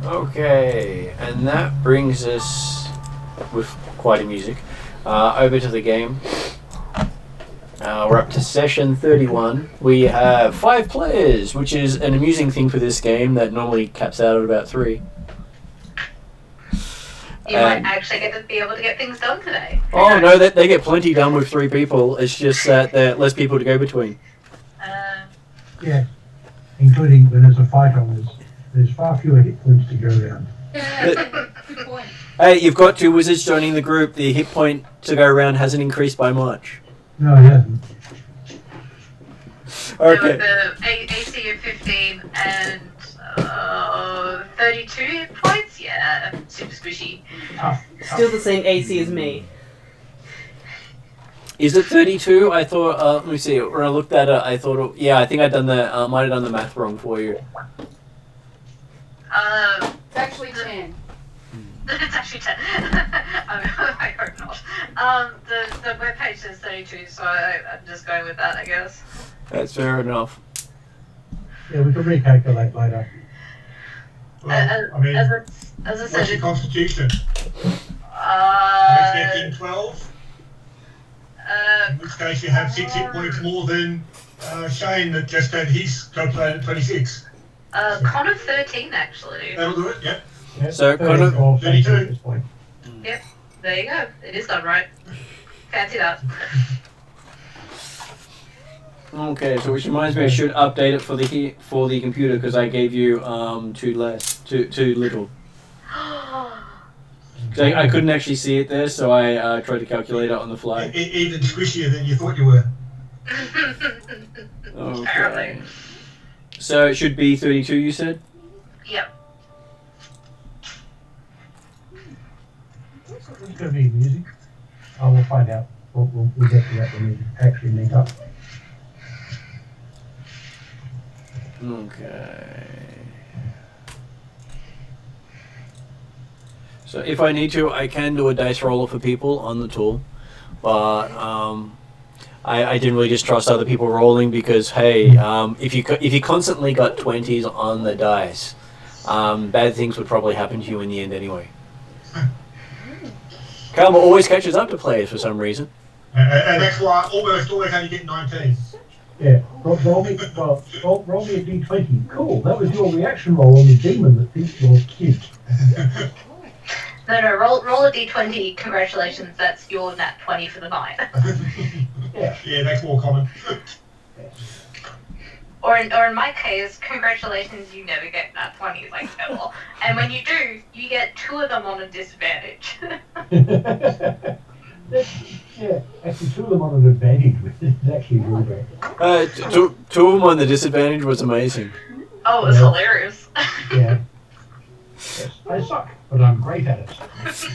Okay, and that brings us, with quite a music, over to the game. We're up to session 31. We have 5 players, which is an amusing thing for this game that normally caps out at about 3. You might actually get to be able to get things done today. Oh no, they get plenty done with 3 people. It's just that there are less people to go between. Yeah, including when there's a fight on, there's far fewer hit points to go around. Good point. Hey, you've got 2 wizards joining the group. The hit point to go around hasn't increased by much. No, it hasn't. Okay. The AC of 15 and 32 hit points? Yeah, super squishy. Tough. Still the same AC as me. Is it 32? I thought, let me see, when I looked at it, I thought, I think I might have done the math wrong for you. It's actually 10. It's actually 10. I hope not. The webpage says 32, so I'm just going with that, I guess. That's fair enough. Yeah, we can recalculate later. Well, I mean, as I what's said, your constitution? uh, Expecting 12? In which case you have 6 hit points more than Shane that just had his calculated 26. con of 13 actually. That'll do it, yep. Yeah, So, 30 kind of- or 32 32. at this point. Yep, there you go. It is done right. Fancy that. Okay, so which reminds me, I should update it for the computer because I gave you too little. 'Cause I couldn't actually see it there, so I tried to calculate it on the fly. Even squishier than you thought you were. Okay. Apparently. So it should be 32, you said? Yep. It's going to be music. Oh, we'll find out. We'll get to that when we actually meet up. Okay. So if I need to, I can do a dice roller for people on the tool, but I didn't really just trust other people rolling because hey, if you constantly got 20s on the dice, bad things would probably happen to you in the end anyway. Karma always catches up to players for some reason. And that's why I almost always only get 19. Yeah, roll me a d20. Cool, that was your reaction roll on the demon that thinks you're cute. No, roll a d20. Congratulations, that's your nat 20 for the night. Yeah, that's more common. Or in my case, congratulations, you never get nat 20s like ever. And when you do, you get 2 of them on a disadvantage. Yeah, actually 2 of them on an advantage, which is actually really great. Two of them on the disadvantage was amazing. Oh, it was hilarious. Yeah. Yes, I suck, but I'm great at it.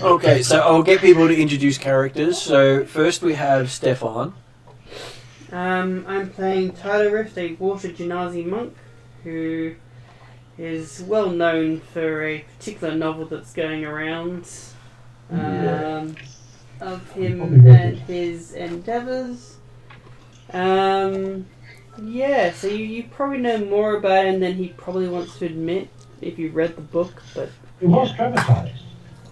Okay, so I'll get people to introduce characters. So first we have Stefan. I'm playing Tyler Rift, a Water Genasi monk, who is well known for a particular novel that's going around of him and his endeavours. Yeah, so you probably know more about him than he probably wants to admit if you read the book, but It was dramatized.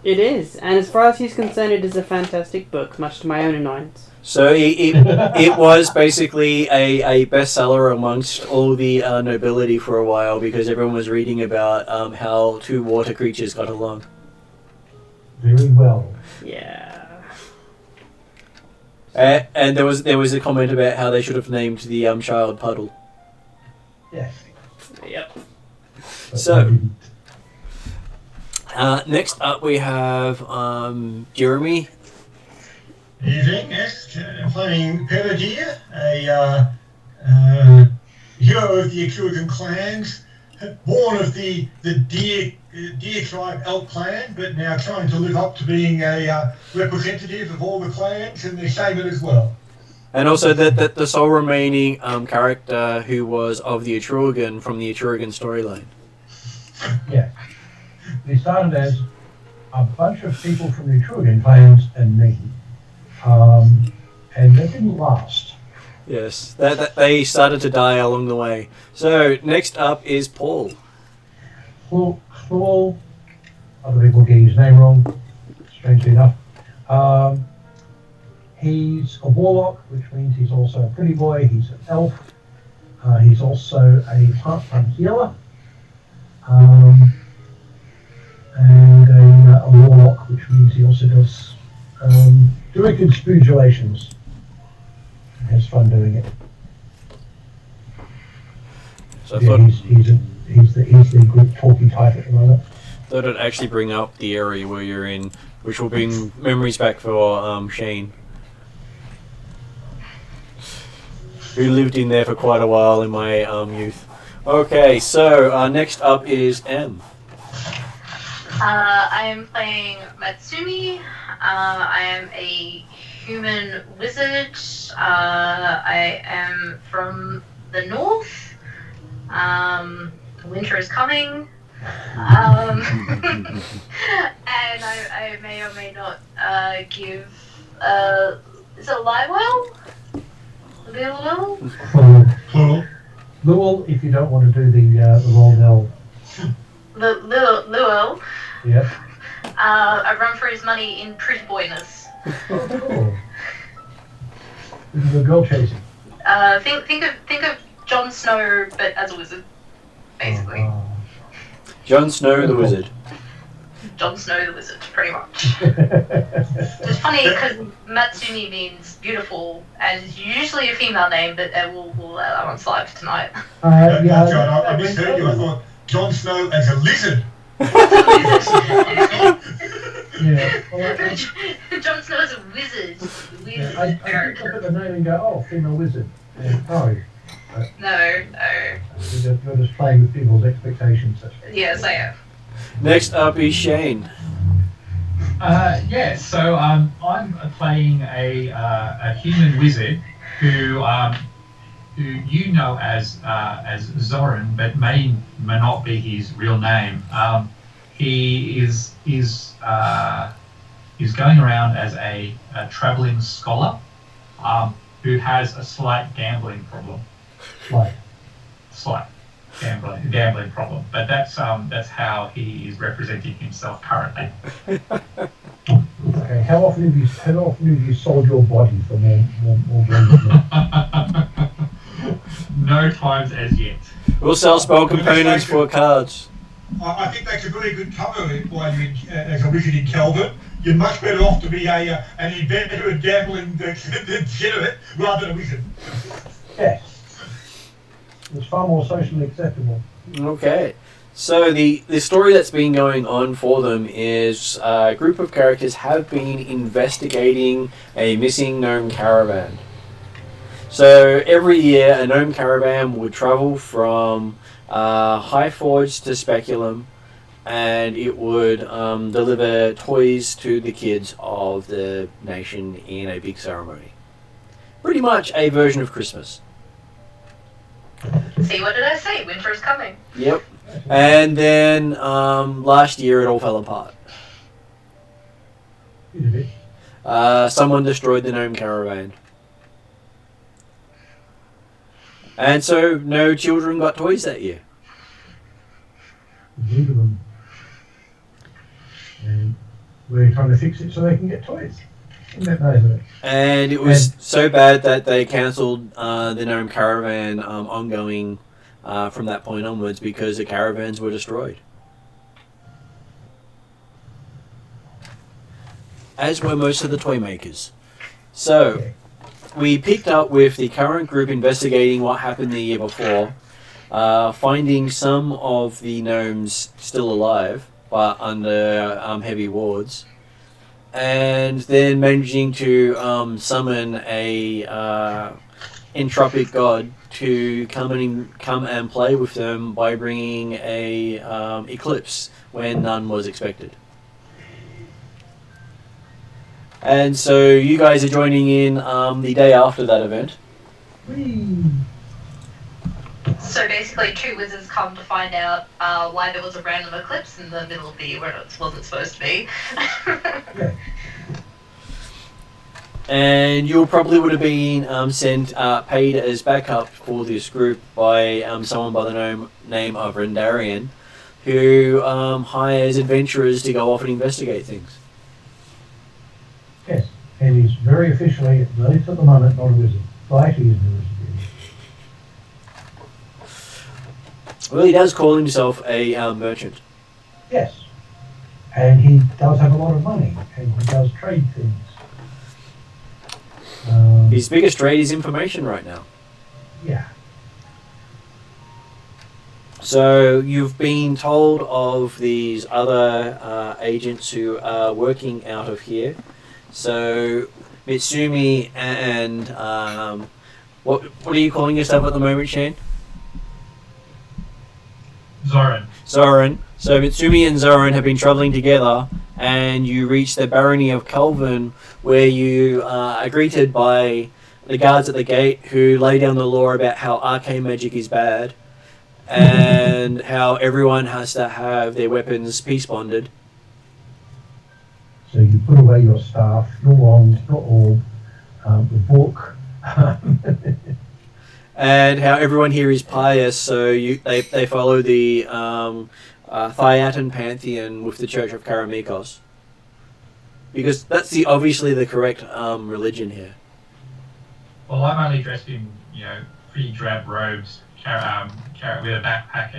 it is, and as far as he's concerned, it is a fantastic book, much to my own annoyance. So it was basically a bestseller amongst all the nobility for a while because everyone was reading about how 2 water creatures got along. Very well. Yeah. And there was a comment about how they should have named the child Puddle. Yes. Yep. But So- I didn't. Next up we have Jeremy. Evening, yes. Playing Peredir, a hero of the Atruaghin clans, born of the deer tribe elk clan, but now trying to live up to being a representative of all the clans and the shaman as well. And also the sole remaining character who was of the Atruaghin from the Atruaghin storyline. Yeah. They started as a bunch of people from the Atruaghin clans and me. And they didn't last. Yes, that they started to die along the way. So next up is Paul. Paul other people get his name wrong, strangely enough. He's a warlock, which means he's also a pretty boy. He's an elf. He's also a part-time healer. And a warlock, which means he also does directed spiritualations. He has fun doing it. So I Yeah, thought, he's the good talky type at the moment. thought I'd actually bring up the area where you're in, which will bring memories back for Shane, who lived in there for quite a while in my youth. Okay, so next up is M. I am playing Matsumi. I am a human wizard. I am from the north. Winter is coming. And I may or may not give. Is it Lywell? Lywell? Plural. Lowell, if you don't want to do the roll now. Lywell. Yeah. I run for his money in pretty boyness. Oh, cool. This is a girl chasing. Think of Jon Snow, but as a wizard, basically. Jon Snow the Wizard. Jon Snow the wizard, pretty much. It's funny because Matsumi means beautiful, and is usually a female name, but we'll let that one slide for tonight. Yeah, That's right. I misheard you. I thought Jon Snow as a lizard. Yeah. Well, Jon Snow is a wizard. Weird I bird. look at the name and go, oh, female wizard. Yeah, no, No. you're just playing with people's expectations. Yes, I am. Next up is Shane. So I'm playing a human wizard who you know as Zoran, but may not be his real name. He is going around as a traveling scholar who has a slight gambling problem. Slight gambling problem, but that's how he is representing himself currently. Okay, how often have you sold your body for more money? No times as yet. We'll sell spell components for cards. I think that's a very good cover while you're as a wizard in Calvert. You're much better off to be an inventor of gambling degenerate rather than a wizard. Yes. It's far more socially acceptable. Okay. So the story that's been going on for them is a group of characters have been investigating a missing gnome caravan. So every year a gnome caravan would travel from High Forge to Speculum, and it would deliver toys to the kids of the nation in a big ceremony. Pretty much a version of Christmas. See, what did I say? Winter is coming. Yep. And then last year it all fell apart. Someone destroyed the gnome caravan. And so no children got toys that year. Neither of them. And we're trying to fix it so they can get toys. Isn't that nice, isn't it? And it was so bad that they cancelled the gnome caravan ongoing from that point onwards because the caravans were destroyed. As were most of the toy makers. So we picked up with the current group investigating what happened the year before, finding some of the gnomes still alive but under heavy wards, and then managing to summon a entropic god to come and play with them by bringing a eclipse when none was expected. And so you guys are joining in the day after that event. Whee! So basically, two wizards come to find out why there was a random eclipse in the middle of the year where it wasn't supposed to be. Yeah. And you probably would have been paid as backup for this group by someone by the name of Rendarian who hires adventurers to go off and investigate things. Yes, and he's very officially, at least at the moment, not a wizard. Well, actually, he's a wizard. Well, he does call himself a merchant. Yes, and he does have a lot of money, and he does trade things. His biggest trade is information right now. Yeah. So you've been told of these other agents who are working out of here. So Mitsumi and what are you calling yourself at the moment, Shane? Zoran. Zoran. So Mitsumi and Zoran have been travelling together, and you reach the barony of Calvin, where you are greeted by the guards at the gate, who lay down the law about how arcane magic is bad, and how everyone has to have their weapons peace bonded. So you put away your staff, your wand, your orb, the book. And how everyone here is pious, so they follow the Thyatan pantheon with the Church of Karamikos. Because that's obviously the correct religion here. Well, I'm only dressed in, pretty drab robes, with a backpack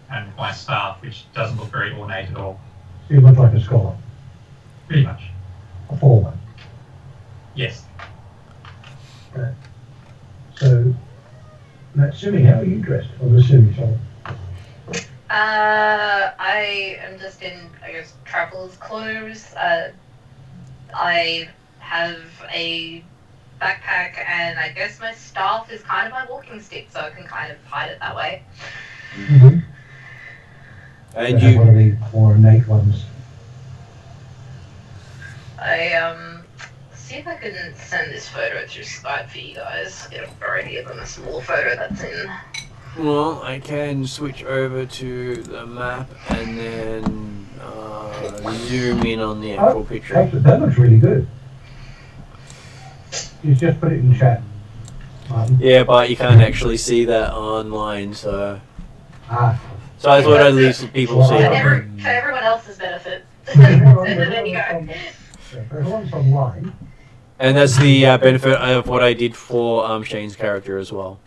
and my staff, which doesn't look very ornate at all. So you look like a scholar. Pretty much. A foreman. Yes. Okay. So, Natsumi, how are you dressed? I'm assuming so. I am just in, I guess, traveler's clothes. I have a backpack, and I guess my staff is kind of my walking stick, so I can kind of hide it that way. Mm-hmm. And you have one of the more innate ones. See if I can send this photo through Skype for you guys. Get a variety of them, a small photo that's in. Well, I can switch over to the map and then zoom in on the actual picture. Actually, that looks really good. You just put it in chat. Yeah, but you can't actually see that online, so. So I thought I'd leave people see it. For everyone else's benefit. There you go. For everyone's online. And that's the benefit of what I did for Shane's character as well.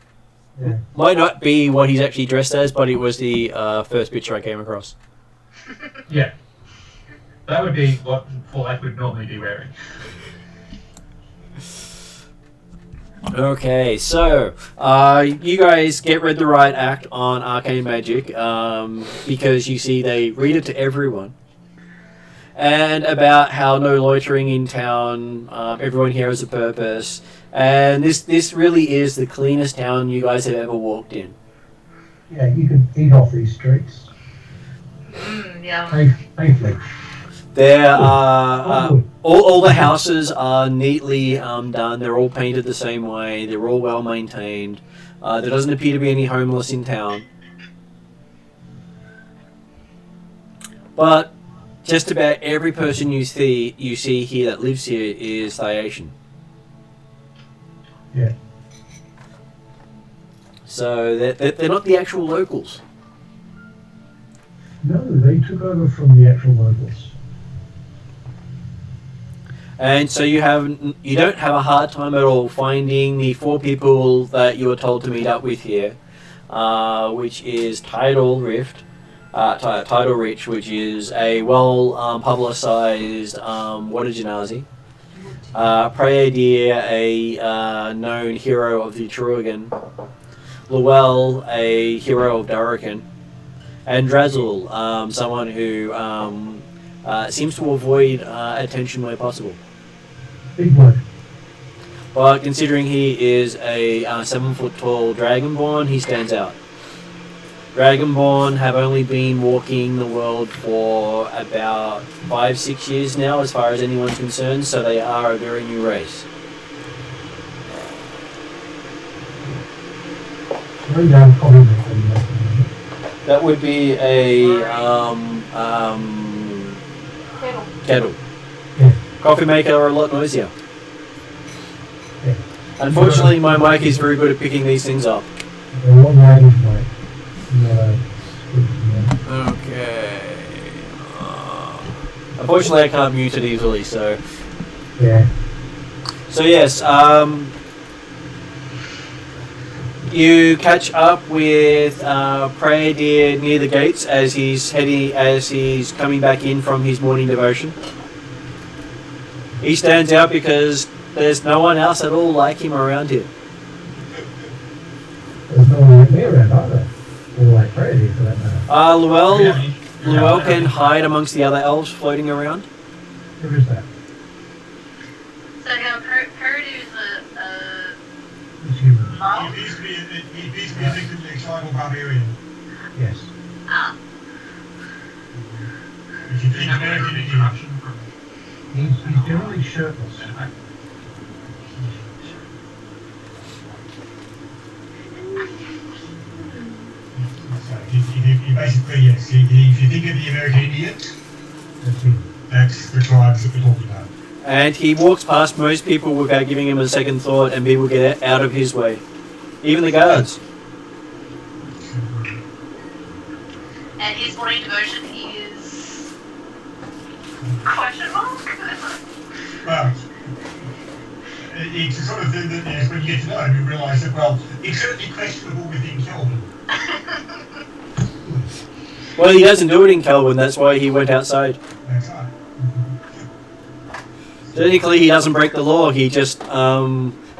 Yeah. Might not be what he's actually dressed as, but it was the first picture I came across. Yeah. That would be what Fallout would normally be wearing. Okay, so you guys get read the right act on arcane magic because you see they read it to everyone. And about how no loitering in town, everyone here has a purpose. And this really is the cleanest town you guys have ever walked in. Yeah, you could eat off these streets. Yeah. Safely. There are all the houses are neatly done. They're all painted the same way. They're all well maintained. There doesn't appear to be any homeless in town. But just about every person you see here that lives here is Thyatan. Yeah. So they're not the actual locals. No, they took over from the actual locals. And so you don't have a hard time at all finding the 4 people that you were told to meet up with here, which is Tidal Rich, which is a well publicized water genasi. Praedir, a known hero of the Atruaghin. Luel, a hero of Darrakan. And Drazzle, someone who seems to avoid attention where possible. Big bloke. But considering he is a 7-foot-tall Dragonborn, he stands out. Dragonborn have only been walking the world for about 5-6 years now, as far as anyone's concerned, so they are a very new race. That would be a kettle. Yeah. Coffee maker are a lot noisier. Yeah. Unfortunately, my mic is very good at picking these things up. Unfortunately, I can't mute it easily, so... Yeah. So yes, you catch up with Prayer Deer near the gates as he's coming back in from his morning devotion. He stands out because there's no one else at all like him around here. There's no one like me around either. Or like Prayer Deer for that matter. Luell can hide amongst the other elves floating around. Who is that? So now Purdue's It's human. mom? He appears to be a victim of tribal barbarian. Yes. Ah. If you think American Indian. He's generally shirtless. So he basically, yes, if you think of the American Indians, That's him. that's the tribes that we're talking about. And he walks past most people without giving him a second thought, and people get out of his way. Even the guards. And his morning devotion is... question mark? Well, it's the sort of thing that, yes, when you get to know him, you realise that, well, it's certainly questionable within Kelvin. Well, he doesn't do it in Kelvin, that's why he went outside. That's right. Technically, he doesn't break the law, he just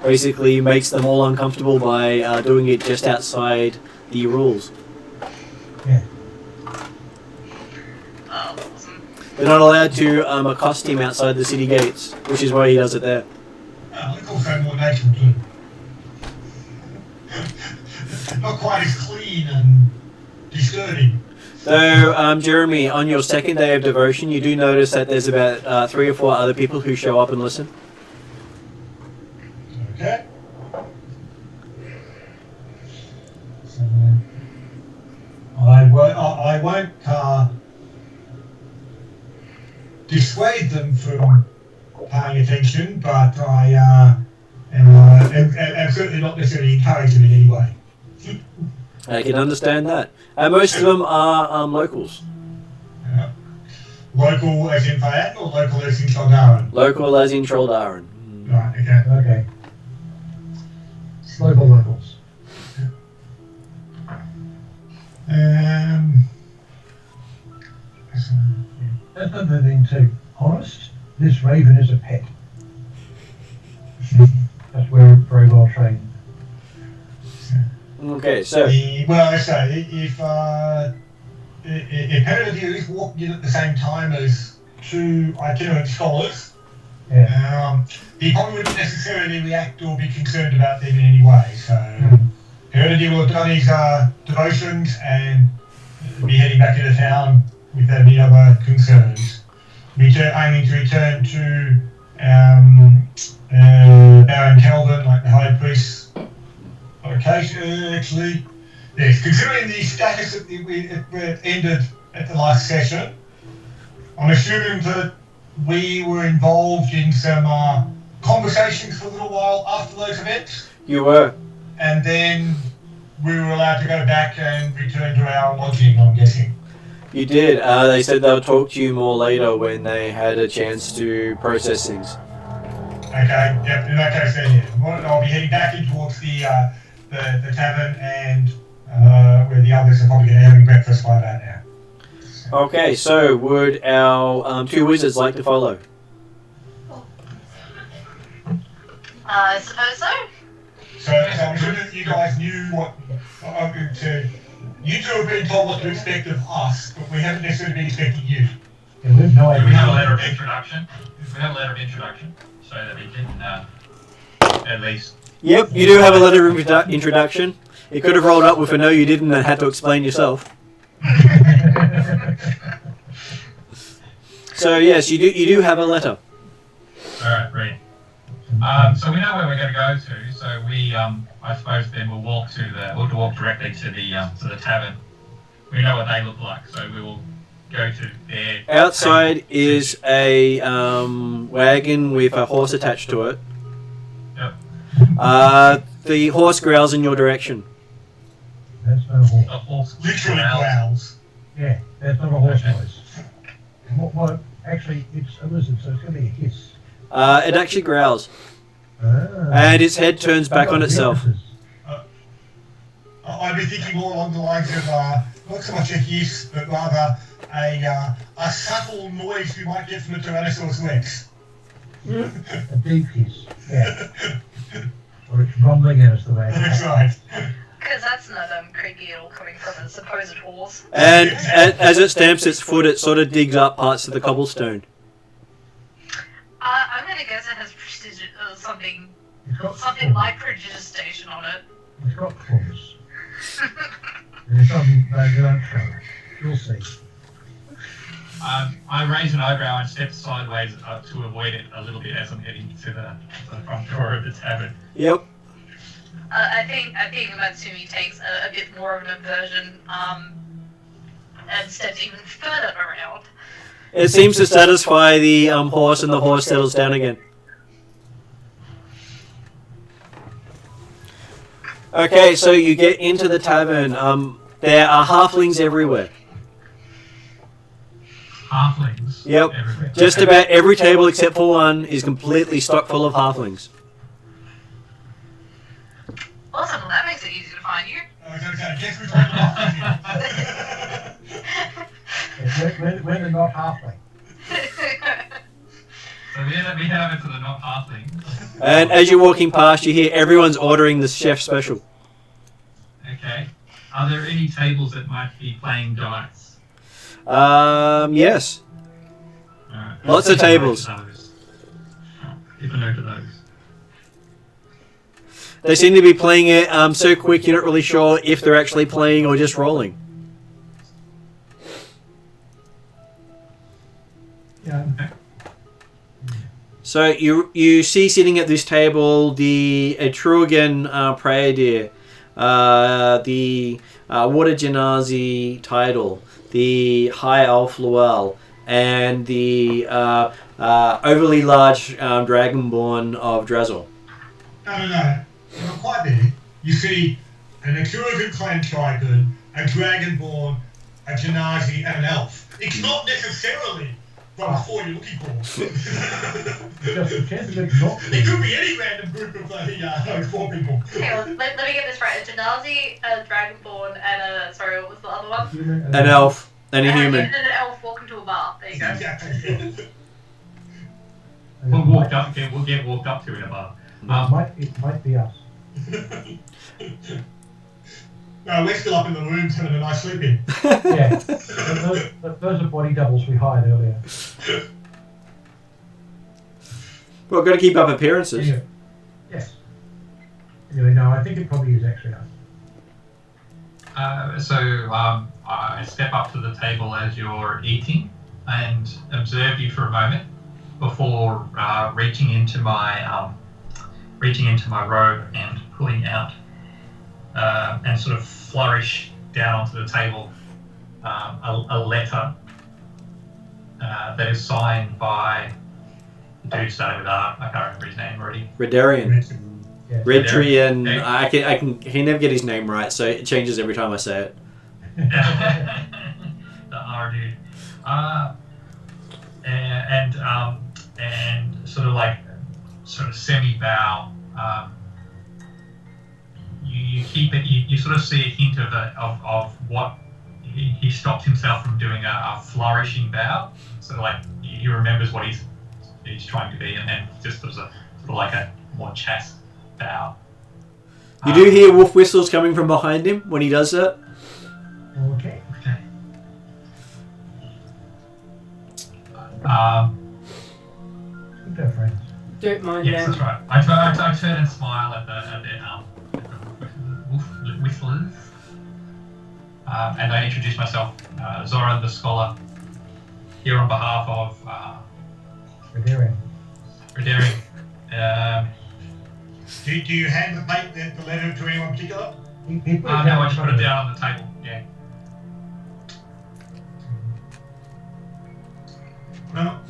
basically makes them all uncomfortable by doing it just outside the rules. Yeah. Oh, awesome. They're not allowed to accost him outside the city gates, which is why he does it there. Well, it's also more natural too. Not quite as clean and disturbing. So, Jeremy, on your second day of devotion, you do notice that there's about 3 or 4 other people who show up and listen. Okay. So, I won't dissuade them from paying attention, but I am certainly not necessarily encourage them in any way. I can understand that. Most of them are locals. Yeah. Local as in Fayette or local as in Chaldaran? Local as in Troldaran. Right, okay. Okay. Local locals. That's another thing too. Honest, this raven is a pet. That's where very well trained. Okay, so... Well, so if Penelope is walking in at the same time as 2 itinerant scholars, Yeah. he probably wouldn't necessarily react or be concerned about them in any way. So Penelope will have done his devotions and be heading back into town without any other concerns. Aiming to return to Baron Kelvin, like the High Priest. Okay, actually, yes, considering the status that we ended at the last session, I'm assuming that we were involved in some conversations for a little while after those events, You were. and then we were allowed to go back and return to our lodging, I'm guessing. You did. They said they'll talk to you more later when they had a chance to process things. Okay, yep, in that case then, yeah. Well, I'll be heading back in towards the tavern and where the others are probably going to be having breakfast by about now. Okay, so would our 2 wizards like to follow? I suppose so. So I'm sure that you guys knew what I'm going to... You 2 have been told what to expect of us, but we haven't necessarily been expecting you. Yeah, we have no idea. We have a letter of introduction. We have a letter of introduction, so that we can at least... Yep, you do have a letter of introduction. You could have rolled up with a no you didn't and had to explain yourself. So yes, you do have a letter. Alright, great. So we know where we're going to go to, so we, I suppose then we'll walk directly to the tavern. We know what they look like, so we will go to their... Outside is a wagon with a horse attached to it. Yep. The horse growls in your direction. That's not a horse. A horse Literally growls. Yeah, that's not a horse noise. Actually, it's a lizard, so it's going to be a hiss. It actually growls. And its head turns back on itself. I'd be thinking more along the lines of not so much a hiss, but rather a subtle noise we might get from a Tyrannosaurus Rex. A deep hiss, yeah. Or it's rumbling at us the way. That's right. Because that's not creepy at all coming from a supposed horse. And as it stamps its foot, it sort of digs up parts of the cobblestone. I'm gonna guess it has something It's like prestidigitation on it. It's got claws. There's something they don't show. You'll see. I raise an eyebrow and step sideways to avoid it a little bit as I'm heading to the front door of the tavern. Yep. I think Matsumi takes a bit more of an aversion and steps even further around. It seems to satisfy the horse, and the horse settles down again. Okay, so you get into the tavern. There are halflings everywhere. Halflings? Yep. Everywhere. Just about every table except for one is completely stocked full of halflings. Awesome, well that makes it easy to find you. Okay, guess which one When they're not halfway. So we head over to the not halflings. And as you're walking past, you hear everyone's ordering the chef special. Okay. Are there any tables that might be playing dice? Yes. Alright. Lots of tables. Keep a note of those. They seem to be playing it so quick you're not really sure if they're actually playing or just rolling. Yeah. So you see sitting at this table the Atruaghin prayer deer, the water genasi tidal, the high elf Luel, and the overly large dragonborn of Drazzle. No. Not quite there. You see an Atruaghin clan tribal, a dragonborn, a genasi, and an elf. It's not necessarily from the four you're looking for. Just a chance of it not It could be any random group of four people. Okay, well, let me get this right. A Genasi, a Dragonborn, and sorry, what was the other one? An elf and a human. And an elf walk into a bar. There you go. Exactly. We'll get walked up to in a bar. It might be us. No, we're still up in the rooms having a nice sleep in. Yeah. Those are body doubles we hired earlier. Well, got to keep up appearances. Anyway, yes. Anyway, no, I think it probably is actually us. So I step up to the table as you're eating and observe you for a moment before reaching into my robe and pulling out and sort of flourish down onto the table a letter that is signed by the dude starting with R. I can't remember his name already. Redarian. Yeah. Redrian. Okay. I can never get his name right, so it changes every time I say it. The R dude. And sort of semi-bow. You keep it. You sort of see a hint of what he stopped himself from doing a flourishing bow. So like he remembers what he's trying to be, and then just does a sort of like a more chaste bow. You do hear wolf whistles coming from behind him when he does that. Okay. Good there, friends. Don't mind Yes, them. that's right. I turn and smile at the wolf whistlers, and I introduce myself, Zoran the Scholar, here on behalf of Redarian. Do you hand the letter to anyone particular? He put it no, down I in just front put of it him. down on the table. Yeah. Well,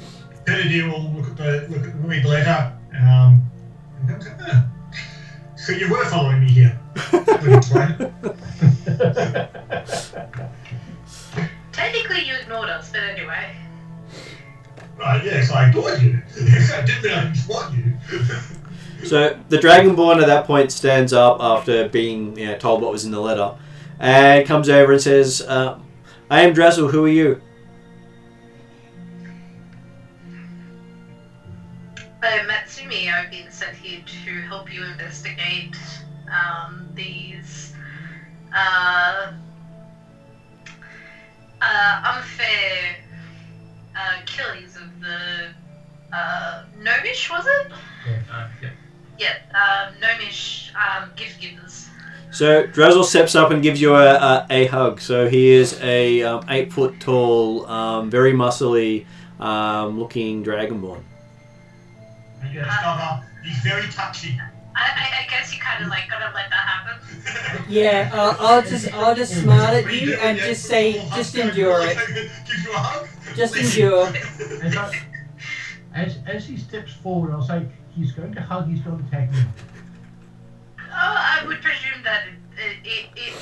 Peter will read the letter. And goes, so you were following me here. Technically, you ignored us, but anyway. Yes, I adore you. Yes, I didn't mean I didn't want you. So the Dragonborn at that point stands up after being told what was in the letter, and comes over and says, "I am Drazzle. Who are you?" Matsumi, I've been sent here to help you investigate these unfair killings of the Gnomish, was it? Yeah. Yeah, Gnomish gift givers. So Drazzle steps up and gives you a hug. So he is a 8 foot tall, very muscly looking Dragonborn. He's very touchy. I guess you kind of like gotta let that happen. Yeah, I'll just smile at you and just say, just endure it. Give you a hug. Just endure. As he steps forward, I'll say, he's going to hug, he's not attacking. I would presume that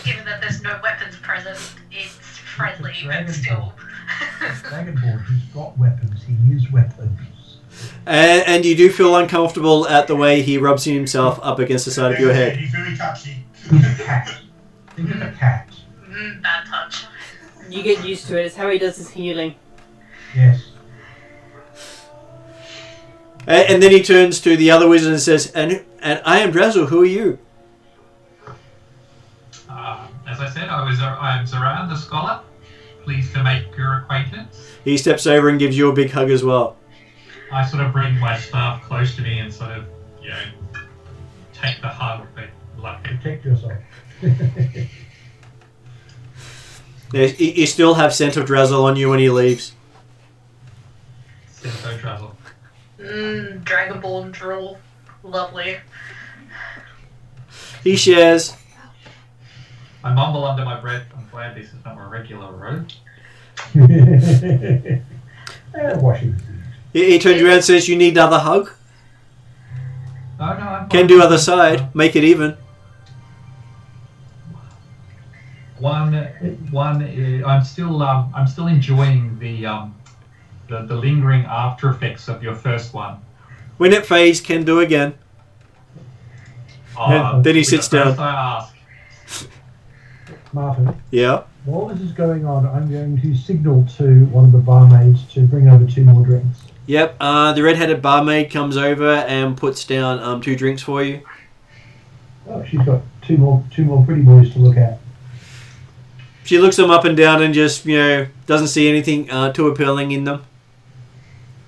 given that there's no weapons present, it's friendly, but still. Dragonborn, he's got weapons, he is weapons. And you do feel uncomfortable at the way he rubs himself up against the side of your head. He's very touchy. He's a cat. Think of a cat. Bad touch. You get used to it. It's how he does his healing. Yes. And then he turns to the other wizard and says, and I am Drazzle, who are you? As I said, I'm Zoran the Scholar. Pleased to make your acquaintance. He steps over and gives you a big hug as well. I sort of bring my staff close to me and sort of, take the hug, but like Protect yourself. You still have scent of Drazzle on you when he leaves. so Drazzle. Dragonborn drool. Lovely. He shares. I mumble under my breath, I'm glad this is not a regular road. Washing. He turns around and says, you need another hug? No, I'm Can do other side. Make it even. One. I'm still enjoying the lingering after effects of your first one. When it fades, can do again. Then he sits down. First I ask. Martin, Yeah. while this is going on, I'm going to signal to one of the barmaids to bring over 2 more drinks. Yep. The red-headed barmaid comes over and puts down 2 drinks for you. Oh, she's got two more pretty boys to look at. She looks them up and down and just, doesn't see anything too appealing in them.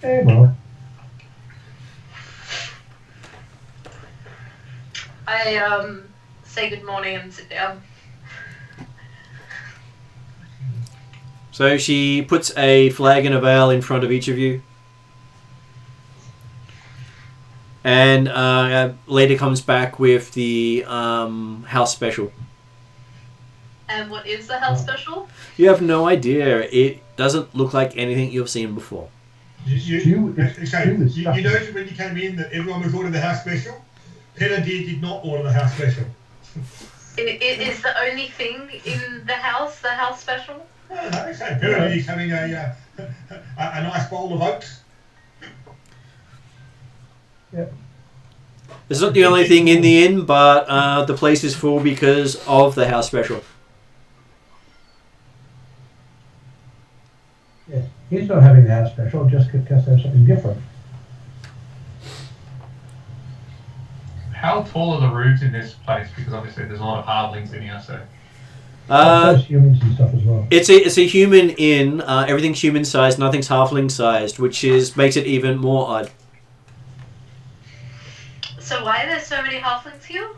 Well. I say good morning and sit down. So she puts a flagon of ale in front of each of you. And later comes back with the house special. And what is the house special? You have no idea. It doesn't look like anything you've seen before. You noticed when you came in that everyone was ordering the house special? Peter did not order the house special. It is the only thing in the house special? No, so Peter is having a nice bowl of oats. Yep. It's not the only thing in the inn, but the place is full because of the house special. Yes. He's not having the house special, just because there's something different. How tall are the rooms in this place? Because obviously there's a lot of hardlings in here, so. There's humans and stuff as well. It's a human inn. Everything's human sized. Nothing's halfling sized, which makes it even more odd. So why are there so many halflings here?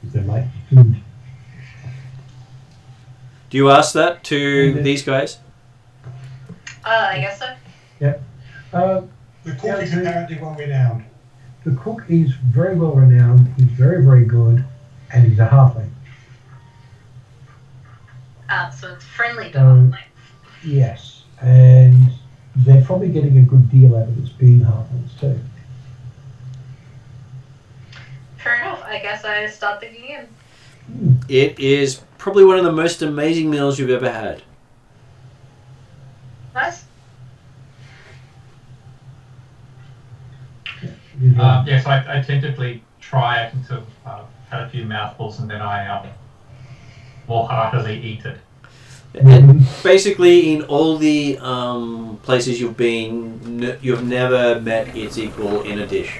They like food. Do you ask that to these guys? I guess so. Yep. The cook is apparently well renowned. The cook is very well renowned. He's very, very good, and he's a halfling. So it's friendly to halflings. Yes, and they're probably getting a good deal out of this being halflings too. Fair enough. I guess I start digging in. It is probably one of the most amazing meals you've ever had. Nice. Yes, I tentatively try it until I've had a few mouthfuls, and then I more heartily eat it. And basically, in all the places you've been, you've never met its equal in a dish.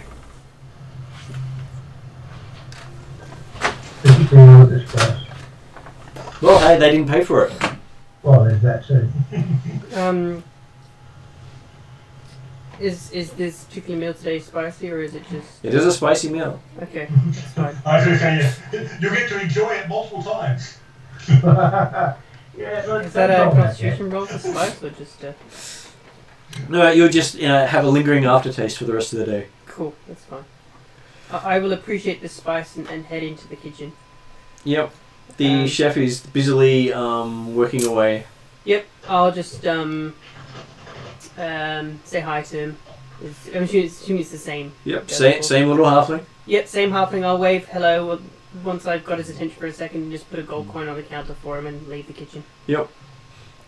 Particularly not at this price. Well, hey, they didn't pay for it. Well, there's that too. Is this particular meal today spicy, or is it just... It is a spicy meal. Okay, that's fine. I was going to say, you'll get to enjoy it multiple times. Yeah, Is that a constitution roll for spice, or just... No, you'll just have a lingering aftertaste for the rest of the day. Cool, that's fine. I will appreciate the spice and head into the kitchen. Yep. The chef is busily working away. Yep, I'll just say hi to him. I'm assuming it's the same. Yep, same little halfling. Yep, same halfling. I'll wave hello once I've got his attention for a second, and just put a gold coin on the counter for him and leave the kitchen. Yep.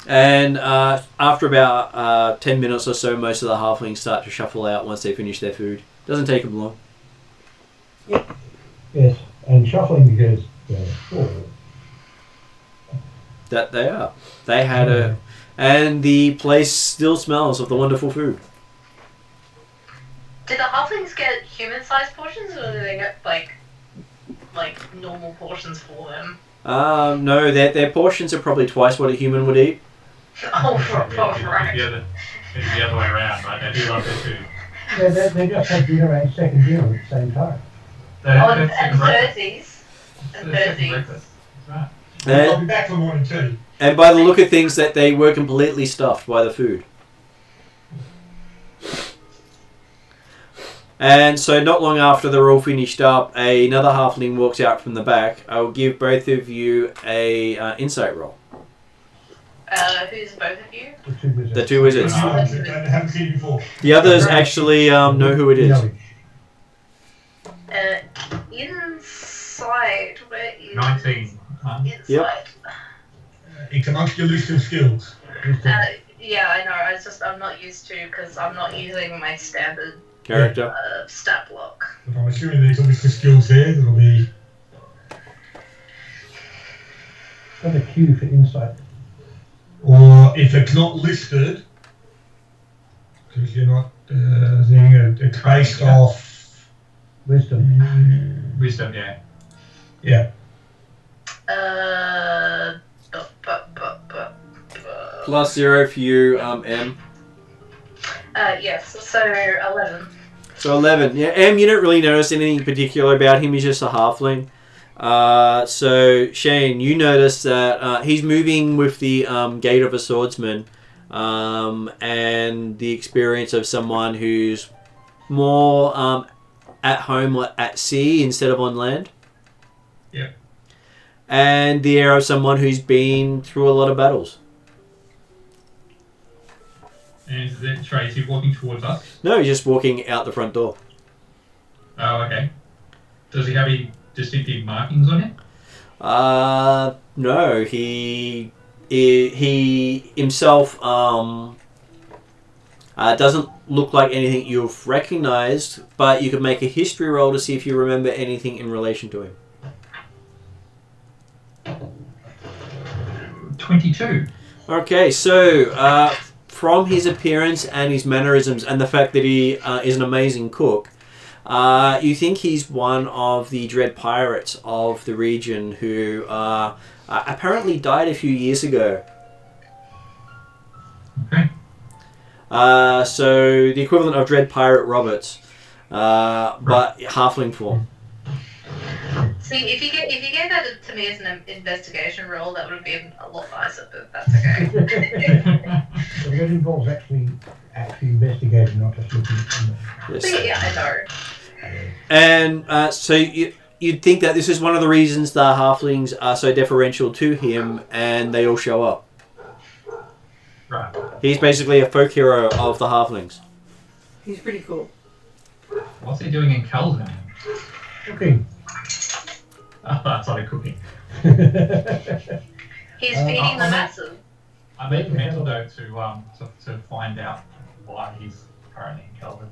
And after about 10 minutes or so, most of the halflings start to shuffle out once they finish their food. Doesn't take them long. Yep. Yes, and shuffling because they're full. That they are. They had a... And the place still smells of the wonderful food. Do the halflings get human-sized portions, or do they get like normal portions for them? No, their portions are probably twice what a human would eat. Oh, right. It's the other way around, right? They do love their food. They just had dinner and second dinner at the same time. And Thursdays. And Thursdays. Right. I'll be back for morning tea. And by the look of things, that they were completely stuffed by the food. And so not long after they're all finished up, another halfling walks out from the back. I will give both of you a insight roll. Who's both of you? The two wizards. I haven't seen it before. The others actually know who it is. Inside. Where is 19. Inside. Yep. It's amongst your list of skills. Yeah, I know. I'm not used to, because I'm not using my standard Character. stat block. But I'm assuming there's a list of skills there that'll be... Got a Q for insight. Or if it's not listed, because you're not it's based off Wisdom. Wisdom, yeah. Yeah. Plus 0 for you, M. Yes, so 11. So 11. Yeah, M, you don't really notice anything particular about him. He's just a halfling. So Shane, you notice that he's moving with the gait of a swordsman, and the experience of someone who's more at home at sea instead of on land. Yeah. And the air of someone who's been through a lot of battles. And is he walking towards us? No, he's just walking out the front door. Oh, okay. Does he have any distinctive markings on him? No, he himself doesn't look like anything you've recognized, but you could make a history roll to see if you remember anything in relation to him. 22. Okay, so from his appearance and his mannerisms and the fact that he is an amazing cook, you think he's one of the dread pirates of the region who apparently died a few years ago. Okay. So the equivalent of Dread Pirate Roberts, but halfling form. See, if you gave that to me as an investigation roll, that would have been a lot nicer, but that's okay. So that involves actually investigating, not just looking at them. Yes. Yeah, I know. And so you'd think that this is one of the reasons the halflings are so deferential to him, and they all show up. Right. He's basically a folk hero of the halflings. He's pretty cool. What's he doing in Calvin? Cooking. Oh, that's not a cooking. He's feeding the masses. I made a mental note to find out why he's currently in Calvin.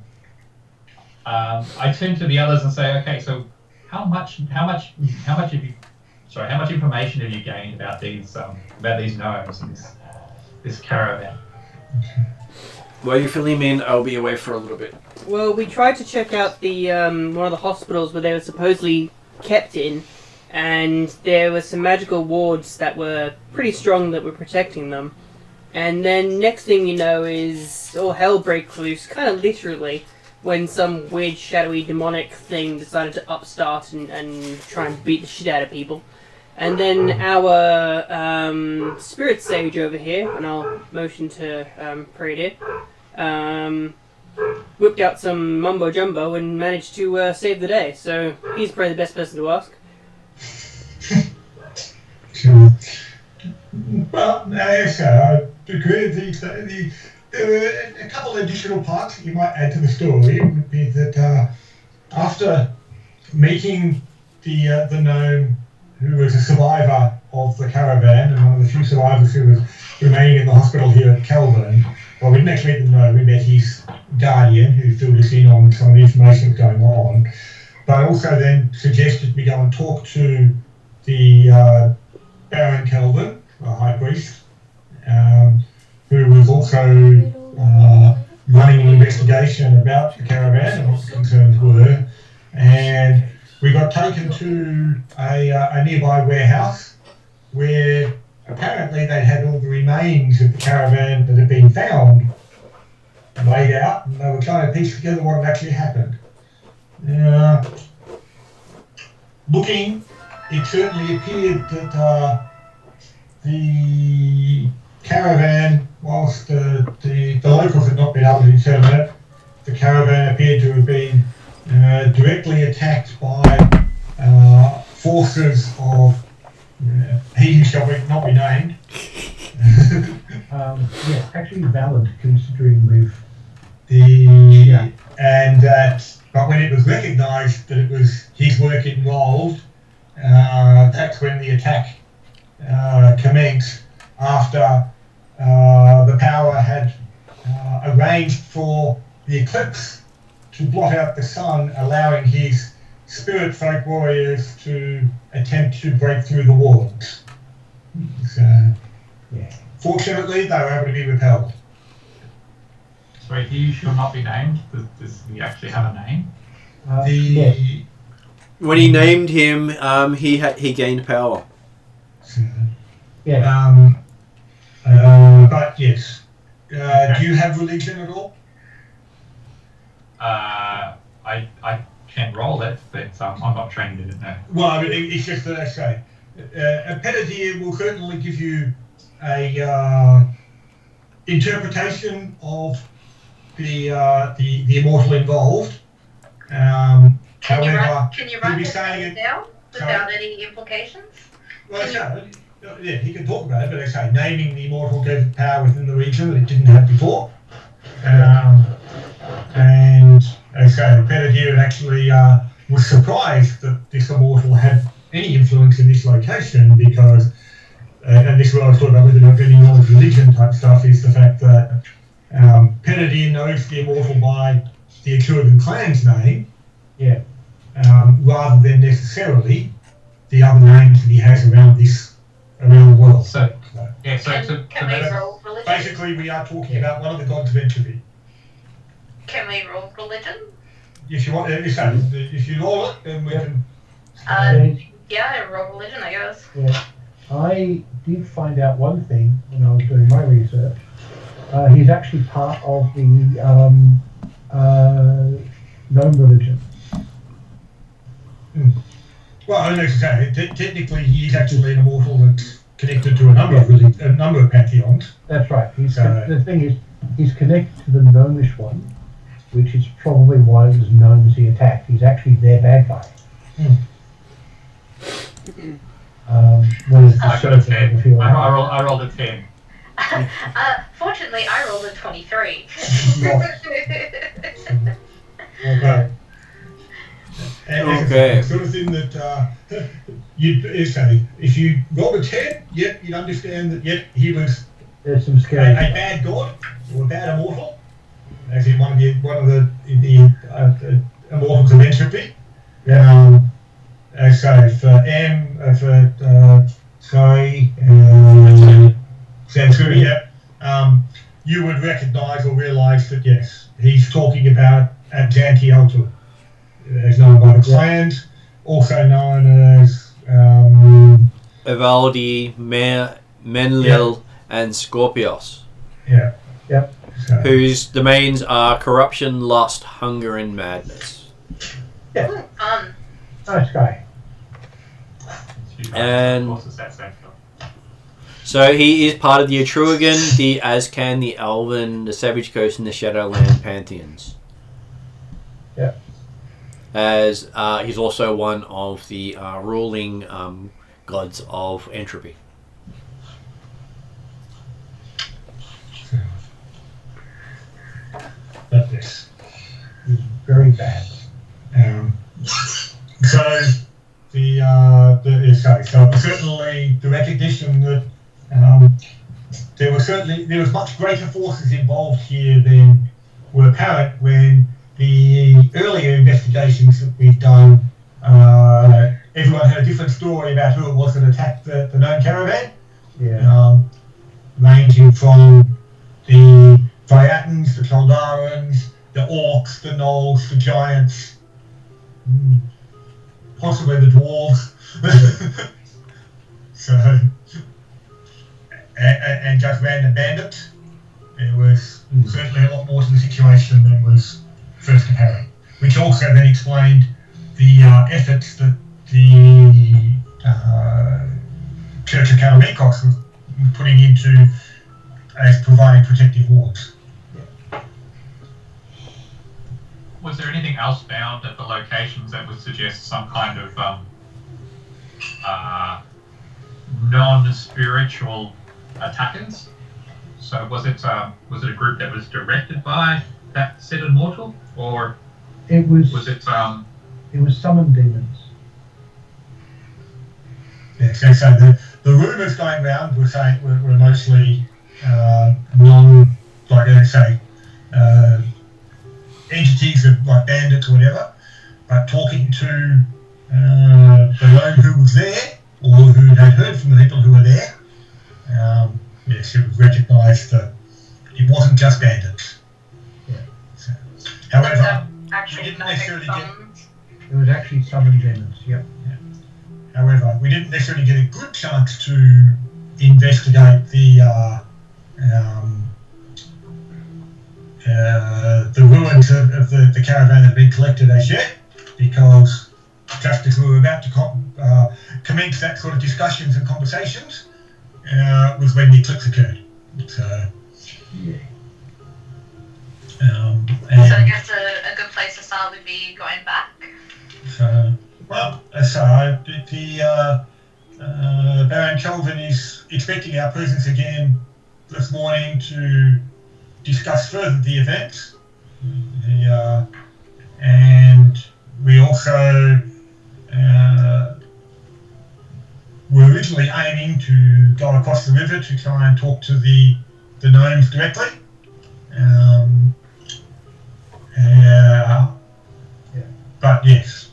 I turn to the others and say, okay, so how much information have you gained about these gnomes and this caravan? While you fill him in, I'll be away for a little bit. Well, we tried to check out the one of the hospitals where they were supposedly kept in, and there were some magical wards that were pretty strong that were protecting them. And then next thing you know is all hell breaks loose, kind of literally, when some weird shadowy demonic thing decided to upstart and try and beat the shit out of people. And then our spirit sage over here, and I'll motion to Prade here, whipped out some mumbo jumbo and managed to save the day. So he's probably the best person to ask. Well, yes, I agree. There were a couple of additional parts that you might add to the story. Would be that after meeting the gnome who was a survivor of the caravan and one of the few survivors who was remaining in the hospital here at Caravan, well, we didn't actually meet the gnome. We met his guardian who filled us in on some of the information that was going on, but also then suggested we go and talk to the Baron Kelvin, the High Priest, who was also running an investigation about the caravan and what the concerns were. And we got taken to a nearby warehouse where apparently they had all the remains of the caravan that had been found laid out, and they were trying to piece together what had actually happened. Looking, it certainly appeared that the caravan, whilst the locals had not been able to determine it, the caravan appeared to have been directly attacked by forces of he who shall not be named. Yes, actually valid considering we've and that, but when it was recognised that it was his work involved, that's when the attack commenced after the power had arranged for the eclipse to blot out the sun, allowing his spirit folk warriors to attempt to break through the walls. So, fortunately, they were able to be repelled. Sorry, he shall not be named. Does he actually have a name? When he named him, he gained power. But yes. Do you have religion at all? I can roll it, but I'm not trained in it now. Well, I mean, it's just that I say, a Pettidier will certainly give you a interpretation of the immortal involved. Can you write be this saying down without any implications? Well, yeah, he can talk about it, but I say naming the immortal gave power within the region that it didn't have before. And I say, Pettidier actually was surprised that this immortal had any influence in this location because, and this is what I was talking about with the any knowledge religion type stuff, is the fact that Pettidier knows the immortal by the Atruaghin clan's name, rather than necessarily the other names that he has around the world. Can we roll religion? Basically, we are talking about one of the gods of entropy. Can we roll religion? If you want, if you roll it, then we can. Yeah, roll religion, I guess. Yeah. I did find out one thing when I was doing my research. He's actually part of the gnome religion. Well, I don't know to say. Technically, he's actually an immortal that's connected to a number of pantheons. That's right. The thing is, he's connected to the gnomish one, which is probably why it was gnomes he attacked. He's actually their bad guy. I got a 10. I rolled a 10. Fortunately, I rolled a 23. Okay. Okay. Sort of thing that you'd say, if you rolled a 10, you'd understand that, he was There's some scary a bad god or a bad immortal, as in one of the Immortals of Entropy. So Sansui, you would recognise or realise that yes, he's talking about Abzanti Altu, as known by the clans, also known as Evaldi, Menlil, and Scorpios. Yeah. Yep. So, Whose domains are corruption, lust, hunger, and madness. Yeah. Fun. Nice guy. And- Of course, it's that same film. So he is part of the Atruaghin, the Azcan, the Elven, the Savage Coast, and the Shadowland pantheons. Yeah. As he's also one of the ruling gods of entropy. but yes. He's very bad. So certainly the recognition that there was much greater forces involved here than were apparent when the earlier investigations that we'd done. Everyone had a different story about who it was that attacked the Gnome Caravan. Yeah. Ranging from the Viatans, the Kaldarans, the Orcs, the Gnolls, the Giants, possibly the Dwarves. So, and just random bandits. There was certainly a lot more to the situation than was first apparent, which also then explained the efforts that the Church of Kalamikos was putting into as providing protective wards. Was there anything else found at the locations that would suggest some kind of non-spiritual attackers? So was it a group that was directed by that said immortal, or It was. was it It was summoned demons. Yeah, so the rumours going around were saying were mostly entities of like bandits or whatever, but talking to the lone who was there or who had heard from the people who were there, yes, it was recognised that it wasn't just bandits. Yeah. So, There was however, actually didn't magic necessarily get- summons. It was actually summoned demons. Yep. However, we didn't necessarily get a good chance to investigate the ruins of the caravan that had been collected as yet, because just as we were about to commence that sort of discussions and conversations, was when the eclipse occurred. So, Yeah. So I and guess a good place to start would be going back. so, well, so the Baron Kelvin is expecting our presence again this morning to discuss further the events. And we also were originally aiming to go across the river to try and talk to the gnomes directly. But yes.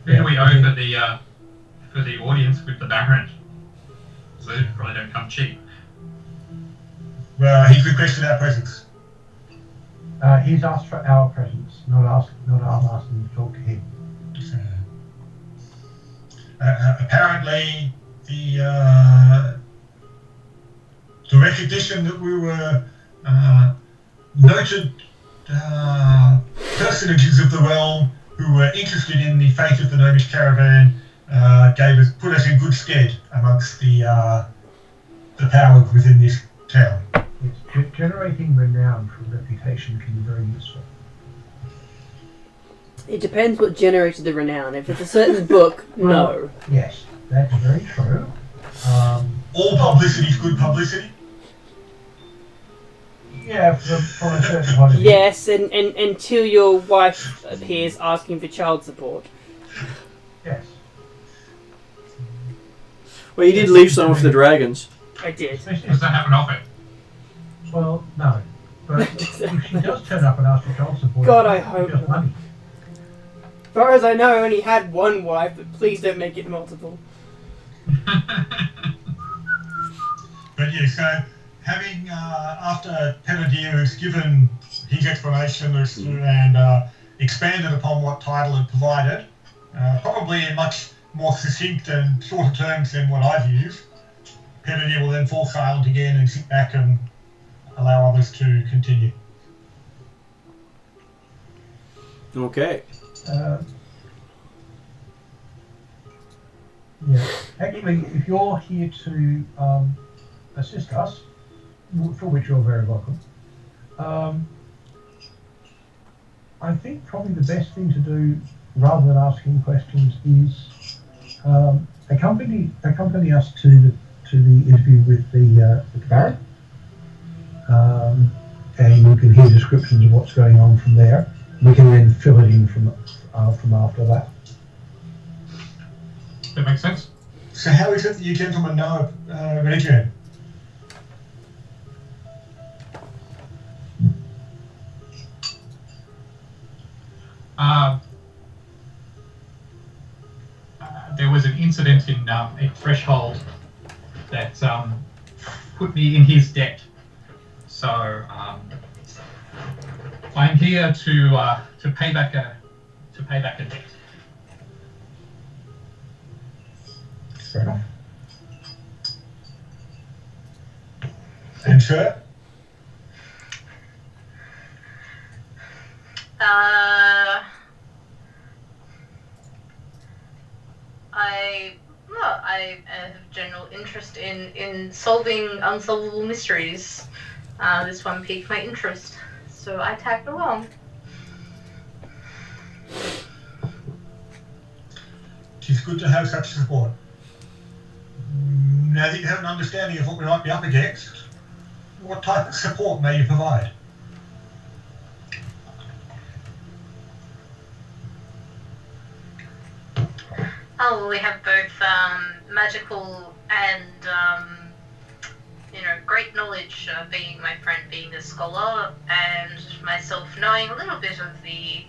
who do we owe for the audience with the Baron? So they probably don't come cheap. Well, he's requested our presence. He's asked for our presence, not us asking to talk to him. So, apparently, the recognition that we were noted personages of the realm who were interested in the fate of the Gnomish Caravan put us in good stead amongst the powers within this town. Yes, generating renown for reputation can be very useful. It depends what generated the renown. If it's a certain book, no. Yes, that's very true. All publicity is good publicity. Yeah, from a certain point of view. Yes, and until your wife appears asking for child support. Yes. Well, you did leave some for the dragons. I did. Does that happen often? Well, no. But if she does turn up and ask for child support, God, I it's hope just not. money. far as I know, I only had one wife, but please don't make it multiple. But yeah, so having after Penadier is given his explanation and expanded upon what title had provided, probably in much more succinct and shorter terms than what I've used, Penadier will then fall silent again and sit back and allow others to continue. Okay. Yeah. Actually, if you're here to assist us, for which you're very welcome, I think probably the best thing to do, rather than asking questions, is accompany us to the interview with the Baron, and you can hear descriptions of what's going on from there. We can then fill it in from after that. That makes sense. So how is it that you gentlemen know religion? There was an incident in a threshold that put me in his debt. So I'm here to pay back a debt. Fair enough. And sir? I have general interest in solving unsolvable mysteries. This one piqued my interest, so I tagged along. It is good to have such support. Now that you have an understanding of what we might be up against, what type of support may you provide? Oh, well, we have both magical and, great knowledge, being my friend being a scholar, and myself knowing a little bit of the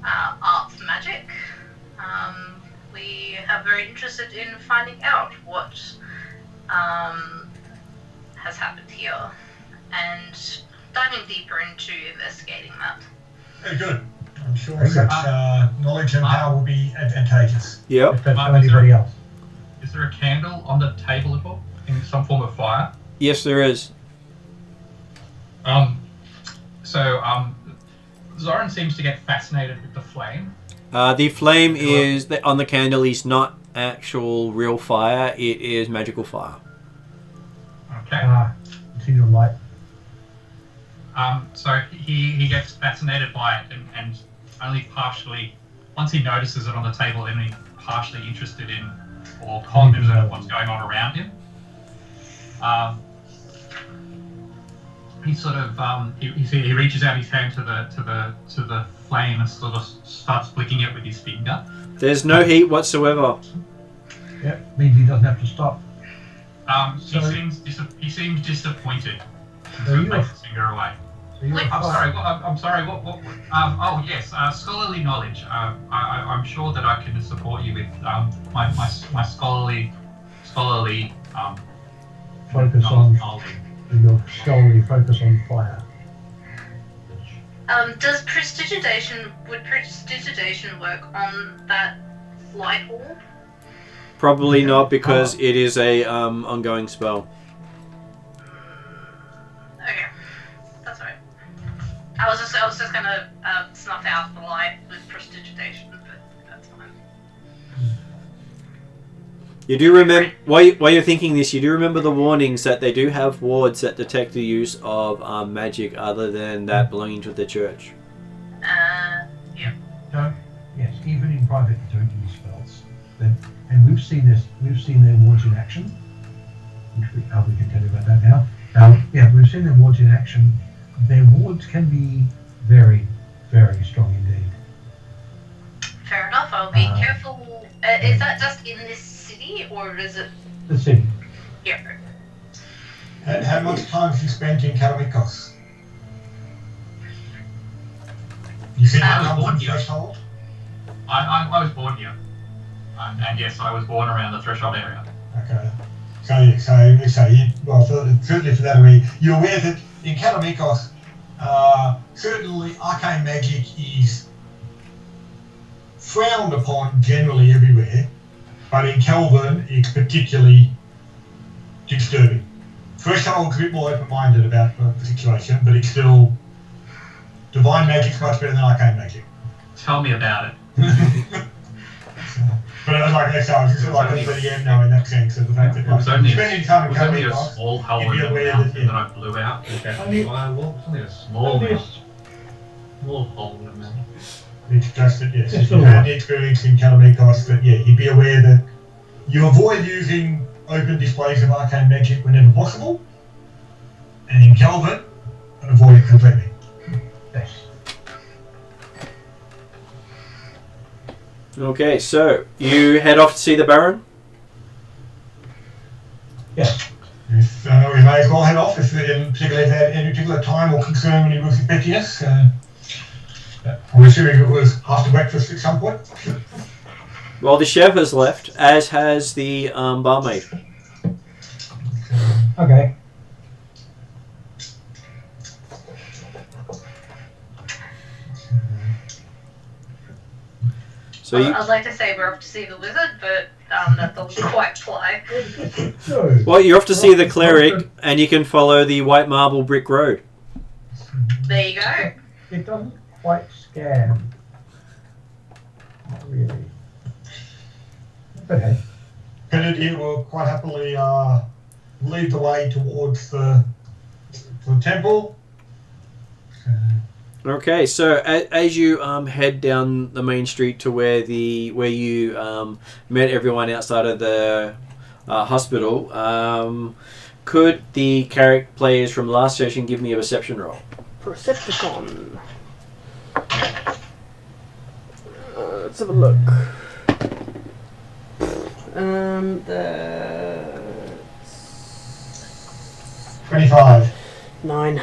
arts magic. We are very interested in finding out what has happened here and diving deeper into investigating that. Very good. I'm sure such knowledge and power will be advantageous. Yep. If don't tell anybody else. Is there a candle on the table at all? In some form of fire? Yes, there is. Zoran seems to get fascinated with the flame. The flame is on the candle is not actual real fire. It is magical fire. Okay. Continual light. So he gets fascinated by it and only partially, once he notices it on the table, then he's partially interested in or cognizant of what's going on around him. He sort of he reaches out his hand to the flame and sort of starts flicking it with his finger. There's no heat whatsoever. Yep, means he doesn't have to stop. He seems disappointed. So So you takes his finger away. I'm sorry. What? Oh yes, scholarly knowledge. I'm sure that I can support you with my scholarly focus on knowledge. your scholarly focus on fire. Would prestidigitation work on that light orb? Probably not, because it is a ongoing spell. Okay, that's alright. I was just gonna snuff out the light with prestidigitation, but that's fine. You do remember, while you're thinking this, you do remember the warnings that they do have wards that detect the use of magic other than that belonging to the church. Yeah. Don't. Yes, even in private, you don't use spells. And we've seen this. We've seen their wards in action. Which we can tell you about that now. Yeah, we've seen their wards in action. Their wards can be very, very strong indeed. Fair enough. I'll be careful. Is that just in this city, or is it? The city. Yeah. And how much time have you spent in Karamikos? You said I you was come born from here. threshold? I was born here. And yes, I was born around the threshold area. Okay. So certainly for that, you're aware that in Calamikos, certainly arcane magic is frowned upon generally everywhere, but in Kelvin, it's particularly disturbing. Threshold's a bit more open-minded about the situation, but it's still divine magic's much better than arcane magic. Tell me about it. But it was like I was just like a BDM now in that sense of the fact that It was only spending time in a Calamikos, small hole you'd be in the aware mountain that that I blew out with that firewall. It was only a small hole in the mountain. It's just that, yes, if you had the experience in Calamikos, that, you'd be aware that you avoid using open displays of arcane magic whenever possible, and in Kelvin, avoid it completely. Yes. Okay, so you head off to see the Baron? Yes. Yes, we may as well head off, particularly if they had any particular time or concern when he was expecting us. I'm assuming it was after breakfast at some point. Well, the chef has left, as has the barmaid. Okay. So you, I'd like to say we're off to see the wizard, but that doesn't quite fly. So, well, you're off to see the cleric, and you can follow the white marble brick road. There you go. it doesn't quite scam. Not really. But hey. Kennedy will quite happily lead the way towards the temple. Okay, so as you head down the main street to where you met everyone outside of the hospital, could the character players from last session give me a perception roll? Percepticon. Let's have a look. That's 25. 9.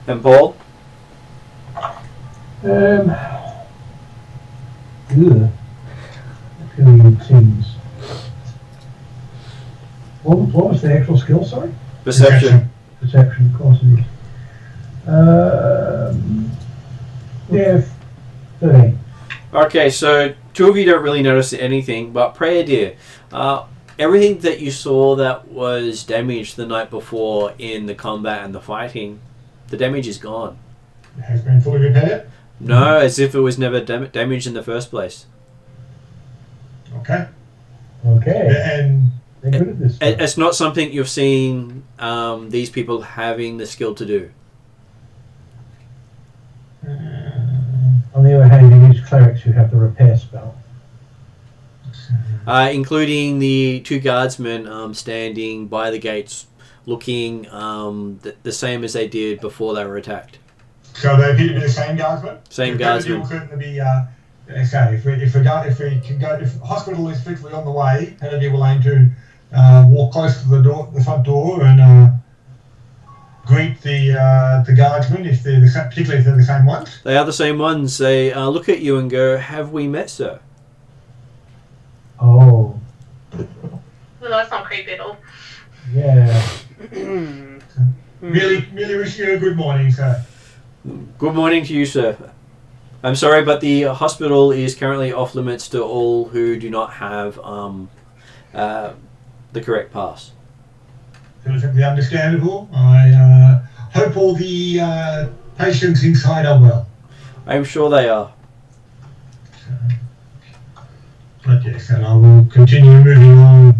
And Paul? Ugh. Feeling teams. What was the actual skill, sorry? Perception. Perception, of course it is. Yeah, 13. Okay, so two of you don't really notice anything, but Prayer Dear, everything that you saw that was damaged the night before in the combat and the fighting, the damage is gone. It has been fully repaired? No, as if it was never damaged in the first place. Okay. Okay. And They're good at this stuff. It's not something you've seen these people having the skill to do. On the other hand, you use clerics who have the repair spell. Including the two guardsmen standing by the gates looking the same as they did before they were attacked. so they appear to be the same guardsmen? Same The guardsmen. will certainly be, if the hospital is strictly on the way, Kennedy will aim to walk close to the front door and greet the guardsmen, particularly if they're the same ones. They are the same ones. They look at you and go, "Have we met, sir?" Oh, Well, that's not creepy at all. yeah. Merely wish you a good morning, sir. Good morning to you, sir. I'm sorry, but the hospital is currently off limits to all who do not have the correct pass. Perfectly understandable. I hope all the patients inside are well. I'm sure they are. But yes, and I will continue moving on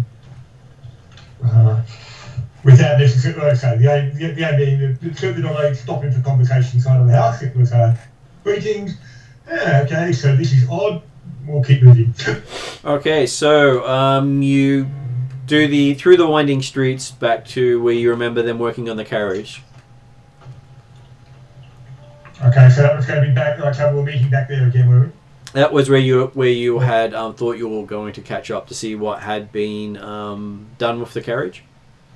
without necessarily, like I say, the aim being that certainly not only stopping for conversation inside of the house. It was greetings. Okay, so this is odd. We'll keep moving. Okay, so you do through the winding streets back to where you remember them working on the carriage. Okay, so that was going to be back. Like, so we're meeting back there again, were we? That was where you had thought you were going to catch up to see what had been done with the carriage.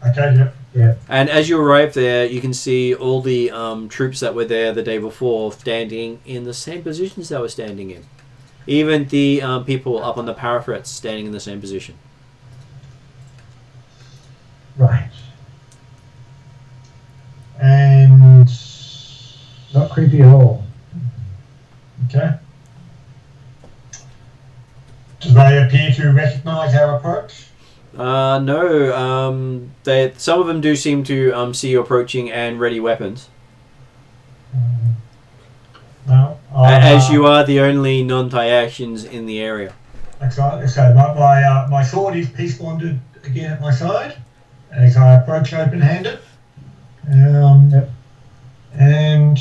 Okay, yep. Yeah. And as you arrive there, you can see all the troops that were there the day before standing in the same positions they were standing in. Even the people up on the parapets standing in the same position. Right. And Not creepy at all. okay. Do they appear to recognise our approach? No. Some of them do seem to see you approaching and ready weapons. No. As you are the only non-Thyactians in the area. Excellent. So my sword is peace bonded again at my side as I approach open-handed. Yep. And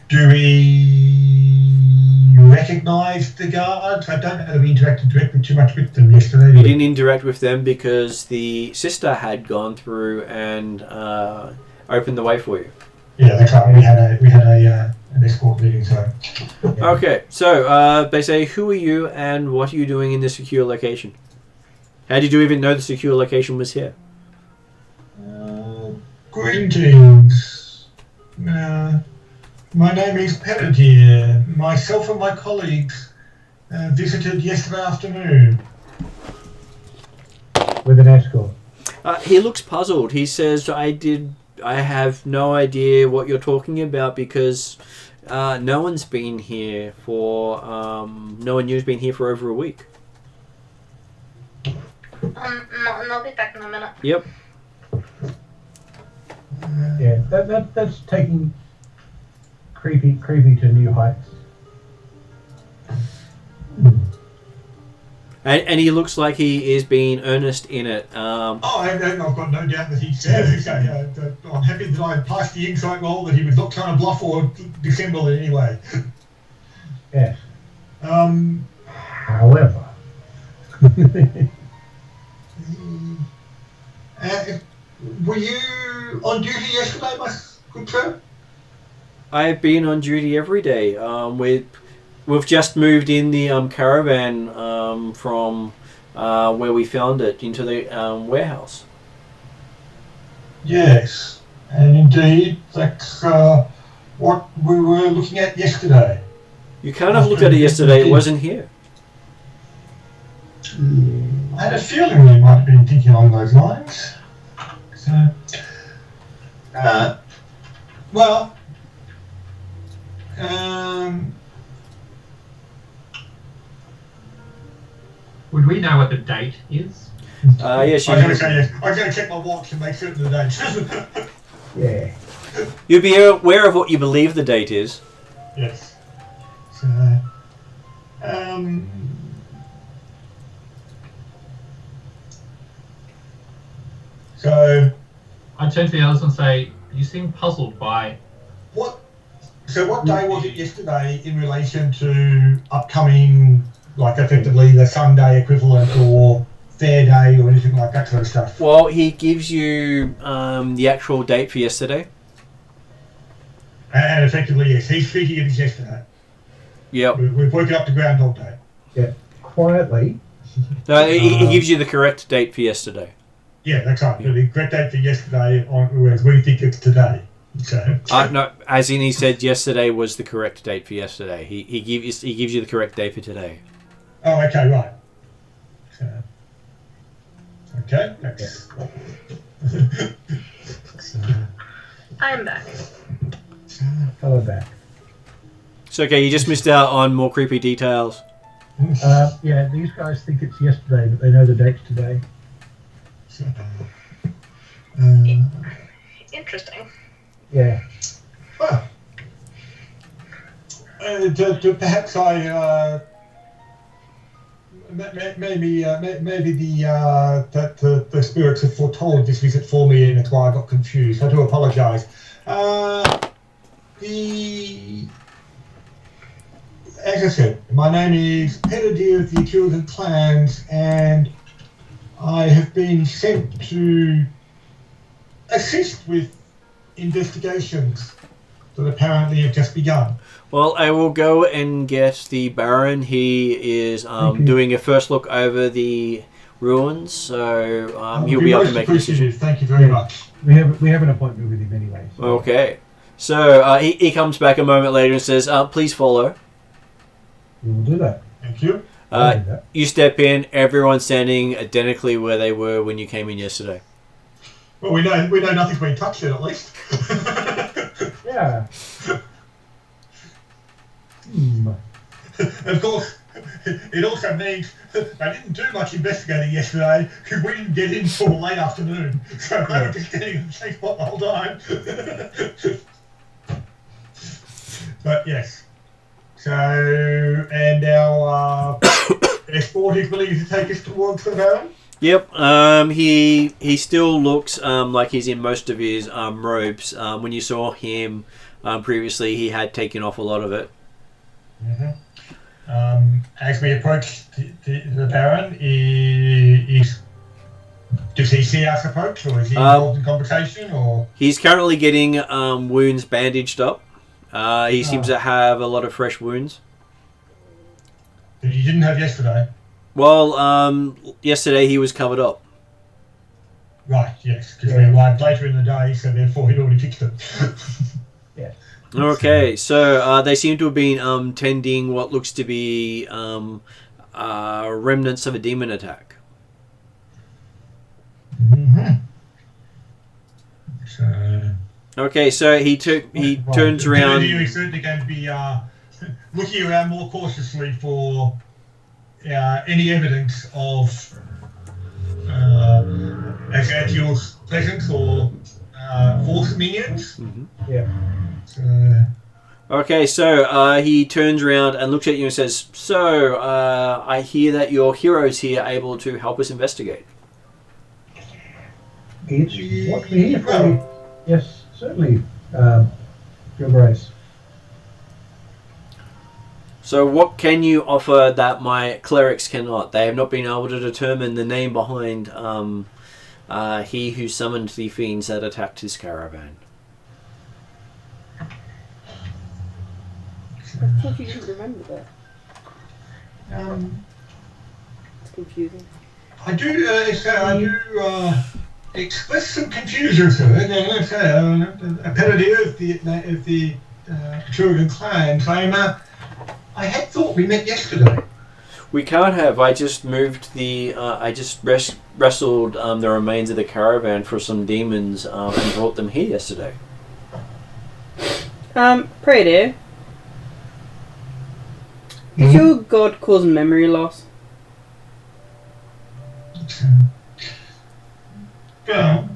do we recognise the guards? I don't know that we interacted directly too much with them yesterday. You didn't interact with them because the sister had gone through and opened the way for you. Yeah, that's right. We had an escort meeting, so. Yeah. Okay, so they say, who are you and what are you doing in this secure location? How did you even know the secure location was here? Greetings. My name is Pelletier. Myself and my colleagues visited yesterday afternoon. With an escort. He looks puzzled. He says, I have no idea what you're talking about because no one's been here for, no one new's been here for over a week. I'll be back in a minute. Yep. Yeah, that's taking creepy to new heights. And he looks like he is being earnest in it. I've got no doubt that he's I'm happy that I passed the insight roll that he was not trying to bluff or dissemble in any way. Yes. However. Were you on duty yesterday, my good sir? I've been on duty every day. We've just moved in the caravan from where we found it into the warehouse. Yes, and indeed, that's what we were looking at yesterday. You kind of looked at it yesterday. It wasn't here. I had a feeling you might have been thinking along those lines. So, well, Would we know what the date is? Yes, I'm going to say yes. I'm going to check my watch and make certain of the date. Yeah. you'd be aware of what you believe the date is. Yes. So, I turn to the others and say, you seem puzzled by... what day was it yesterday in relation to upcoming, like effectively the Sunday equivalent or fair day or anything like that sort of stuff? Well, he gives you the actual date for yesterday. And effectively, yes, he's treating it as yesterday. Yep. We've woken up to Groundhog Day. Yeah. Quietly. No, he gives you the correct date for yesterday. Yeah, that's right. The correct date for yesterday, whereas we think it's today. So. No, as in he said yesterday was the correct date for yesterday. He gives you the correct date for today. Oh, okay, right. So, okay, that's... I'm back. Hello back. It's okay, you just missed out on more creepy details. Yeah, these guys think it's yesterday, but they know the date's today. Interesting. Yeah. Well, perhaps I maybe the spirits have foretold this visit for me, and that's why I got confused. I do apologise. As I said, my name is Pelletier of the Atruaghin clans, and I have been sent to assist with investigations that apparently have just begun. Well, I will go and get the Baron. He is doing a first look over the ruins, so I'll he'll be be able to most make a decision. appreciative. Thank you very much. We have an appointment with him anyway. So. Okay. So he comes back a moment later and says, please follow. We will do that. Thank you. I'll do that. You step in, everyone's standing identically where they were when you came in yesterday. Well, we know nothing's been touched yet, at least. Yeah. Of course, it also means I didn't do much investigating yesterday because we didn't get in until late afternoon. So I was just getting the same spot the whole time. But yes. So, and our escort is willing to take us towards the Caravan? Yep. He still looks like he's in most of his robes. When you saw him previously, he had taken off a lot of it. Mm-hmm. As we approach the Baron, does he see us approach, or is he involved in conversation, or? He's currently getting wounds bandaged up. He seems to have a lot of fresh wounds. That you didn't have yesterday? Well, yesterday he was covered up. Right, yes, because we arrived later in the day, so therefore he'd already fixed it. Yeah. Okay, so they seem to have been tending what looks to be remnants of a demon attack. Mm-hmm. So... Okay, so he turns around. We're certainly going to be looking around more cautiously for any evidence of Axantial's presence or force minions. Mm-hmm. Yeah. So, Okay, so he turns around and looks at you and says, "So I hear that your heroes here are able to help us investigate." It's what we're here for. Yes, certainly, Your Grace. So what can you offer that my clerics cannot? They have not been able to determine the name behind he who summoned the fiends that attacked his caravan. I thought you didn't remember that. It's confusing. I do express some confusion, sir. A pedigree of the Atruaghin clan. I had thought we met yesterday. We can't have. I just moved the. I just wrestled the remains of the caravan for some demons and brought them here yesterday. Pray dear. Is your god causing memory loss? Well,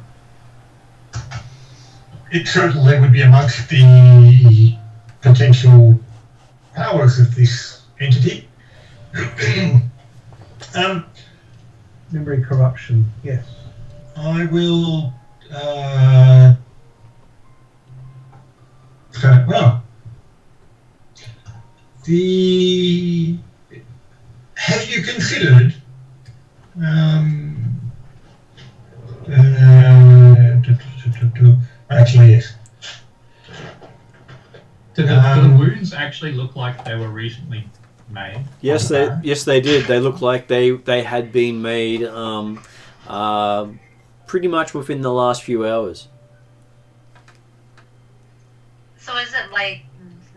it certainly would be amongst the potential powers of this entity. Memory corruption, yes. I will. Have you considered? Actually, yes. Do the wounds actually look like they were recently made? Yes, they did. They look like they had been made pretty much within the last few hours. So is it like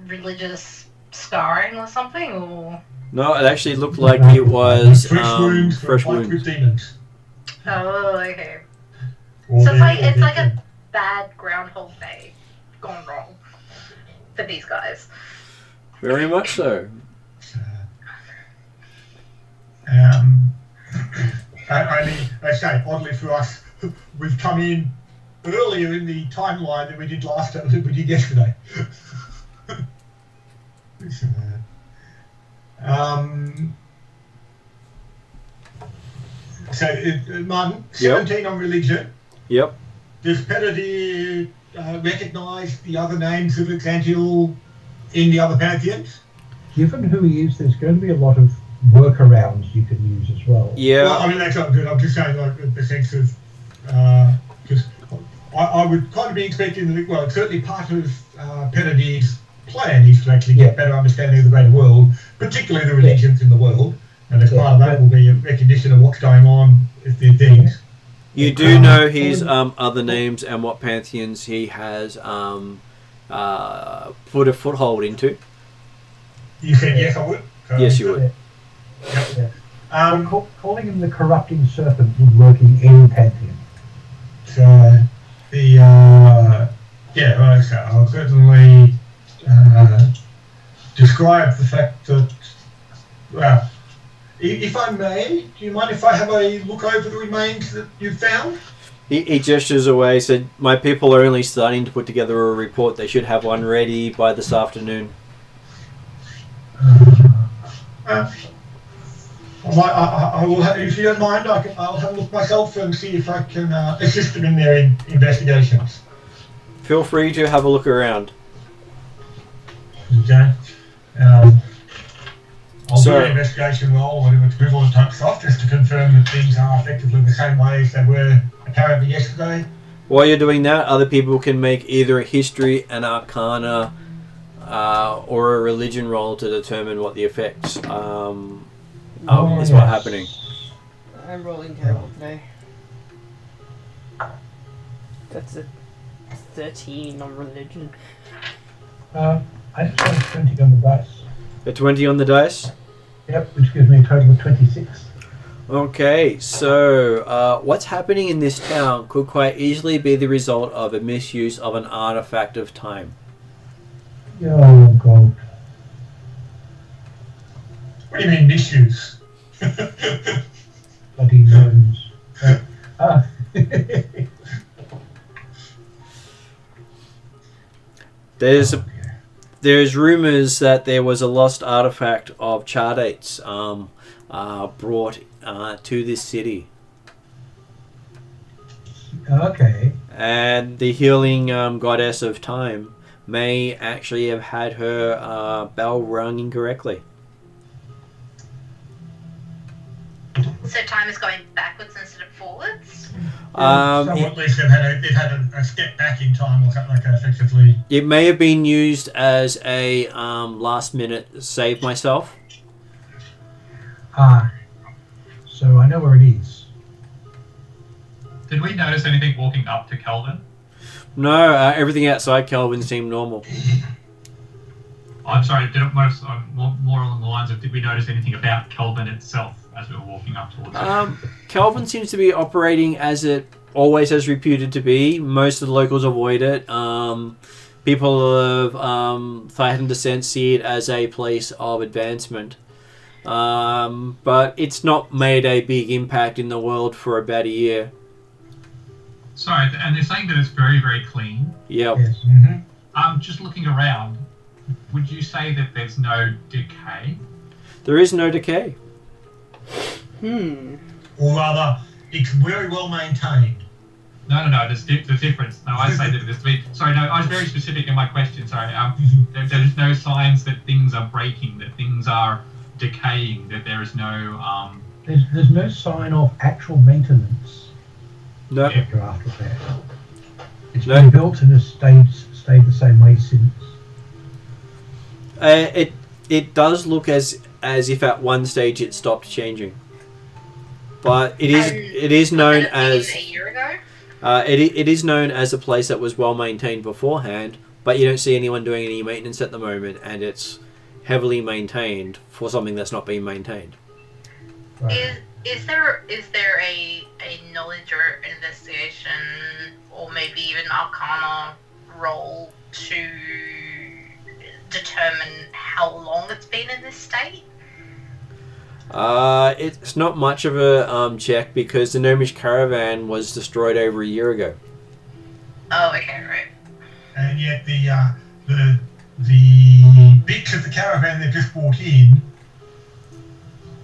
religious scarring or something, or? No, it actually looked like it was fresh wounds. Fresh wounds. With demons. Oh, okay. Or So they- it's like a bad Groundhog Day gone wrong for these guys. Very much so. I say, oddly for us, we've come in earlier in the timeline than we did yesterday. Martin, 17 on religion. Yep. Does Peredir recognise the other names of Axantial in the other pantheons? Given who he is, there's going to be a lot of workarounds you can use as well. Yeah. Well, I mean, that's not good. I'm just saying, like, the sense of, because I would kind of be expecting that, well, it's certainly part of Peredir's plan is to actually get better understanding of the greater world, particularly the religions in the world. And as part of that will be a recognition of what's going on with the things. You do know his other names and what pantheons he has put a foothold into. You said yes, I would. So, Yes, you would. Calling him the corrupting serpent would work in any pantheon. So I'll certainly describe the fact that, well, if I may, do you mind if I have a look over the remains that you've found? He gestures away, said, "My people are only starting to put together a report. They should have one ready by this afternoon." I will have, if you don't mind, I'll have a look myself and see if I can assist them in their investigations. Feel free to have a look around. Okay. I'll do an investigation roll or an equivalent type stuff just to confirm that things are effectively the same way as they were apparently yesterday. While you're doing that, other people can make either a history, an arcana, or a religion roll to determine what the effects is what's happening. I'm rolling terrible today. That's a 13 on religion. I just got a 20 on the dice. A 20 on the dice? Yep, which gives me a total of 26. Okay, so what's happening in this town could quite easily be the result of a misuse of an artifact of time. Oh, God. What do you mean misuse? Bloody gnomes. There's rumours that there was a lost artifact of Chardates brought to this city. Okay. And the healing goddess of time may actually have had her bell rung incorrectly. So time is going backwards instead of forwards? So at least they've had a step back in time or something like that, effectively. It may have been used as a last minute save myself. So I know where it is. Did we notice anything walking up to Kelvin? No, everything outside Kelvin seemed normal. I'm sorry, didn't notice, more along the lines of, did we notice anything about Kelvin itself as we were walking up towards it? Kelvin seems to be operating as it always has reputed to be. Most of the locals avoid it. People of Titan descent see it as a place of advancement. But it's not made a big impact in the world for about a year. Sorry, and they're saying that it's very, very clean. Yep. Yes. Mm-hmm. Just looking around, would you say that there's no decay? There is no decay. Or rather, it's very well maintained. No, there's difference. No, I say that there's sorry, no, I was very specific in my question, sorry. There's no signs that things are breaking, that things are decaying, that there is no... There's no sign of actual maintenance. No. After that. It's been built and has stayed the same way since. It does look as if at one stage it stopped changing, but it is known as a year ago. it is known as a place that was well maintained beforehand, but you don't see anyone doing any maintenance at the moment, and it's heavily maintained for something that's not being maintained. Right. Is there a knowledge or investigation or maybe even arcana roll to determine how long it's been in this state? It's not much of a check because the Gnomish Caravan was destroyed over a year ago. Oh, okay, right. And yet the bits of the caravan they've just brought in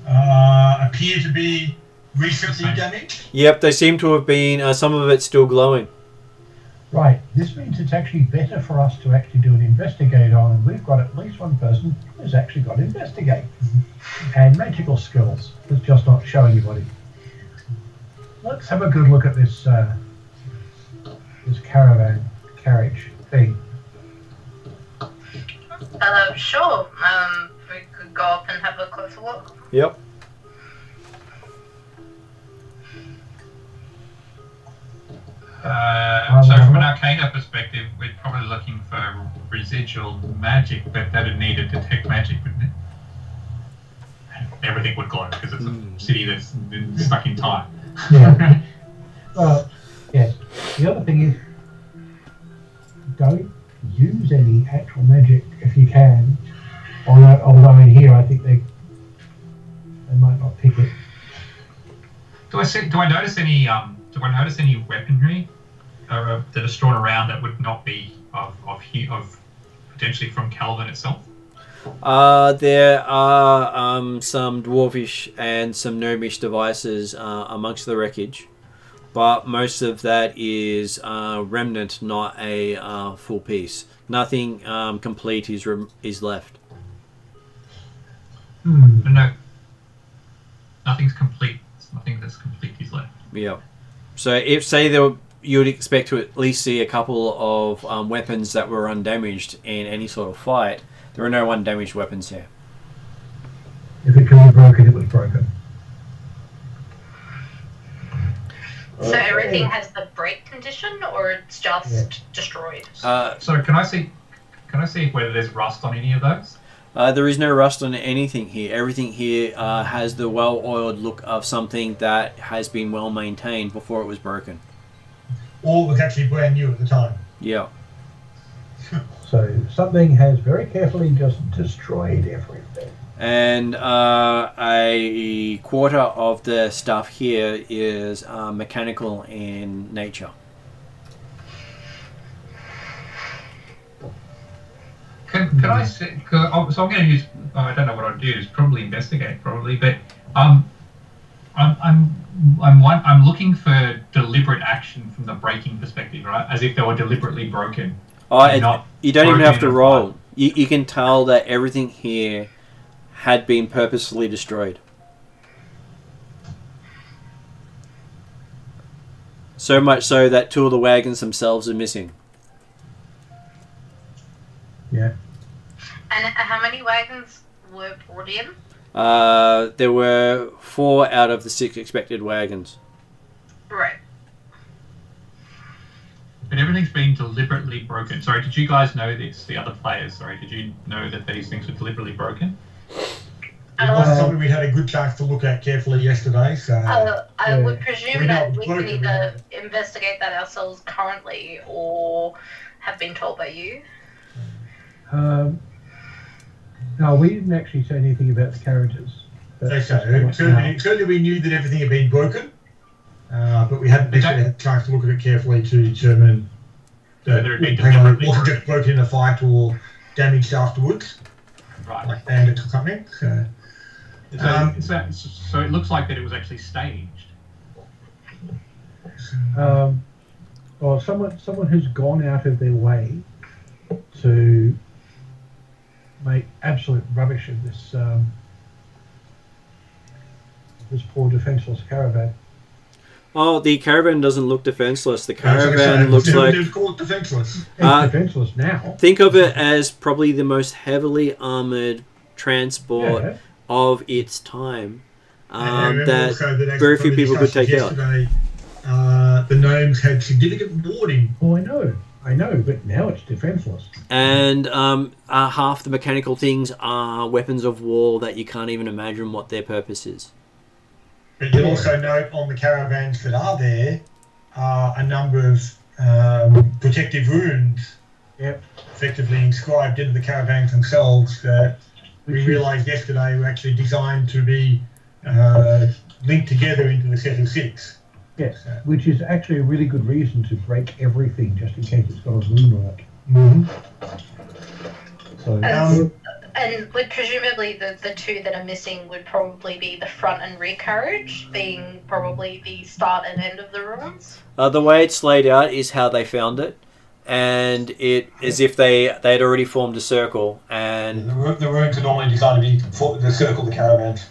appear to be recently damaged. Yep, they seem to have been. Some of it's still glowing. Right. This means it's actually better for us to actually do an investigate on, and we've got at least one person who's actually got investigate and magical skills that's just not show anybody. Let's have a good look at this this caravan carriage thing. Sure. We could go up and have a closer look. Yep. So from an Arcana perspective, we're probably looking for residual magic, but that'd need to detect magic, wouldn't it? And everything would glow because it's a city that's been stuck in time. Yeah. Well, yes. The other thing is, don't use any actual magic if you can. Although in here, I think they might not pick it. Do I notice any weaponry that are strewn around that would not be of potentially from Caravan itself? There are some dwarvish and some gnomish devices amongst the wreckage, but most of that is remnant, not a full piece. Nothing complete is left. No, nothing's complete. Nothing that's complete is left. Yeah. So if you would expect to at least see a couple of weapons that were undamaged in any sort of fight. There are no undamaged weapons here. If it can be broken, it was broken. So everything has the break condition, or it's just destroyed? So can I see whether there's rust on any of those? There is no rust on anything here. Everything here has the well-oiled look of something that has been well maintained before it was broken. Or it was actually brand new at the time. Yeah. So something has very carefully just destroyed everything. And a quarter of the stuff here is mechanical in nature. Can I say? So I'm going to use. I don't know what I'd do. Is probably investigate, but I'm looking for deliberate action from the breaking perspective, right? As if they were deliberately broken. You don't even have to roll. You can tell that everything here had been purposefully destroyed. So much so that two of the wagons themselves are missing. Yeah. And how many wagons were brought in? There were 4 out of the 6 expected wagons. Right. But everything's been deliberately broken. Sorry, did you guys know this? The other players, sorry, did you know that these things were deliberately broken? It wasn't something we had a good chance to look at carefully yesterday, so... I would presume that we can broken, either investigate that ourselves currently or have been told by you. No, we didn't actually say anything about the carriages. Certainly we knew that everything had been broken, but we hadn't necessarily had a chance to look at it carefully to determine that it wasn't just broken in a fight or damaged afterwards, right? Like bandits or something. So it looks like that it was actually staged. Or someone who's gone out of their way to make absolute rubbish of this this poor defenseless caravan. Oh, the caravan doesn't look defenseless. The caravan looks like... It's called defenseless. It's defenseless now. Think of it as probably the most heavily armoured transport of its time that very few people could take out. The gnomes had significant warding. Oh, I know, but now it's defenseless. And half the mechanical things are weapons of war that you can't even imagine what their purpose is. But you'll also note on the caravans that are there a number of protective runes, effectively inscribed into the caravans themselves that we realised yesterday were actually designed to be linked together into the set of 6. Yes, which is actually a really good reason to break everything just in case it's got a rune on it. Mm-hmm. So, and would presumably the 2 that are missing would probably be the front and rear carriage, being probably the start and end of the ruins? The way it's laid out is how they found it, and it as if they had already formed a circle. And the ruins are normally designed to be to circle the caravans.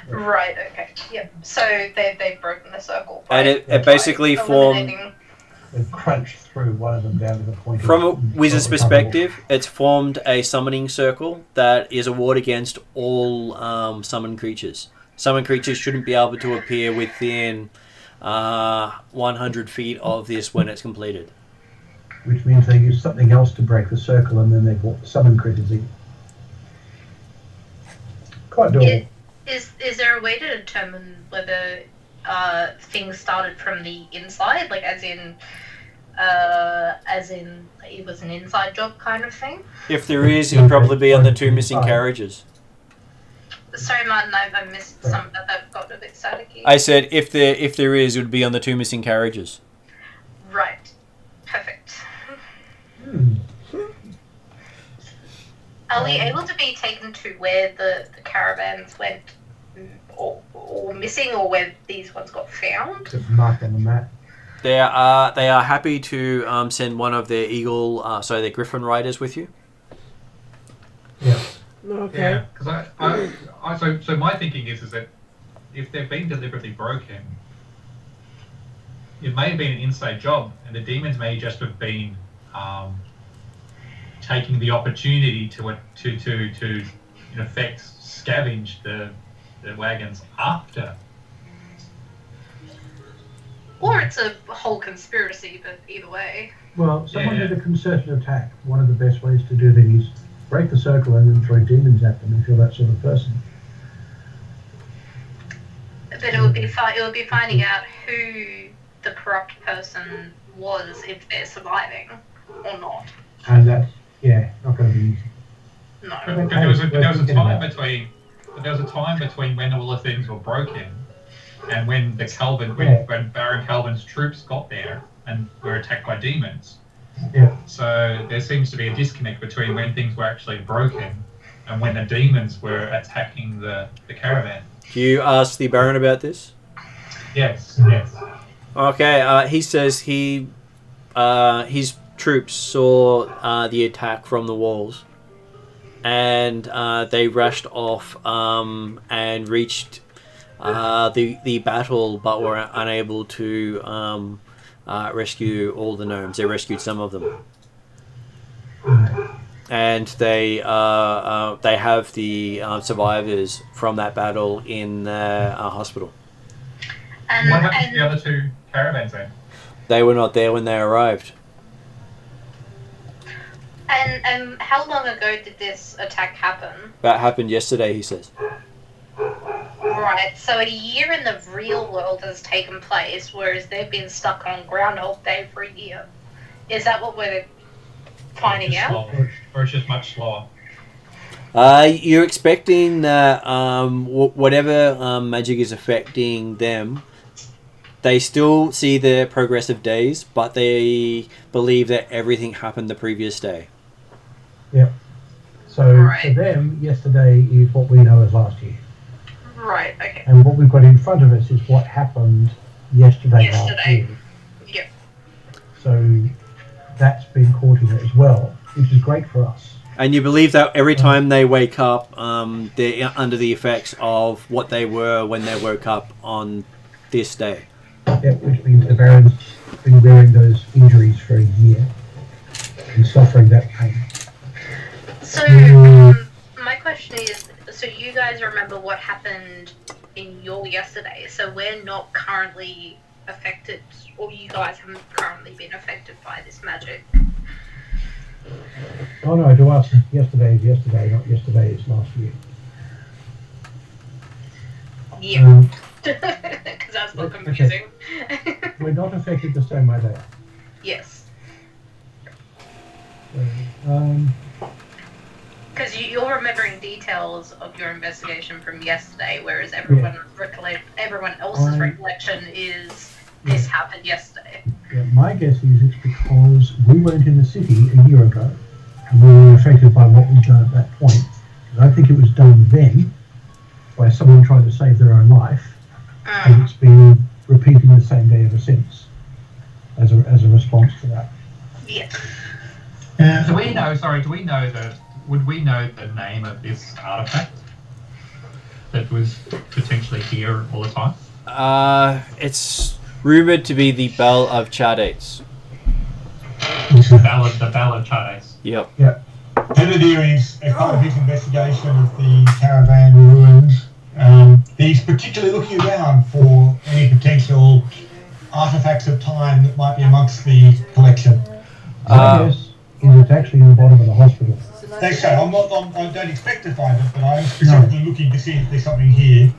Right, okay, yep. So they've broken the circle. And it basically formed... They've crunched through one of them down to the point... From a wizard's perspective, it's formed a summoning circle that is a ward against all summoned creatures. Summoned creatures shouldn't be able to appear within 100 feet of this when it's completed. Which means they use something else to break the circle, and then they brought the summon critters in. Quite doable. Is there a way to determine whether things started from the inside, like as in it was an inside job kind of thing? If there is, it'll probably be on the 2 missing carriages. Sorry, Martin, I missed some of that. I've got a bit staticky. I said if there is, it would be on the 2 missing carriages. Right. Perfect. Hmm. Are we able to be taken to where the caravans went or missing, or where these ones got found? It's marked on the map. They are happy to send one of their their Griffin riders with you. Yeah. Okay. Yeah, because so my thinking is that if they've been deliberately broken, it may have been an inside job, and the demons may just have been taking the opportunity to in effect scavenge the wagons after. Or it's a whole conspiracy, but either way. Well, someone did a concerted attack. One of the best ways to do that is break the circle and then throw demons at them if you're that sort of person. But it would be finding out who the corrupt person was, if they're surviving or not. And that's, not going to be easy. No. But there was a time between when all the things were broken and when when Baron Calvin's troops got there and were attacked by demons. Yeah. So there seems to be a disconnect between when things were actually broken and when the demons were attacking the caravan. Do you ask the Baron about this? Yes. Okay, he says his troops saw the attack from the walls, and they rushed off and reached the battle, but were unable to rescue all the gnomes. They rescued some of them, and they have the survivors from that battle in their hospital. What happened to the other 2 caravans then? They were not there when they arrived. And how long ago did this attack happen? That happened yesterday, he says. Right, so a year in the real world has taken place, whereas they've been stuck on Groundhog Day for a year. Is that what we're finding out? Or it's just much slower? You're expecting that whatever magic is affecting them, they still see the progressive days, but they believe that everything happened the previous day. Yep. So for them, yesterday is what we know as last year. Right, okay. And what we've got in front of us is what happened yesterday. Last year. Yep. So that's been caught in it as well, which is great for us. And you believe that every time they wake up, they're under the effects of what they were when they woke up on this day. Yeah, which means the Baron's been bearing those injuries for a year and suffering that pain. So, my question is, so you guys remember what happened in your yesterday, so we're not currently affected, or you guys haven't currently been affected by this magic? Oh no, to us, yesterday is yesterday, not yesterday is last year. Yeah. Because that's not confusing. Okay. We're not affected the same way they are. Yes. So, because you're remembering details of your investigation from yesterday, whereas everyone else's recollection is this happened yesterday. Yeah, my guess is it's because we weren't in the city a year ago, and we were affected by what was done at that point. And I think it was done then by someone trying to save their own life, and it's been repeating the same day ever since, as a response to that. Yeah. Do we know would we know the name of this artifact that was potentially here all the time? It's rumored to be the Bell of Chardates. The Bell of Chardates. Yep. Benedier is, as part of his investigation of the Caravan ruins, he's particularly looking around for any potential artifacts of time that might be amongst the collection? My guess is it's actually in the bottom of the hospital. They say I don't expect to find it, but I'm specifically looking to see if there's something here.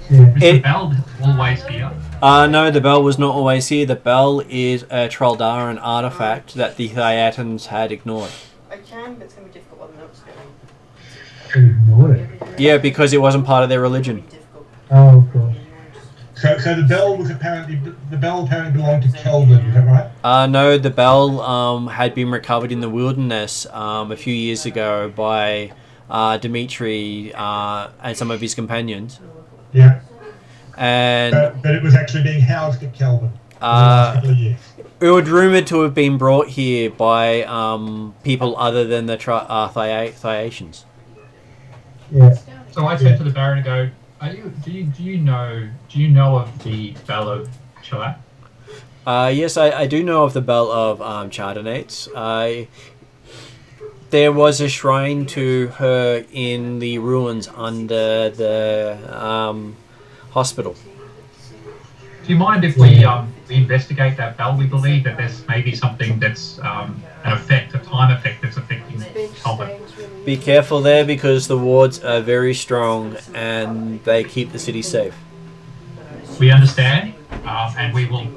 Yeah. Is the bell always here? No, the bell was not always here. The bell is a Treldaran artifact that the Theatans had ignored. I can, but it's going to be difficult on the notes going. Ignored it. Yeah, because it wasn't part of their religion. Oh, of course. So the bell apparently belonged to Kelvin, is that right? No, the bell had been recovered in the wilderness a few years ago by Dimitri and some of his companions. Yeah. And But it was actually being housed at Kelvin for the last couple of years. it was rumored to have been brought here by people other than the Theatians. Yeah. So I turn to the Baron and go, do you know of the Bell of Chilak? Yes, I do know of the Bell of Chardonnates. There was a shrine to her in the ruins under the hospital. Do you mind if we investigate that bell? We believe that there's maybe something that's an effect, a time effect that's affecting Kelvin. Be careful there because the wards are very strong and they keep the city safe. We understand, and we will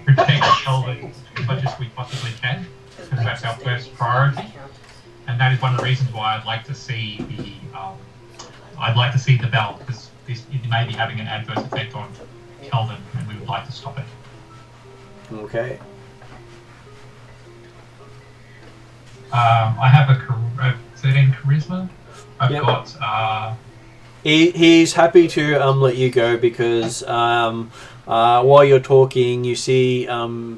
protect Kelvin as much as we possibly can, because that's our first priority. And that is one of the reasons why I'd like to see the bell, because it may be having an adverse effect on Kelvin, and we would like to stop it. Okay. I have a 13 charisma. I've Yep. got. He's happy to let you go because while you're talking, you see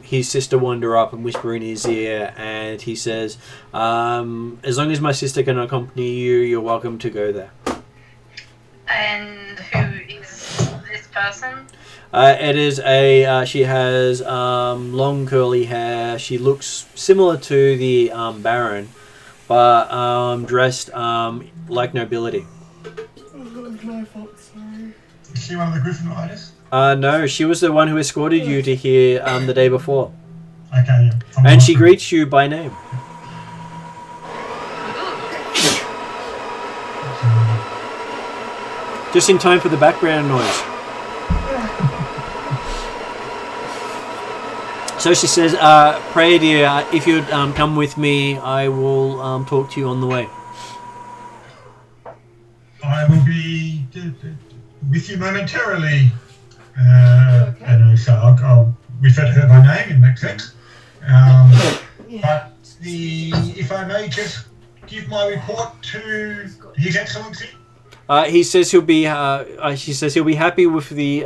his sister wander up and whisper in his ear, and he says, "As long as my sister can accompany you, you're welcome to go there." And who is this person? It is she has long curly hair. She looks similar to the Baron, but dressed like nobility. Is she one of the Griffin Riders? No, she was the one who escorted you to here the day before. Okay, yeah. And she greets you by name. Just in time for the background noise. So she says, "Pray, dear, if you'd come with me, I will talk to you on the way." I will be with you momentarily. And so I'll refer to her by name, it makes sense. But if I may just give my report to His Excellency. He says he'll be. She says he'll be happy with the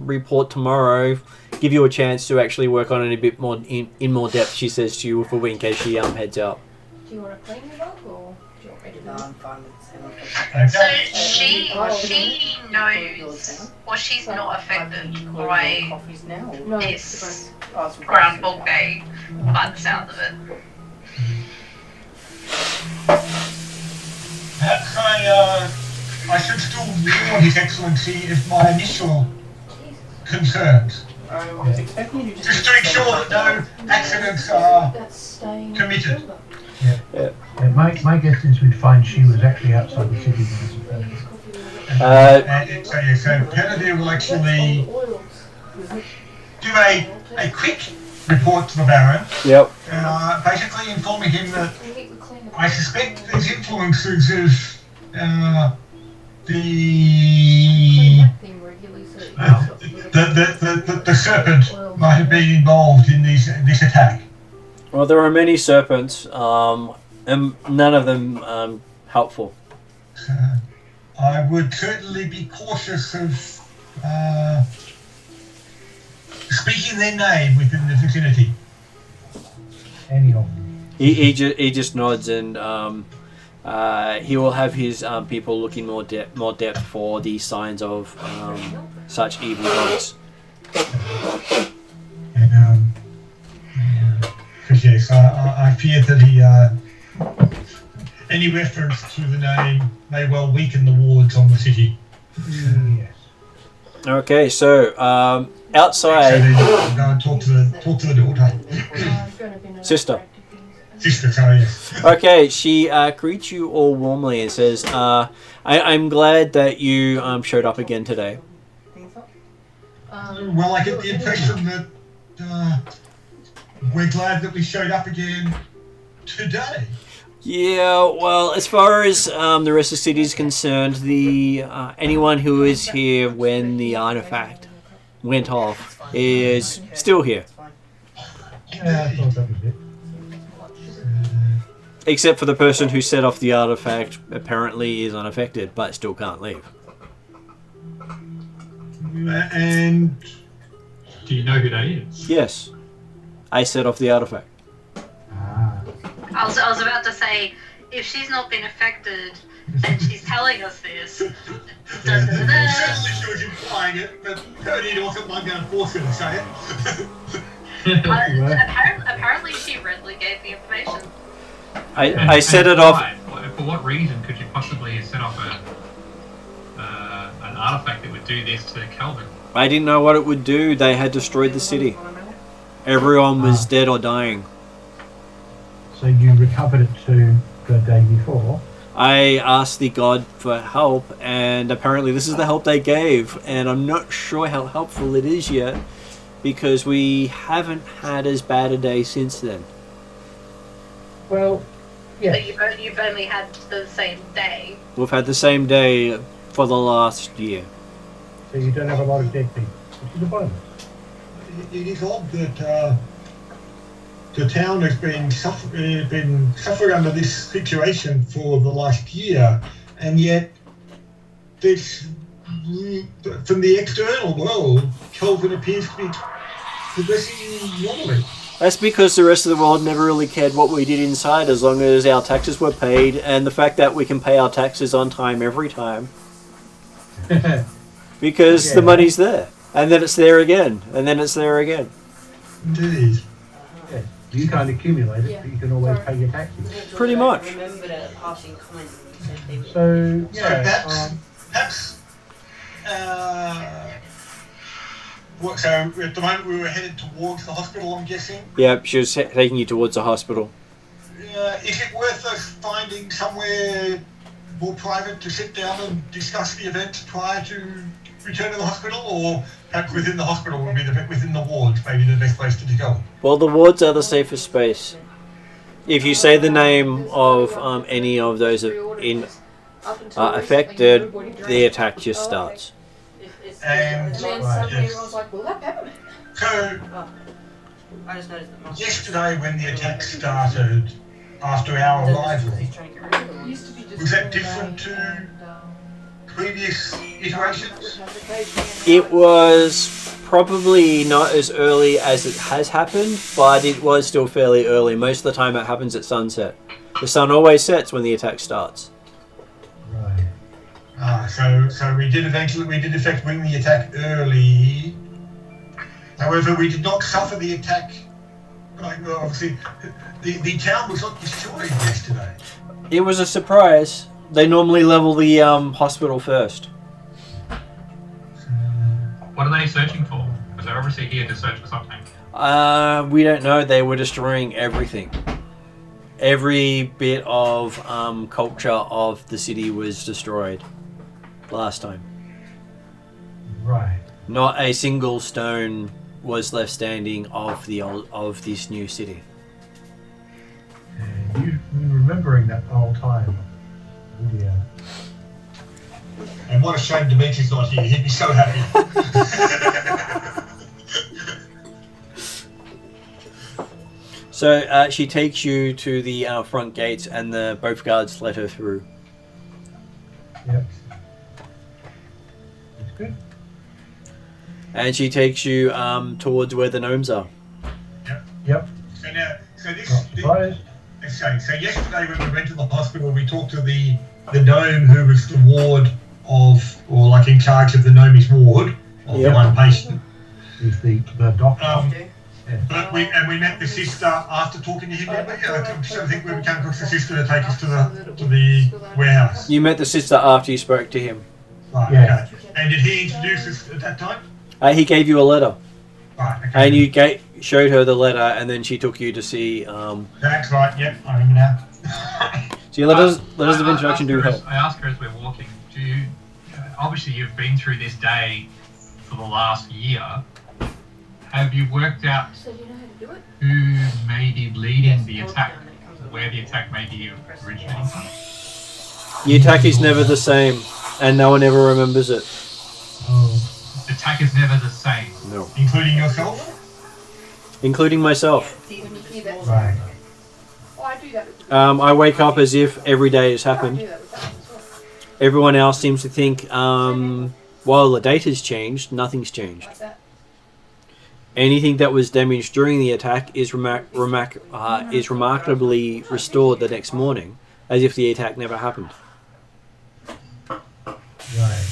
report tomorrow. Give you a chance to actually work on it a bit more in more depth. She says to you for in case she heads out. Do you want to clean it up or do you want me to do it? I'm fine with So she knows, or she's not affected by coffees now. No, this Oh, Groundhog Day by the sound of it. Perhaps I should still warn His Excellency of my initial concerns. I was expecting you to Just to ensure that no accidents are That's staying. committed. Yeah, my guess is we'd find she was actually outside the city. So Penadere will actually do a quick report to the Baron, Yep. basically informing him that I suspect there's influences of the serpent might have been involved in this attack. Well, there are many serpents, and none of them helpful. I would certainly be cautious of speaking their name within the vicinity. Any of them. He just nods and he will have his people looking more depth for the signs of such evil gods. And because yes, I fear that any reference to the name may well weaken the wards on the city. Yes. Okay, so outside. So then I'll go and talk to the daughter. Sister. Sister, sorry, yes. Okay, she greets you all warmly and says, I'm glad that you showed up again today. Well, I get the impression that we're glad that we showed up again today. Yeah, well, as far as the rest of the city is concerned, anyone who was here when the artifact went off is still here. Yeah, I thought that was it. Except for the person who set off the artifact apparently is unaffected, but still can't leave. And Do you know who that is? Yes, I set off the artifact. Ah. I was about to say, if she's not been affected and she's telling us this, certainly she was implying it, but Cody wasn't going to force her to say it. apparently she readily gave the information. I set it off. For what reason could you possibly set off an artifact that would do this to Calvin? I didn't know what it would do. They had destroyed the city. Everyone was dead or dying. So you recovered it to the day before? I asked the god for help, and apparently this is the help they gave, and I'm not sure how helpful it is yet, because we haven't had as bad a day since then. Well, yeah. But you've only had the same day. We've had the same day for the last year. So you don't have a lot of dead people, which is a bonus. It is odd that the town has been suffering under this situation for the last year, and yet this, from the external world, Kelvin appears to be progressing normally. That's because the rest of the world never really cared what we did inside as long as our taxes were paid, and the fact that we can pay our taxes on time every time. Because the money's there. And then it's there again. And then it's there again. Indeed. Yeah. You can't accumulate it, but you can always pay your taxes. Pretty much. So, yeah. So perhaps so at the moment we were headed towards the hospital, I'm guessing? Yeah, she was taking you towards the hospital. Is it worth us finding somewhere more private to sit down and discuss the event prior to return to the hospital, or perhaps within the hospital would be within the wards, maybe the best place to go? Well, the wards are the safest space. If you say the name of any of those affected, the attack just starts. And then suddenly everyone's like, "Well, that peppermint." so I just noticed that yesterday when the attack started, after our arrival, was that different to previous iterations? It was probably not as early as it has happened, but it was still fairly early. Most of the time it happens at sunset. The sun always sets when the attack starts. Right. So we did effect win the attack early. However, we did not suffer the attack. Well, obviously, the town was not destroyed yesterday. It was a surprise. They normally level the hospital first. What are they searching for? Because they're obviously here to search for something. We don't know. They were destroying everything. Every bit of culture of the city was destroyed last time. Right. Not a single stone was left standing of this new city. And you've been remembering that whole time. Yeah. And what a shame Dimitri's not here. He'd be so happy. So she takes you to the front gates, and both guards let her through. Yep. That's good. And she takes you towards where the gnomes are. Yep. So Not surprised. So yesterday when we went to the hospital, we talked to the gnome who was the ward of, or like in charge of the gnome's ward of the one patient. Is the doctor. But we met the sister after talking to him. I think we came across the sister to take us to the warehouse. You met the sister after you spoke to him. Right, Yeah. okay. And did he introduce us at that time? He gave you a letter. Right, okay. And you showed her the letter, and then she took you to see. That's right, yep, I remember now. So your letters of introduction do help. I asked her as we're walking, obviously you've been through this day for the last year. Have you worked out So do you know how to do it? who may be leading the attack, where the attack may be originating from? The attack is never the same, and no one ever remembers it. Oh. The attack is never the same. No. Including yourself? Including myself. When you hear that. Right. Oh, I do that with I wake up as if every day has I happened. do that with that one as well. Everyone else seems to think, while the date has changed, nothing's changed. Like that. Anything that was damaged during the attack is remarkably restored the next morning, as if the attack never happened. Right.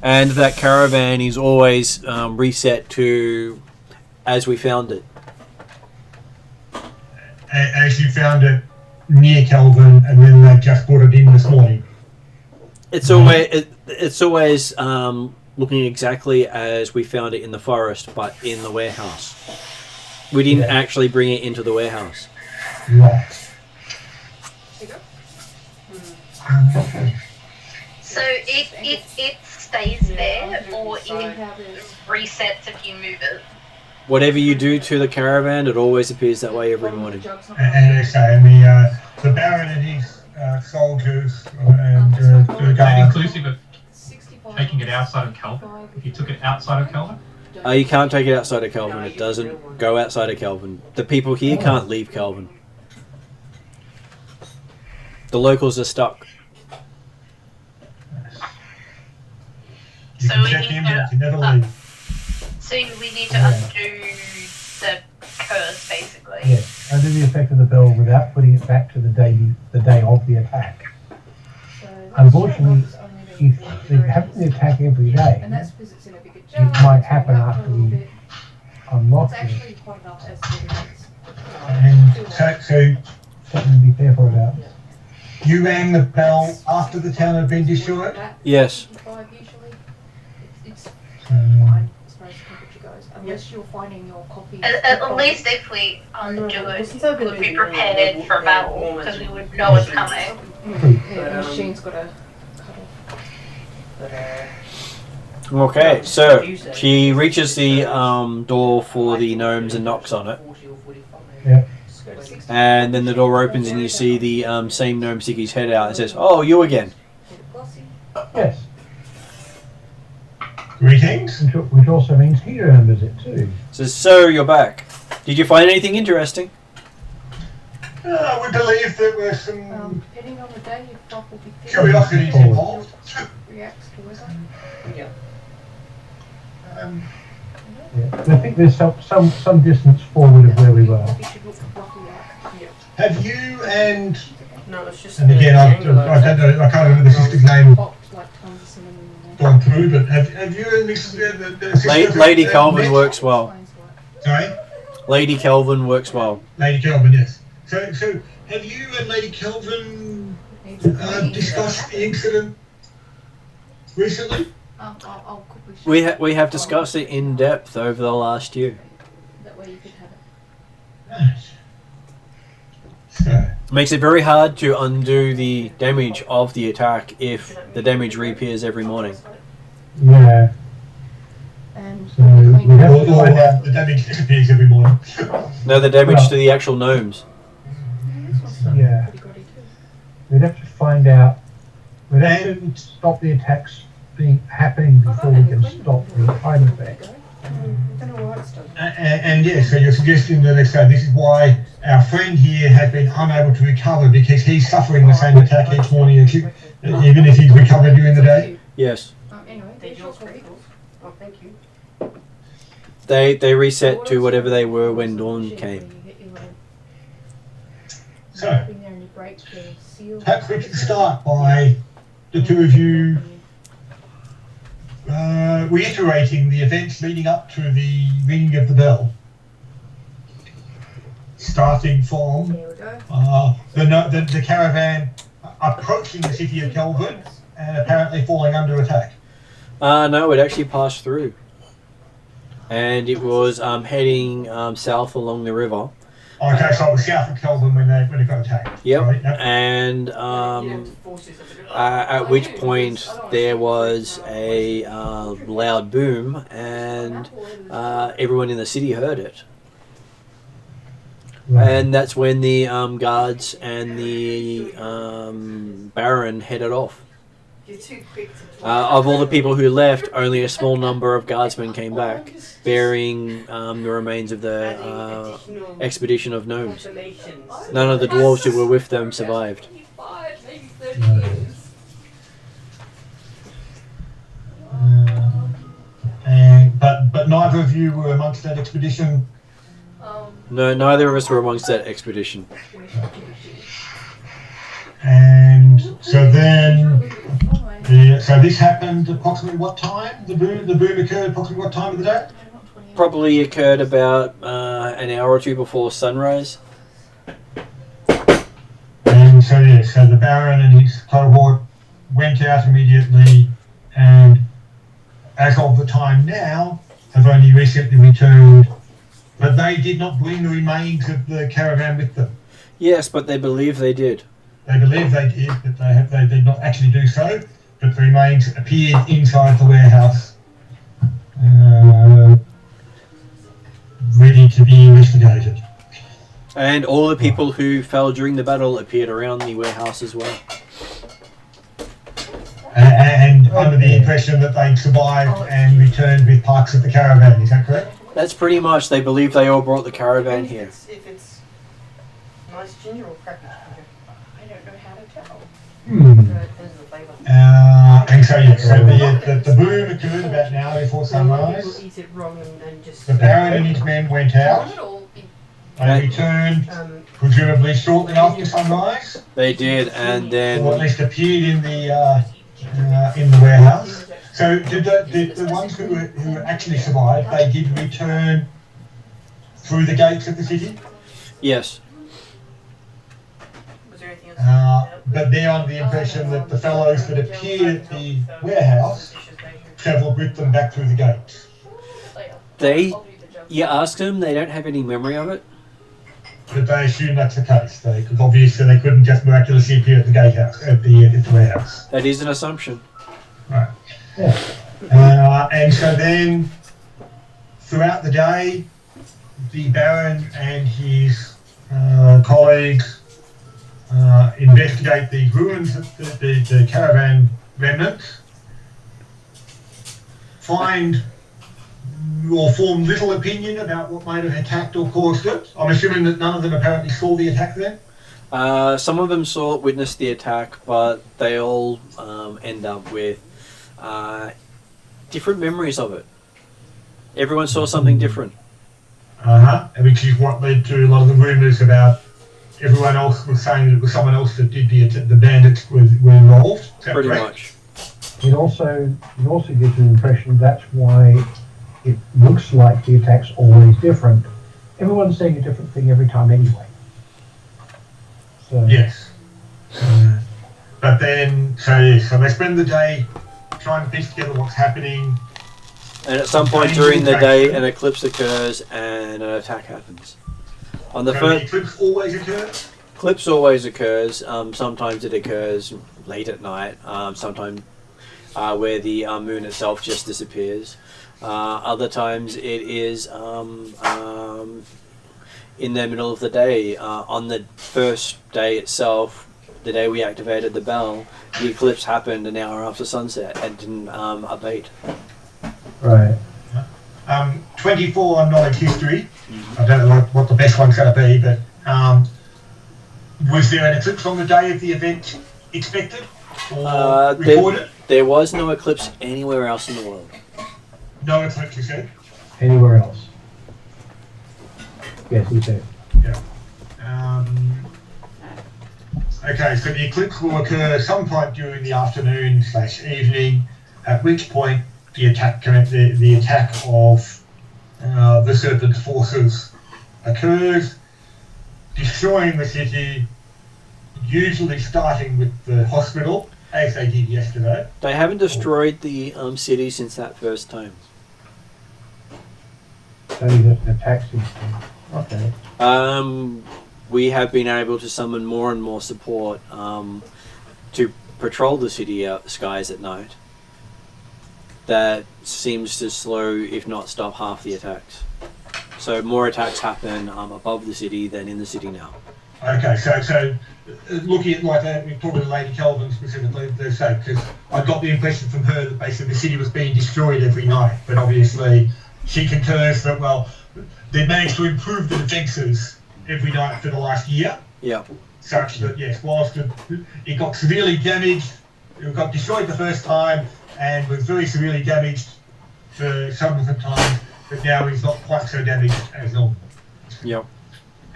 And that caravan is always reset to as we found it. As you found it near Caravan, and then they just brought it in this morning. It's always looking exactly as we found it in the forest, but in the warehouse. We didn't actually bring it into the warehouse. Right. There you go. So it stays there, or See it how there's resets if you move it. Whatever you do to the caravan, it always appears that way every morning. And so, the Baron and his soldiers and the Is that guards. inclusive of taking it outside of Kelvin? If you took it outside of Kelvin? You can't take it outside of Kelvin. It doesn't go outside of Kelvin. The people here can't leave Kelvin. The locals are stuck. You So can we check need him, to- but you can never leave. So we need to undo the curse, basically. Yes, under the effect of the bell without putting it back to the day of the attack. Unfortunately, if they have the attack every day, And that's because it's in a bigger jar. it might it's happen been out for a after little we bit. unlock It's it. actually hot enough as it is. And so Something to be careful about. you rang the bell after the town had been destroyed? Yes. Usually, it's Um, fine as far as temperature goes, unless you're finding your coffee. At least if we undo it, we would be prepared for battle, because we would know it's coming. Yeah, the machine's got a cut off. Okay, so she reaches the door for the gnomes and knocks on it. Yeah. And then the door opens and you see the same gnome stick his head out and says, "Oh, you again." Yes, Greetings. which also means he remembers it too. Says, "So you're back. Did you find anything interesting?" We believe there were some Depending on the day, your crop will be thick. curiosities involved. Reacts to weather. Yeah. I think there's some distance forward of where we were. Coffee should look roughly like. Have you and No, it's just. again I don't know, I can't remember the sister's name Popped like tons of cinnamon in there. gone through, but have you and Mrs. The sister Lady met? Calvin works well. Explains why. Sorry, Lady Calvin works well. Lady Calvin, yes. So have you and Lady Calvin Needs a clean. discussed the incident recently? I'll quickly show We have discussed it in depth over the last year. that way you could have it. Right. So, Makes it very hard to undo the damage of the attack if the damage reappears every morning. Yeah. And So we have or to find out. the damage disappears every morning. No, the damage to the actual gnomes. Yeah. pretty gritty too. We'd have to find out. We'd have to stop the attacks happening before we can stop the side effects. Don't know why it's done. And yes, so you're suggesting that this is why our friend here has been unable to recover because he's suffering the same attack each morning, even if he's recovered during the day. Yes. Anyway, there's your coffee. Oh, thank you. They reset to whatever they were when dawn came. So, Bring there any breaks for seals. perhaps we can start by the two of you reiterating the events leading up to the ringing of the bell. Starting from There we go. the caravan approaching the city of Kelvin and apparently falling under attack. No, it actually passed through. And it was heading south along the river. Okay, so it was south of Kelvin when it got attacked. Yep. Right? Yep. And at which point there was a loud boom, and everyone in the city heard it. Right. And that's when the guards and the Baron headed off. You're too quick to Of all the people who left, only a small number of guardsmen came back, bearing the remains of the expedition of gnomes. None of the dwarves who were with them survived. 25, maybe 30 Right. years. But neither of you were amongst that expedition. No, neither of us were amongst that expedition. And so then, so this happened approximately what time? The boom occurred approximately what time of the day? Probably occurred about an hour or two before sunrise. And so yeah, so the Baron and his cohort went out immediately, and as of the time now, have only recently returned. But they did not bring the remains of the caravan with them. Yes, but they believe they did. They believe they did, but they did not actually do so. But the remains appeared inside the warehouse, ready to be investigated. And all the people who fell during the battle appeared around the warehouse as well. And under the impression that they'd survived and returned with parts of the caravan, is that correct? That's pretty much, they believe they all brought the caravan here. If it's nice ginger or crappy ginger. I don't know how to tell. It depends on the flavour. And so yes, so the boom occurred about an hour before sunrise. People eat it wrong and just... The Baron and his men went out. They returned presumably shortly after sunrise, They did, and or at then least appeared in the warehouse. So did the ones who actually survived, they did return through the gates of the city? yes, Was there anything else? But they're under the impression that the fellows that appeared at the warehouse travelled with them back through the gates. they. You ask them, they don't have any memory of it. But they assume that's the case, because obviously they couldn't just miraculously appear at the gatehouse, at the warehouse. That is an assumption. Right. Yeah. And so then, throughout the day, the Baron and his colleagues investigate the ruins of the caravan remnants, find or form little opinion about what might have attacked or caused it. I'm assuming that none of them apparently saw the attack then? Some of them witnessed the attack, but they all end up with different memories of it. Everyone saw something different. Which is what led to a lot of the rumours about everyone else was saying that it was someone else that did the bandits were involved. Is that Pretty correct? much. It also gives you the impression that's why it looks like the attack's always different. Everyone's saying a different thing every time anyway. So Yes. But then, so they spend the day trying to piece together what's happening. And at some point during the day, an eclipse occurs and an attack happens. On the So the first eclipse always occurs. eclipse always occurs. Sometimes it occurs late at night. Sometimes where the moon itself just disappears. Other times it is in the middle of the day. On the first day itself, the day we activated the bell, the eclipse happened an hour after sunset and didn't abate. right. 24 on knowledge history. I don't know what the best one's going to be, but was there an eclipse on the day of the event expected or reported? There was no eclipse anywhere else in the world. No eclipse, you said? Anywhere else? Yes, he said. Yeah. Okay, so the eclipse will occur sometime during the afternoon/evening, at which point the attack of the Serpent's forces occurs, destroying the city, usually starting with the hospital, as they did yesterday. They haven't destroyed the city since that first time. Only the attacks. Okay. We have been able to summon more and more support to patrol the city skies at night. That seems to slow, if not stop, half the attacks. So more attacks happen above the city than in the city now. Okay, so looking at like that, we're talking to Lady Kelvin specifically, because I got the impression from her that basically the city was being destroyed every night, but obviously she concurs that, well, they managed to improve the defences every night for the last year. Yeah. Such that, yes, whilst it got severely damaged, it got destroyed the first time and was very severely damaged for subsequent times, but now it's not quite so damaged as normal. Yep.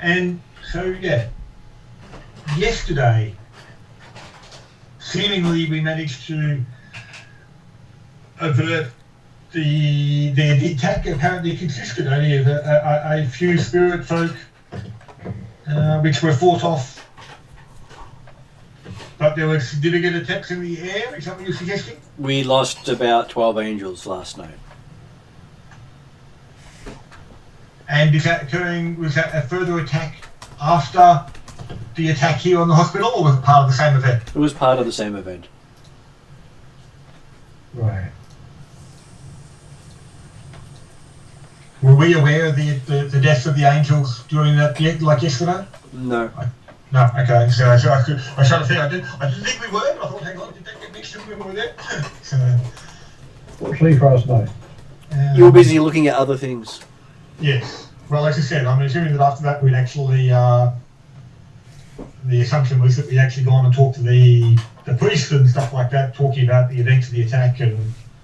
And so, yeah, yesterday, seemingly we managed to avert the attack. Apparently consisted only of a few spirit folk, which were fought off. But there were significant attacks in the air. Is that what you're suggesting? We lost about 12 angels last night. And is that occurring? Was that a further attack after the attack here on the hospital, or was it part of the same event? It was part of the same event. Right. Were we aware of the deaths of the angels during that, like yesterday? No. No, okay. So I was trying to think. I didn't think we were, but I thought, hang on, did that get mixed up when we were there? So, Fortunately for us, no. You were busy looking at other things. Yes. Well, as I said, I'm assuming that after that we'd actually, the assumption was that we'd actually gone and talked to the priest and stuff like that, talking about the events of the attack and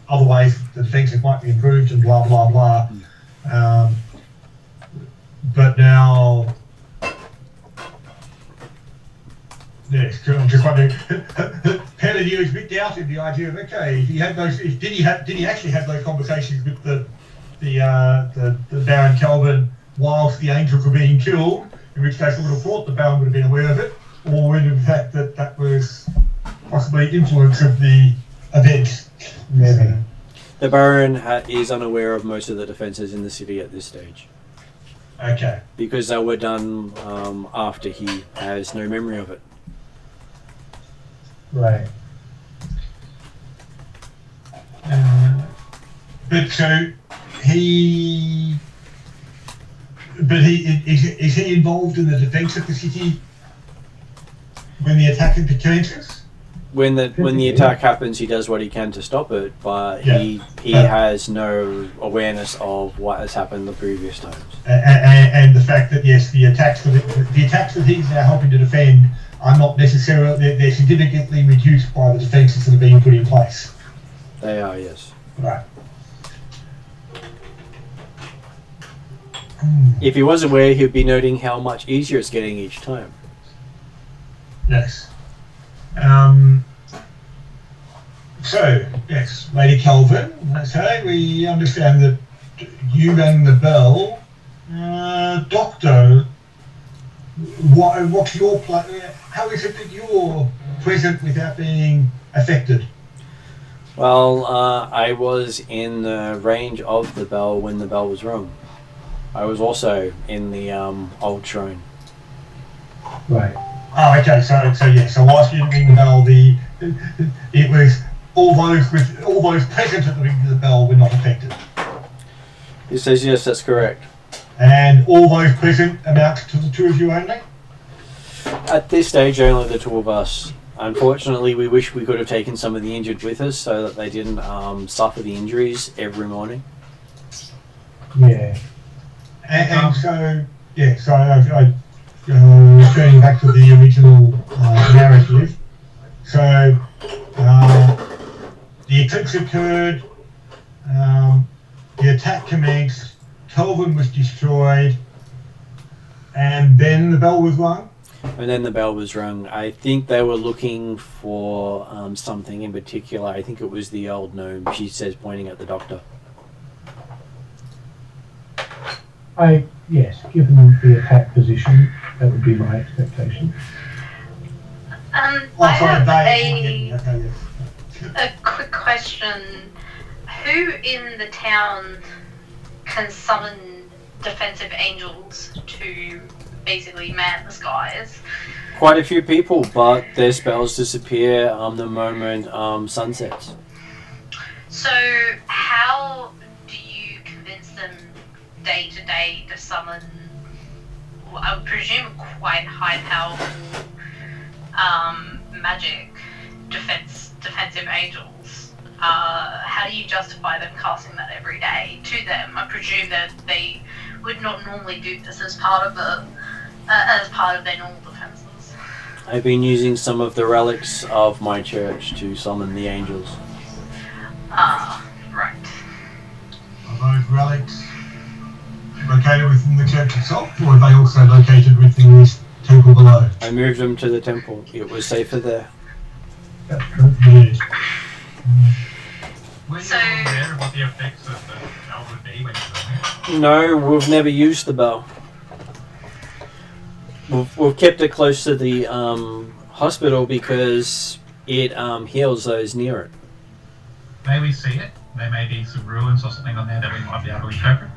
other ways the defences might be improved and blah, blah, blah. But now, yes, I'm just wondering, Pellidier is a bit doubted the idea of, okay, if he had those, did he actually have those conversations with the Baron Kelvin whilst the angels were being killed, in which case I would have thought the Baron would have been aware of it, or in fact that was possibly influence of the event. Maybe. The Baron is unaware of most of the defences in the city at this stage. Okay. Because they were done after he has no memory of it. Right. But so is he involved in the defence of the city when the attack commences? When the attack happens, he does what he can to stop it, but he has no awareness of what has happened the previous times. And the fact that yes, the attacks that he's now helping to defend are not necessarily, they're significantly reduced by the defences that are being put in place. They are, yes. Right. If he was aware, he'd be noting how much easier it's getting each time. Yes. So, yes, Lady Kelvin, okay, we understand that you rang the bell. Doctor, what's your how is it that you're present without being affected? Well, I was in the range of the bell when the bell was rung. I was also in the old shrine. Right. Oh, okay. So whilst you didn't ring the bell, it was all those present at the ring of the bell were not affected. He says yes, that's correct. And all those present amount to the two of you only? At this stage, only the two of us. Unfortunately, we wish we could have taken some of the injured with us so that they didn't suffer the injuries every morning. Yeah. And so, yeah, so I turning back to the original narrative. So, the eclipse occurred, the attack commenced, Kelvin was destroyed, and then the bell was rung? And then the bell was rung. I think they were looking for something in particular. I think it was the old gnome, she says, pointing at the doctor. Yes, given the attack position, that would be my expectation. I have Okay, yes. a quick question. Who in the town can summon defensive angels to basically man the skies? Quite a few people, but their spells disappear the moment sun sets. So how do you convince them day to day to summon, I would presume, quite high powerful magic defensive angels? How do you justify them casting that every day to them? I presume that they would not normally do this as part of their normal defenses. I've been using some of the relics of my church to summon the angels. Right. Are those relics located within the church itself, or are they also located within this temple below? I moved them to the temple. It was safer there. That's true. Yes. Were you So- aware of what the effects of the spell would be when you were No, we've never used the bell. We've kept it close to the hospital because it heals those near it. May we see it? There may be some ruins or something on there that we might be able to interpret.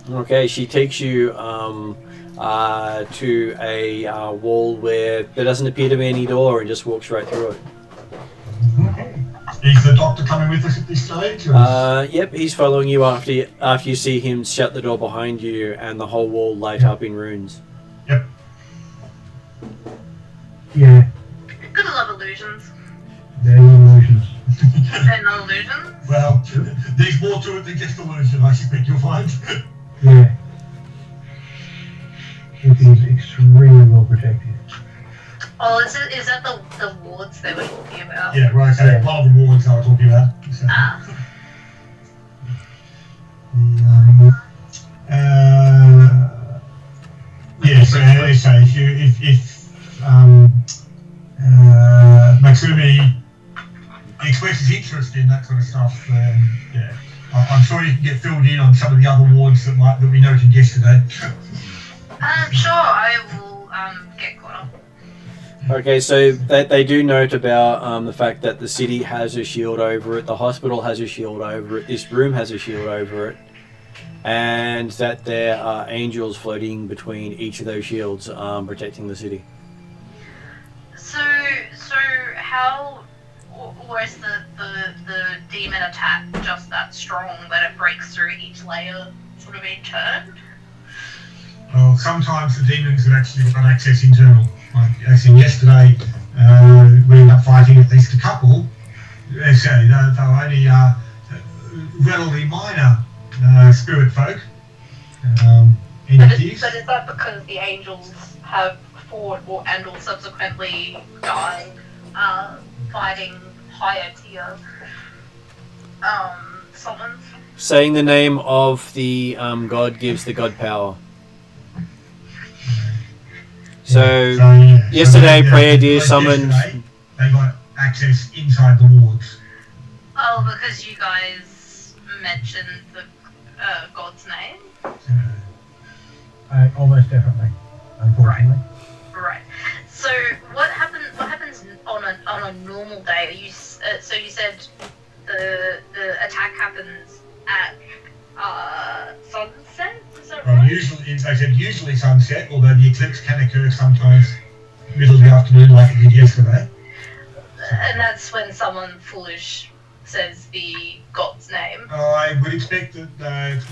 Okay, she takes you to a wall where there doesn't appear to be any door and just walks right through it. Is the doctor coming with us at this stage? Or Yep, he's following you after you see him shut the door behind you and the whole wall light up in runes. Yeah, Gotta love illusions. they're illusions. They're not illusions. Well, there's more to it than just illusion, I suspect you'll find. Yeah. It is extremely well protected. Oh, is that the wards they were talking about? Yeah, right, so Yeah. one of the wards I was talking about. So. Ah. Yeah, so if Matsumi expresses interest in that sort of stuff, then yeah, I'm sure you can get filled in on some of the other wards that we noted yesterday. Sure, I will get caught up. Okay, so they do note about the fact that the city has a shield over it, the hospital has a shield over it, this room has a shield over it, and that there are angels floating between each of those shields protecting the city. So how was the demon attack just that strong that it breaks through each layer sort of in turn? Well, sometimes the demons have actually got access internal. Like I said yesterday, we ended up fighting at least a couple. So they were only relatively minor spirit folk entities. But is that because the angels have fought and or subsequently died fighting higher tier summons? Saying the name of the god gives the god power. So yesterday, Prayer Deer summoned. They got access inside the wards. Oh, because you guys mentioned the god's name? Almost definitely, unfortunately. Right. So what happens on a normal day? So you said the attack happens at sunset. Is that Well, right? usually sunset, although the eclipse can occur sometimes middle of the afternoon, like it did yesterday. And that's when someone foolish says the god's name. I would expect that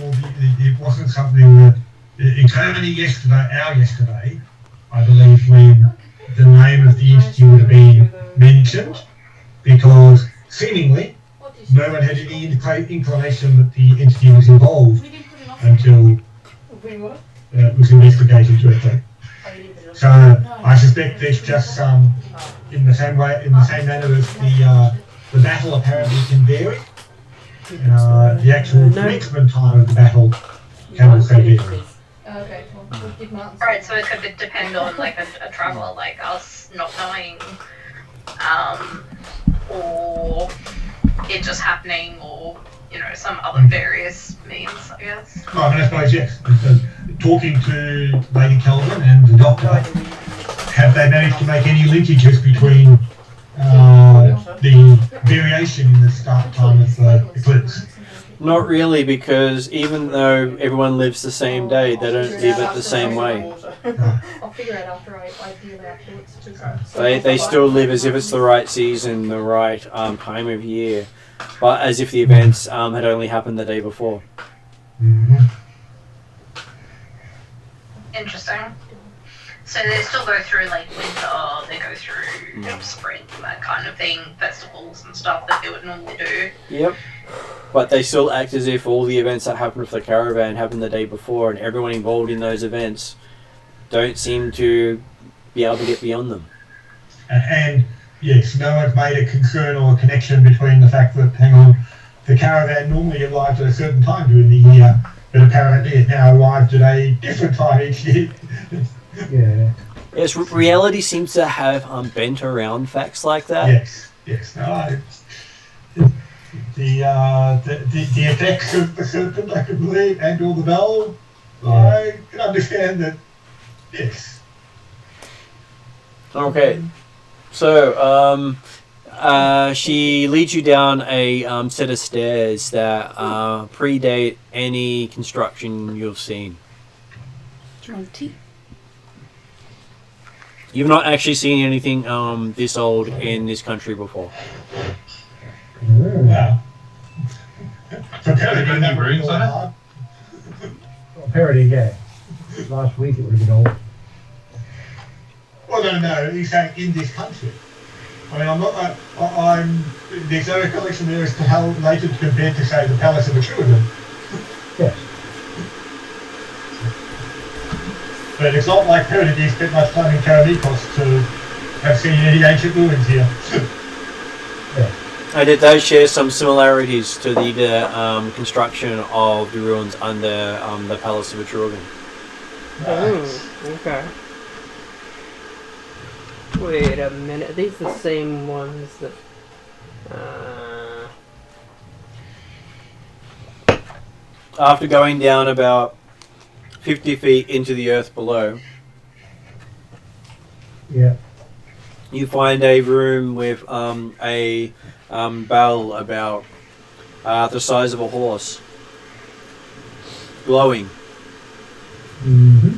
it wasn't something that. It's only yesterday, I believe, when the name of the entity would have been mentioned, because seemingly no one had any inclination that the entity was involved until it was investigated directly. So I suspect there's just in the same manner as the battle apparently can vary. The actual commencement time of the battle can also vary. Okay, well, we'll give Martin. Right, so it could depend on like a traveller like us not knowing, or it just happening, or some other various means, I guess. Well, I suppose yes. Talking to Lady Kelvin and the doctor, have they managed to make any linkages between the variation in the start time of the eclipse? Not really, because even though everyone lives the same day, they don't live it the same way. I'll figure it out after I deal out bullets. They still live as if it's the right season, the right time of year, but as if the events had only happened the day before. Mm-hmm. Interesting. So they still go through like winter, they go through spring, that kind of thing, festivals and stuff that they would normally do. Yep. But they still act as if all the events that happened with the caravan happened the day before, and everyone involved in those events don't seem to be able to get beyond them. And yes, no one's made a concern or a connection between the fact that, hang on, the caravan normally arrived at a certain time during the year, but apparently it now arrived at a different time each year. Yeah. Yes, reality seems to have bent around facts like that. Yes. No, the effects of the serpent, I can believe, and all the bell, I can understand that. Yes. Okay. So, she leads you down a set of stairs that predate any construction you've seen. 20. You've not actually seen anything this old in this country before. Wow. So Have they got any runes on it? Well, parody, yeah. Last week it would have been old. Well, no, he's saying in this country. I mean, I'm not. I'm. There's no recollection there as to how later compared to, say, the Palace of Atruaghin. Yes. But it's not like Peridee spent much time in Caravan to have seen any ancient ruins here. Yeah. And it does share some similarities to the construction of the ruins under the Palace of Atruaghin. Okay. Wait a minute, are these the same ones that... After going down about 50 feet into the earth below, Yeah. you find a room with a bell about the size of a horse, glowing. Mm-hmm.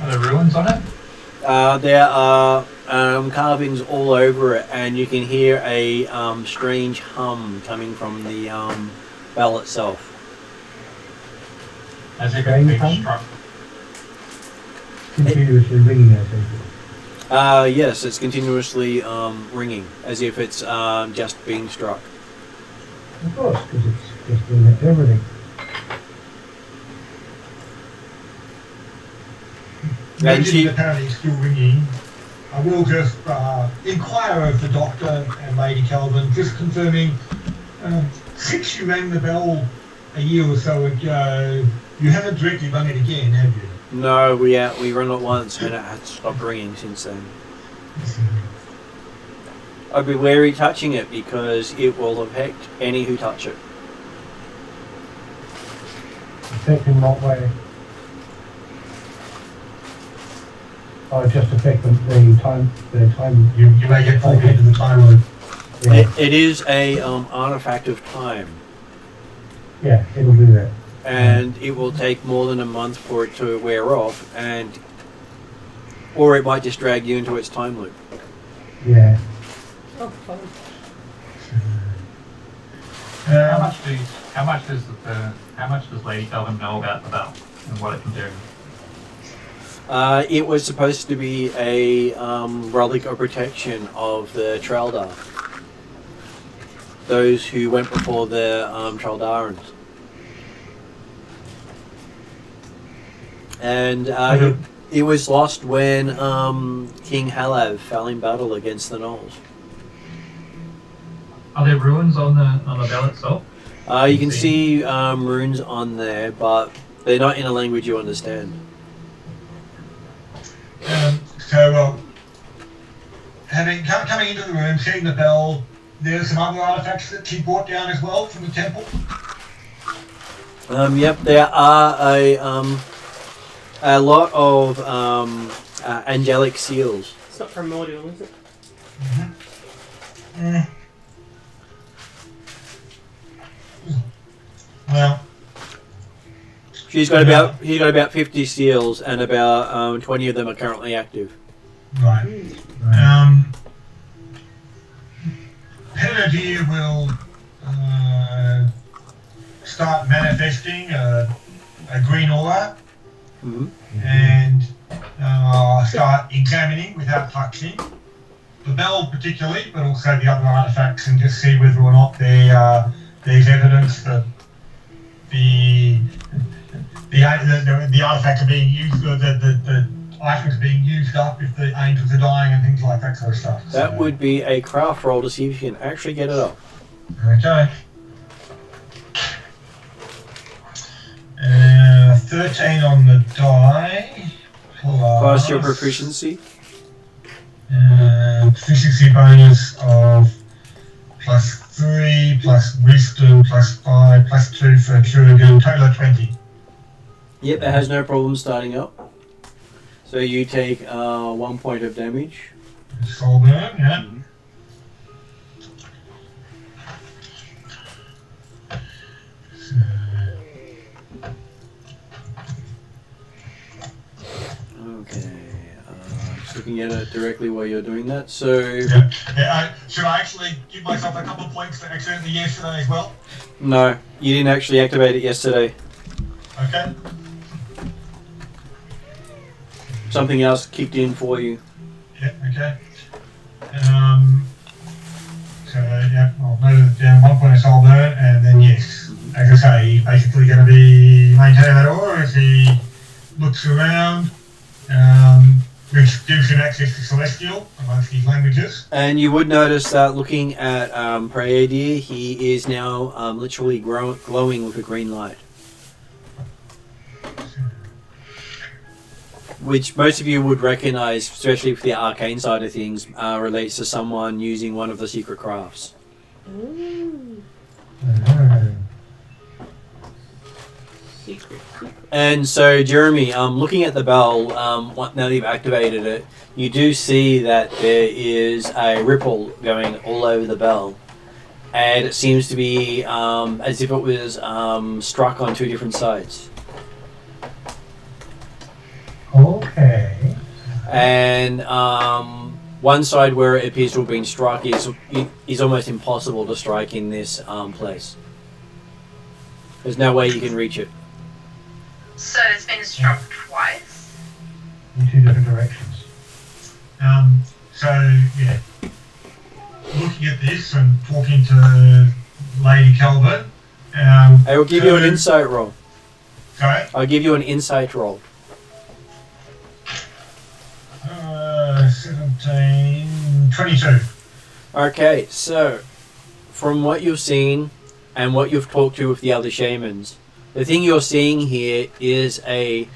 Are there ruins on it? There are carvings all over it, and you can hear a strange hum coming from the bell itself. As if it's Strange been hum? struck. Continuously ringing, I think. Yes, it's continuously ringing, as if it's just being struck. Of course, because it's just doing it to everything. And she- Apparently it's still ringing. I will just inquire of the doctor and Lady Calvin, just confirming, since you rang the bell a year or so ago, you haven't directly rung it again, have you? No, we run it once and it had stopped ringing since then. I'd be wary touching it because it will affect any who touch it. Affect in what way? Oh, just affect the time. You may get pulled into the time loop. Yeah, It is a artifact of time, yeah, it'll do that. and it will take more than a month for it to wear off, or it might just drag you into its time loop. Yeah. Oh, fun. How much does Lady Calvin know about the bell and what it can do? It was supposed to be a relic of protection of the Traldar. Those who went before the Traldarans. And it was lost when King Halav fell in battle against the Gnolls. Are there ruins on the bell itself? You can see runes on there, but they're not in a language you understand. Coming into the room, seeing the bell, there's some other artifacts that she brought down as well from the temple. Yep, there are A lot of angelic seals. It's not primordial, is it? Well, He's got about 50 seals, and about 20 of them are currently active. right. Penadier will start manifesting a green aura Mm-hmm. and start examining without touching the bell particularly, but also the other artifacts, and just see whether or not there's evidence that the artifacts are being used, the items are being used up if the angels are dying and things like that sort of stuff. That would be a craft roll to see if you can actually get it up. Okay. 13 on the die. Plus your proficiency. Proficiency bonus of +3, plus wisdom, +5, +2 for Atruaghin, total of 20. Yep, it has no problem starting up. So you take 1 point of damage. Soul burn, yeah. Okay, just looking at it directly while you're doing that. So Should I actually give myself a couple of points for accidentally yesterday as well? no, you didn't actually activate it yesterday. Okay. Something else kicked in for you. Yeah, okay. So, yeah, I'll note it down, 1 point of soul burn, and then yes, as I say, he's basically going to be maintaining that aura as he looks around, which gives him access to Celestial amongst his languages. And you would notice that looking at Praedir, he is now literally glowing with a green light. Which most of you would recognize, especially for the arcane side of things, relates to someone using one of the secret crafts. Secret. And so, Jeremy, looking at the bell, now that you've activated it, you do see that there is a ripple going all over the bell. And it seems to be as if it was struck on two different sides. Okay. And one side where it appears to have been struck is almost impossible to strike in this place. There's no way you can reach it. So it's been struck twice? In two different directions. So, yeah, looking at this and talking to Lady Calvert, I will give you an insight roll. Sorry? I'll give you an insight roll. 17, 22. Okay, so from what you've seen and what you've talked to with the other shamans, the thing you're seeing here is a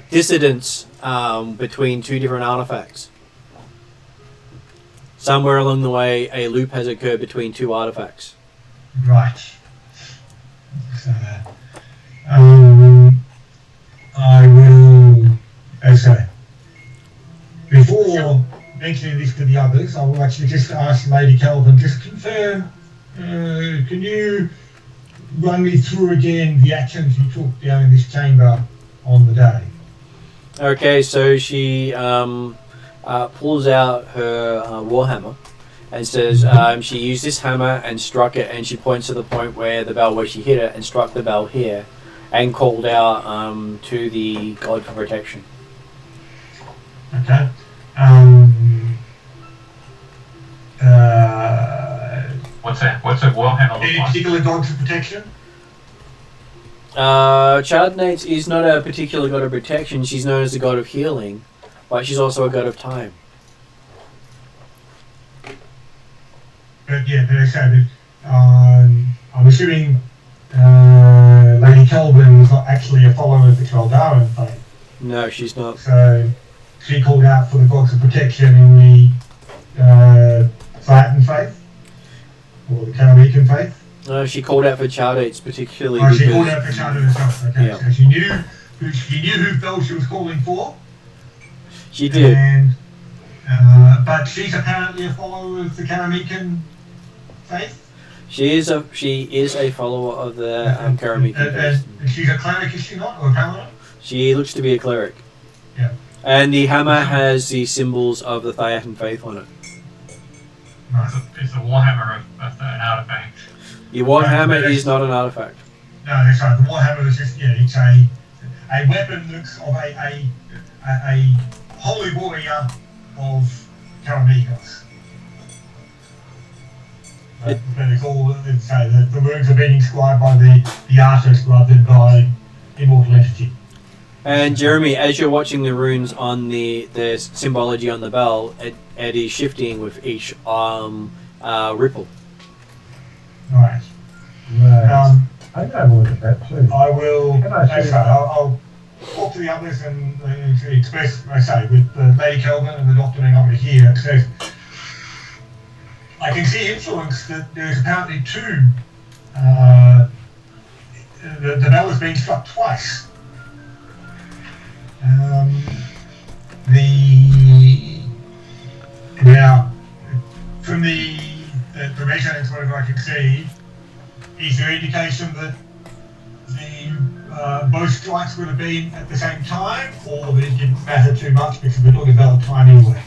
dissidence between two different artifacts. Somewhere along the way, a loop has occurred between two artifacts. Right. So, I will, as I say, before mentioning this to the others, I will actually just ask Lady Calvin, just confirm, can you run me through again the actions you took down in this chamber on the day? Okay, so she pulls out her warhammer and says she used this hammer and struck it, and she points to the point where she hit it and struck the bell here and called out to the god for protection. Okay. What's a warhammer look Any like? particular god for protection? Chardnates is not a particular god of protection. She's known as the god of healing, but she's also a god of time. But yeah, but I said, I'm assuming Lady Calvin is not actually a follower of the Caldaran faith. No, she's not. So she called out for the gods of protection in the Titan faith, or the Caravan faith. No, she called out for Chardnates particularly She called out for Chardnates herself. Okay, Yeah. so she knew she knew who Bell she was calling for. She did. And, but she's apparently a follower of the Karamikan faith. She is a follower of the Karamikan faith. And she's a cleric, is she not? Or a paladin? She looks to be a cleric. Yeah. And the hammer has the symbols of the Thiatan faith on it. No, it's a warhammer of an artifact. The warhammer is not an artifact. No, that's right. The warhammer is just it's a weapon that's of a holy warrior of Karamikos. But it's all the runes are being inscribed by the artist rather than by immortal entity. And Jeremy, as you're watching the runes on the symbology on the bell, it is shifting with each ripple. Right. Right. I know more than that too. I will. Can I see I'll talk to the others and express. With Lady Kelvin and the Doctor being able to hear, it says, I can see influence that there's apparently two. The bell has been struck twice. Now, from the resonance, whatever I can see, is there indication that both strikes would have been at the same time, or that it didn't matter too much because we're talking about time anyway?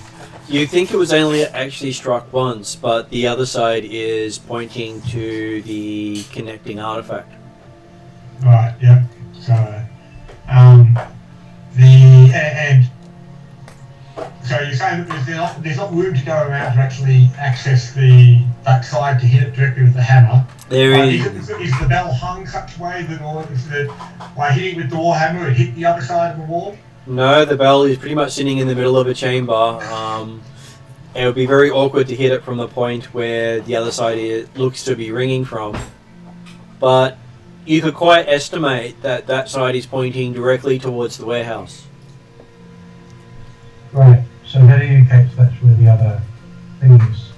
You think it was only actually struck once, but the other side is pointing to the connecting artifact. Right. Yep. So, so you're saying that there's not room to go around to actually access that side to hit it directly with the hammer. There is. Is the bell hung such a way that by hitting with the warhammer it hit the other side of the wall? No, the bell is pretty much sitting in the middle of a chamber. It would be very awkward to hit it from the point where the other side looks to be ringing from. But you could quite estimate that side is pointing directly towards the warehouse. Right, so that indicates that's where the other thing is.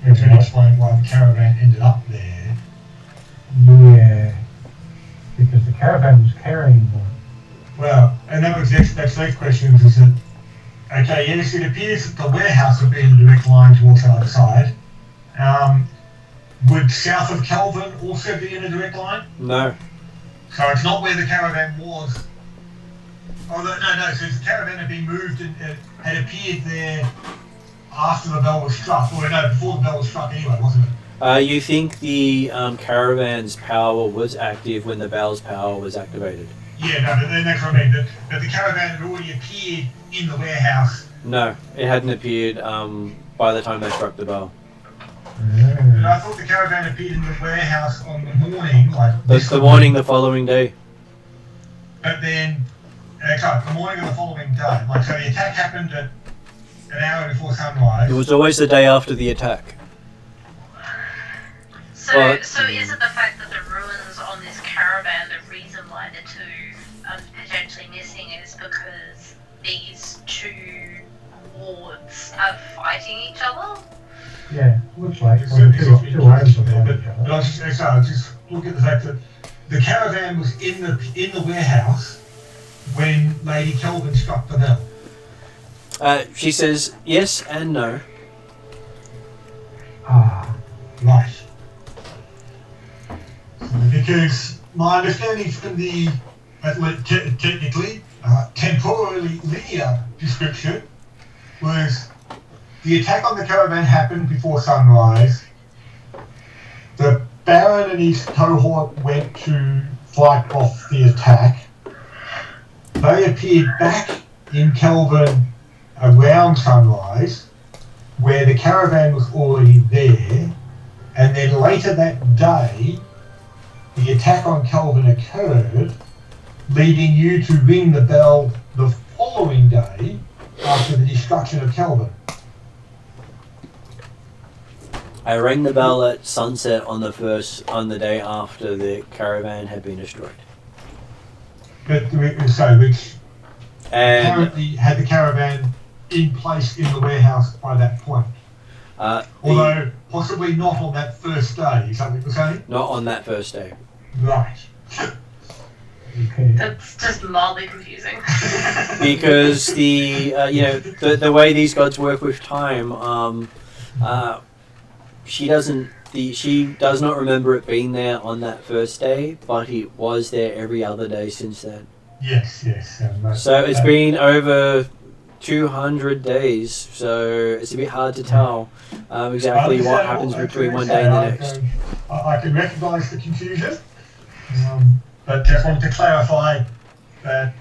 Which would explain why the caravan ended up there. Yeah, because the caravan was carrying one. Well, and that was that's the next question, is that, okay, yes, it appears that the warehouse would be in a direct line towards the other side. Would south of Kelvin also be in a direct line? No. So it's not where the caravan was. Oh, no, so the caravan had been moved and had appeared there after the bell was struck, or no, before the bell was struck anyway, wasn't it? You think the caravan's power was active when the bell's power was activated? Yeah, no, but then that's what I mean, that the caravan had already appeared in the warehouse. No, it hadn't appeared by the time they struck the bell. And I thought the caravan appeared in the warehouse on the morning, That's the morning the following day. But then, the morning of the following day, so the attack happened at an hour before sunrise. It was always the day after the attack. So is it the fact that the ruins on this caravan, the reason why the two are potentially missing is because these two wards are fighting each other? Yeah, looks like It's two arms are fighting each other. But I just look at the fact that the caravan was in the warehouse when Lady Kelvin struck the bell. She says yes and no. Ah, right. Because my understanding from the technically temporally linear description was the attack on the caravan happened before sunrise. The Baron and his cohort went to fight off the attack. They appeared back in Kelvin around sunrise, where the caravan was already there, and then later that day, the attack on Kelvin occurred, leading you to ring the bell the following day after the destruction of Kelvin. I rang the bell at sunset on the day after the caravan had been destroyed. But which apparently had the caravan in place in the warehouse by that point. Although possibly not on that first day, is that what you're saying? Not on that first day. Right. Okay. That's just mildly confusing. Because the way these gods work with time, she does not remember it being there on that first day, but it was there every other day since then. Yes. So it's been over 200 days, so it's a bit hard to tell exactly what happens between one day and the next. I can recognise the confusion, but just wanted to clarify that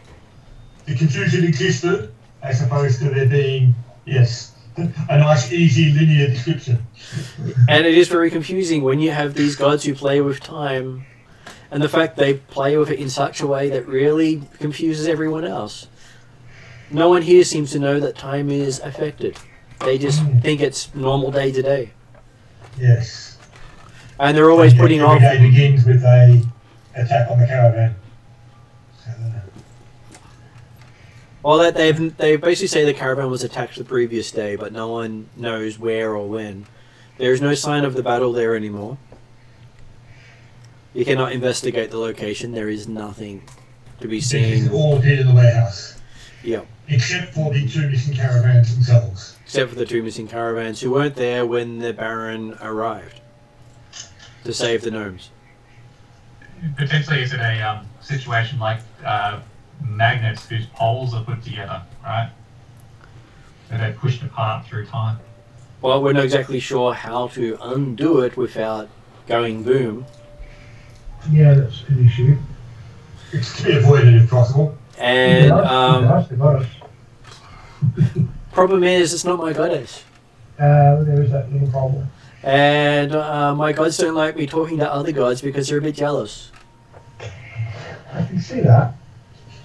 the confusion existed as opposed to there being, yes, a nice, easy, linear description. And it is very confusing when you have these gods who play with time, and the fact they play with it in such a way that really confuses everyone else. No one here seems to know that time is affected. They just think it's normal day to day. Yes. And they're always putting off... Every day begins with a attack on the caravan. Well, they basically say the caravan was attacked the previous day, but no one knows where or when. There is no sign of the battle there anymore. You cannot investigate the location. There is nothing to be seen. It's all appeared in the warehouse. Yeah. Except for the 2 missing caravans themselves. Except for the 2 missing caravans who weren't there when the Baron arrived to save the gnomes. Potentially, is it a situation like magnets whose poles are put together, right? And they're pushed apart through time. Well, we're not exactly sure how to undo it without going boom. Yeah, that's an issue. It's to be avoided if possible. And They got us. problem is, it's not my goddess. There is that little problem. And my gods don't like me talking to other gods because they're a bit jealous. I can see that.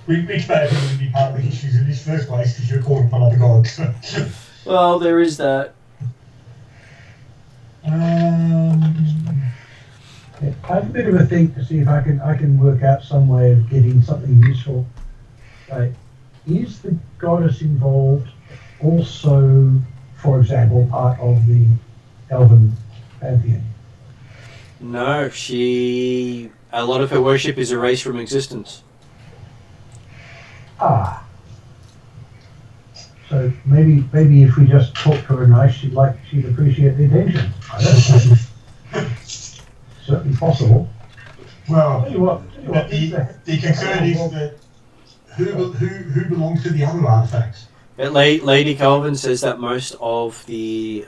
Which may have be part of the issues in this first place because you're calling upon other gods. Well, there is that. Yeah, have a bit of a think to see if I can work out some way of getting something useful. Is the goddess involved also, for example, part of the Elven pantheon? No, a lot of her worship is erased from existence. Ah. So maybe if we just talk to her nice, she'd appreciate the attention. I don't know. Certainly possible. Well, Tell you what, the concern is that who belongs to the other artifacts? Lady Calvin says that most of the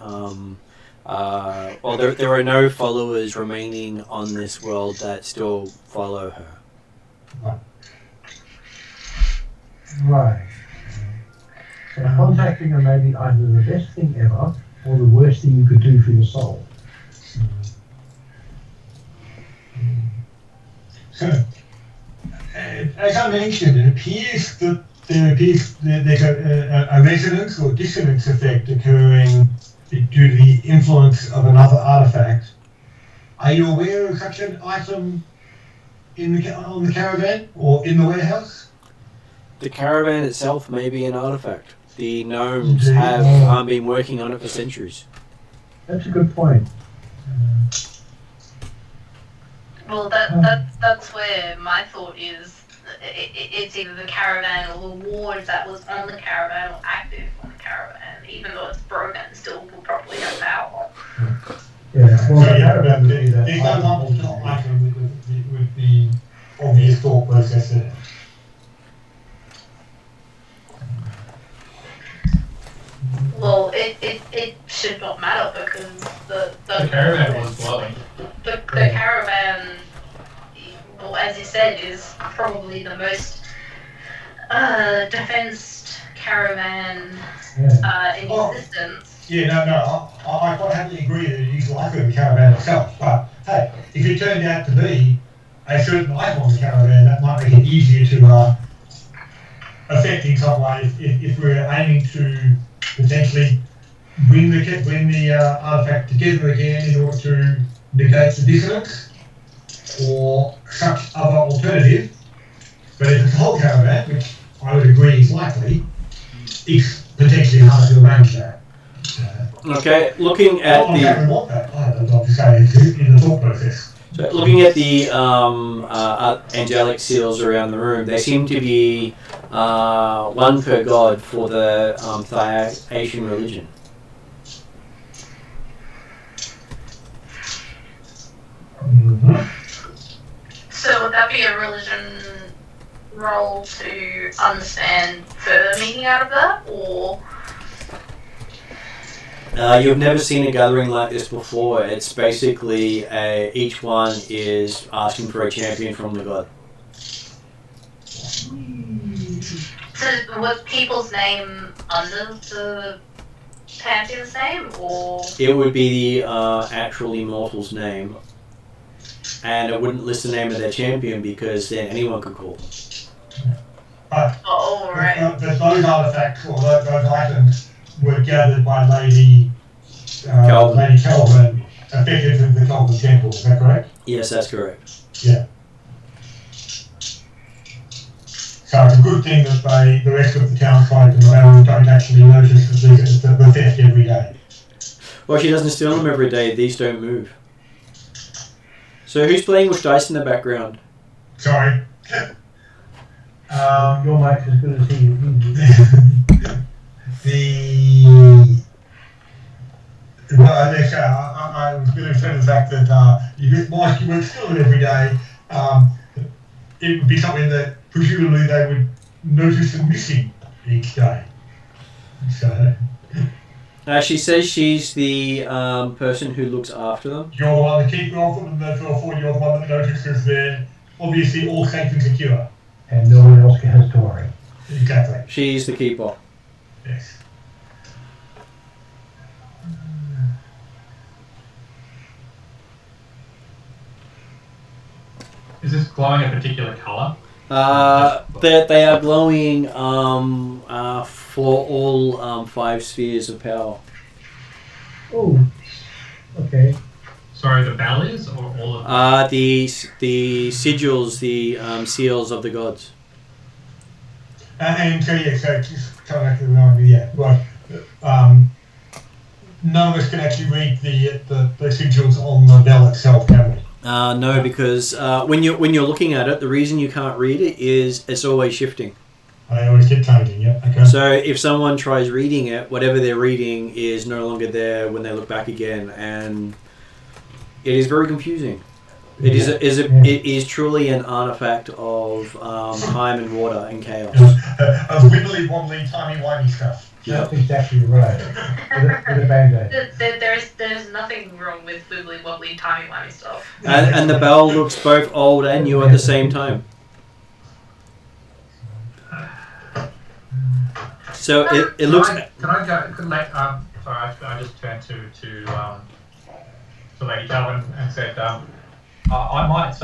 there are no followers remaining on this world that still follow her. Right. So contacting her may be either the best thing ever or the worst thing you could do for your soul. So, as I mentioned, it appears that there's a resonance or dissonance effect occurring due to the influence of another artifact. Are you aware of such an item on the caravan or in the warehouse? The caravan itself may be an artifact. The gnomes have been working on it for centuries. That's a good point. Well, that's where my thought is. It's either the caravan or the ward that was on the caravan or active on the caravan, even though it's broken, still will probably have power. Yeah, well, So, caravan would be that there's no multiple item with the obvious thought process there. Well, it should not matter because the caravan was glowing. The caravan, well, as you said, is probably the most defensed caravan in existence. Yeah, no, I quite happily agree that it is likely the caravan itself, but hey, if it turned out to be a certain item on the caravan, that might make it easier to affect in some way if we're aiming to potentially bring the artifact together again in order to negate the dissonance or such other alternative. But if it's the whole caravan, which I would agree is likely, it's potentially hard to arrange that. Okay, looking at I don't want that, I'd say, in the thought process. So looking at the angelic seals around the room, they seem to be one per god for the Asian religion. So would that be a religion roll to understand further meaning out of that, or? You've never seen a gathering like this before. It's basically each one is asking for a champion from the god. So was people's name under the Pantheon's name, or? It would be the actual Immortals' name, and it wouldn't list the name of their champion because then anyone could call them. Oh, right. Those artifacts or those items were gathered by Lady Caravan, affected from the Calvin Temple. Is that correct? Yes, that's correct. Yeah. So it's a good thing that the rest of the townsfolk and the land don't actually notice the theft every day. Well, she doesn't steal them every day. These don't move. So who's playing with dice in the background? Sorry. Your mic's as good as he. I was going to say the fact that whilst you would steal it every day, it would be something that presumably they would notice them missing each day. So She says she's the person who looks after them. you're the one, the keeper of them, and therefore you're the one that notices they're obviously all safe and secure. And no one else has to worry. Exactly. She's the keeper. Yes. Is this glowing a particular colour? They are glowing for all 5 spheres of power. Oh, okay. Sorry, the bell is, or all of them? The sigils, the seals of the gods. And so yeah, so just coming back to the idea, right. None of us can actually read the sigils on the bell itself, can we? No, because when you're looking at it, the reason you can't read it is it's always shifting. I always keep changing, yeah. Okay. So if someone tries reading it, whatever they're reading is no longer there when they look back again, and it is very confusing. It is truly an artifact of time and water and chaos. Of wibbly wobbly, timey wimey stuff. That's exactly right. With a band-aid. There's nothing wrong with wibbly wobbly timey wimey stuff. And the bell looks both old and new at the same time. So it looks. Can I go? Sorry, I just turned to Lady Calvin and said, I might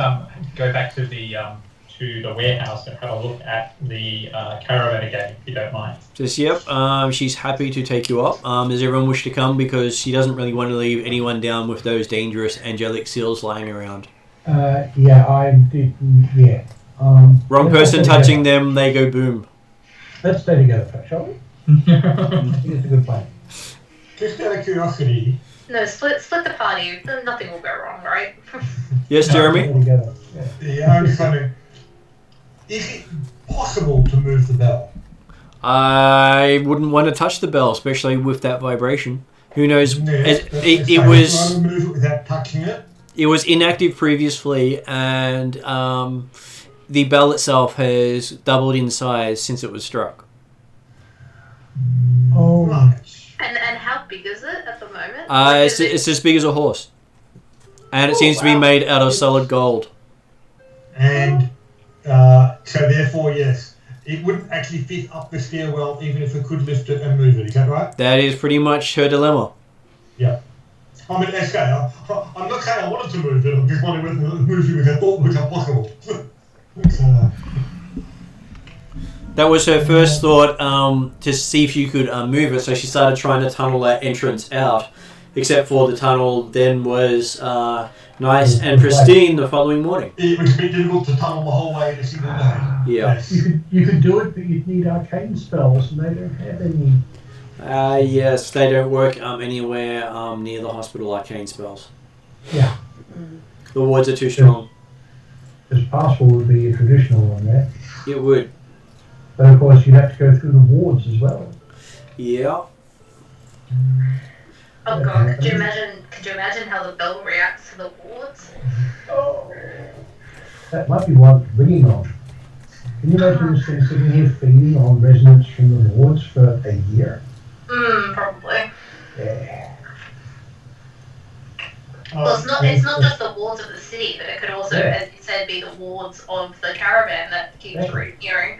go back to the warehouse and have a look at the Caravan again, if you don't mind. Says, yep. She's happy to take you up. Does everyone wish to come? Because she doesn't really want to leave anyone down with those dangerous angelic seals lying around. Yeah, I did. Yeah. Wrong person touching them, they go boom. Let's stay together, shall we? I think it's a good plan. Just out of curiosity. No, split the party. Nothing will go wrong, right? Yes, Jeremy? Stay together. Yeah, I'm just wondering, is it possible to move the bell? I wouldn't want to touch the bell, especially with that vibration. Who knows? Yes, It was. Try to move it without touching it. It was inactive previously, and the bell itself has doubled in size since it was struck. Oh, Right. And how big is it at the moment? It's as big as a horse, and it seems to be made out of solid gold. And so therefore, yes, it wouldn't actually fit up the stairwell even if it could lift it and move it. Is that right? That is pretty much her dilemma. Yeah. I mean, let's say, I'm not saying I wanted to move it, I'm just wondering whether moving it at all was possible. That was her first thought, to see if you could move it, so she started trying to tunnel that entrance out, except for the tunnel then was nice and pristine the following morning. It was a bit difficult to tunnel the whole way in a single day. Yeah. Yes. you could do it, but you'd need arcane spells, and they don't have any. Yes, they don't work anywhere near the hospital arcane spells. Yeah. The wards are too strong. This passport would be a traditional one there. It would. But of course, you'd have to go through the wards as well. Yeah. Oh god, could you imagine how the bell reacts to the wards? Oh, that might be worth ringing on. Can you imagine this thing sitting here feeding on resonance from the wards for a year? Probably. Yeah. Well, it's not just the wards of the city, but it could also, as you said, be the wards of the caravan that keeps renewing,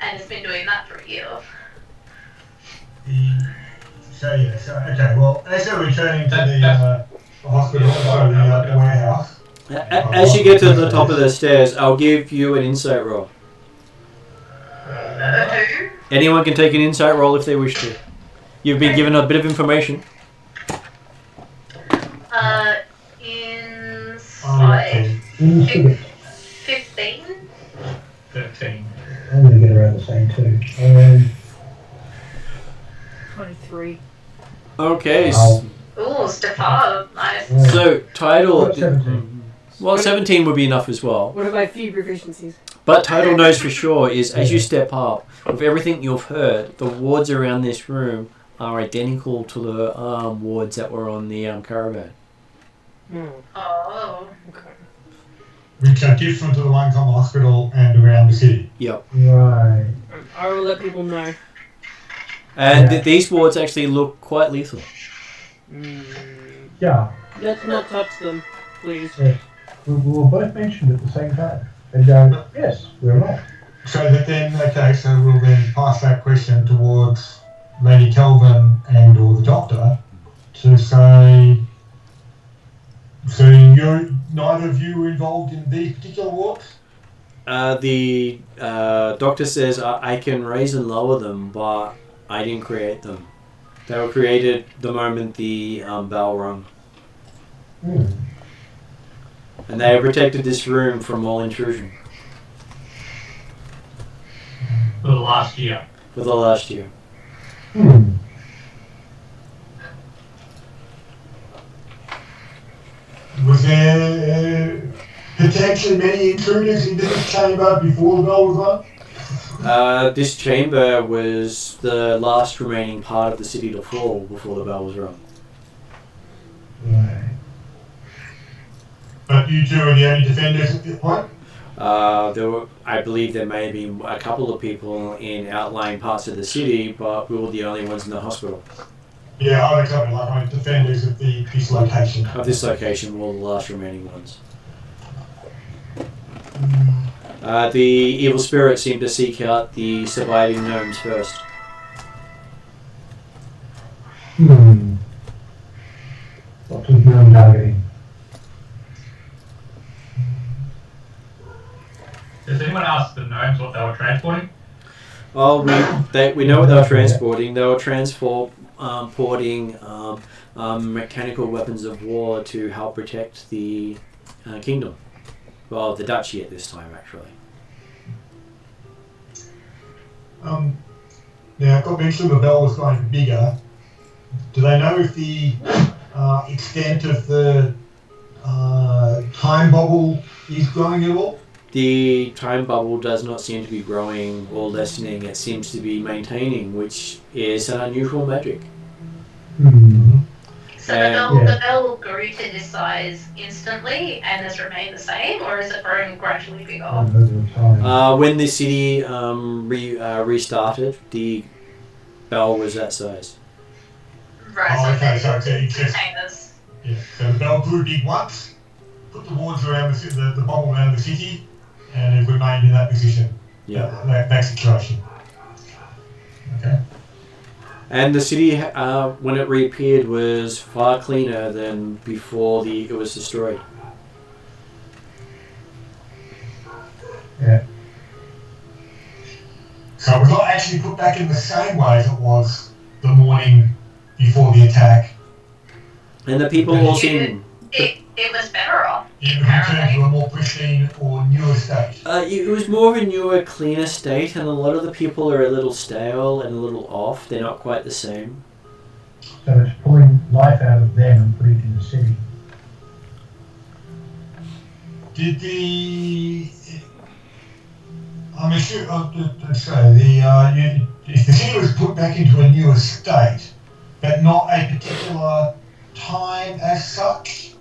and has been doing that for a year. Okay, well, as we're returning to the hospital, the warehouse. As you get to the top of the stairs, I'll give you an insight roll. Anyone can take an insight roll if they wish to. You've been given a bit of information. Inside 15? 13. I'm going to get around the same too. 23. Okay. Ooh, Stefan, nice. So, title... 17. Well, 17 would be enough as well. What are my few proficiencies? But title knows for sure is, as you step up, with everything you've heard, the wards around this room are identical to the wards that were on the caravan. Oh. Okay. Which are different to the ones on the hospital and around the city. Yep. Right. I will let people know. And these wards actually look quite lethal. Yeah. Let's not touch them, please. Yes. We were both mentioned at the same time. And go, yes, we're right. So that then, okay, so we'll then pass that question towards Lady Kelvin and or the doctor to say, so neither of you were involved in these particular wards? The doctor says I can raise and lower them, but I didn't create them. They were created the moment the bell rung. And they have protected this room from all intrusion. For the last year. For the last year. Was there potentially many intruders into this chamber before the bell was rung? This chamber was the last remaining part of the city to fall before the bell was rung. Right. But you two are the only defenders at this point? I believe there may be a couple of people in outlying parts of the city, but we were the only ones in the hospital. Yeah, I would cover like defenders of this location. Of this location were the last remaining ones. The evil spirits seem to seek out the surviving gnomes first. What was gnome targeting? Does anyone ask the gnomes what they were transporting? Oh, we know what they were transporting. They were transporting mechanical weapons of war to help protect the kingdom. Well, the duchy at this time, actually. Now, I got mentioned the bell was going bigger. Do they know if the extent of the time bubble is growing at all? The time bubble does not seem to be growing or lessening. It seems to be maintaining, which is an unusual magic. So the bell grew to this size instantly and has remained the same, or is it growing gradually bigger? When the city restarted, the bell was that size. Right, Oh, okay, so so it's just- containers. Yeah. So the bell grew big once, put the wards around the bubble around the city, and it remained in that position. Yeah. That situation. Okay. And the city, when it reappeared, was far cleaner than before it was destroyed. Yeah. So it was not actually put back in the same way as it was the morning before the attack. And the people all seem... It was better off. It returned to a more pristine or newer state. It was more of a newer, cleaner state, and a lot of the people are a little stale and a little off. They're not quite the same. So it's pulling life out of them and putting it in the city. Did the... I'm sure, let's say, if the city was put back into a newer state, but not a particular time as such,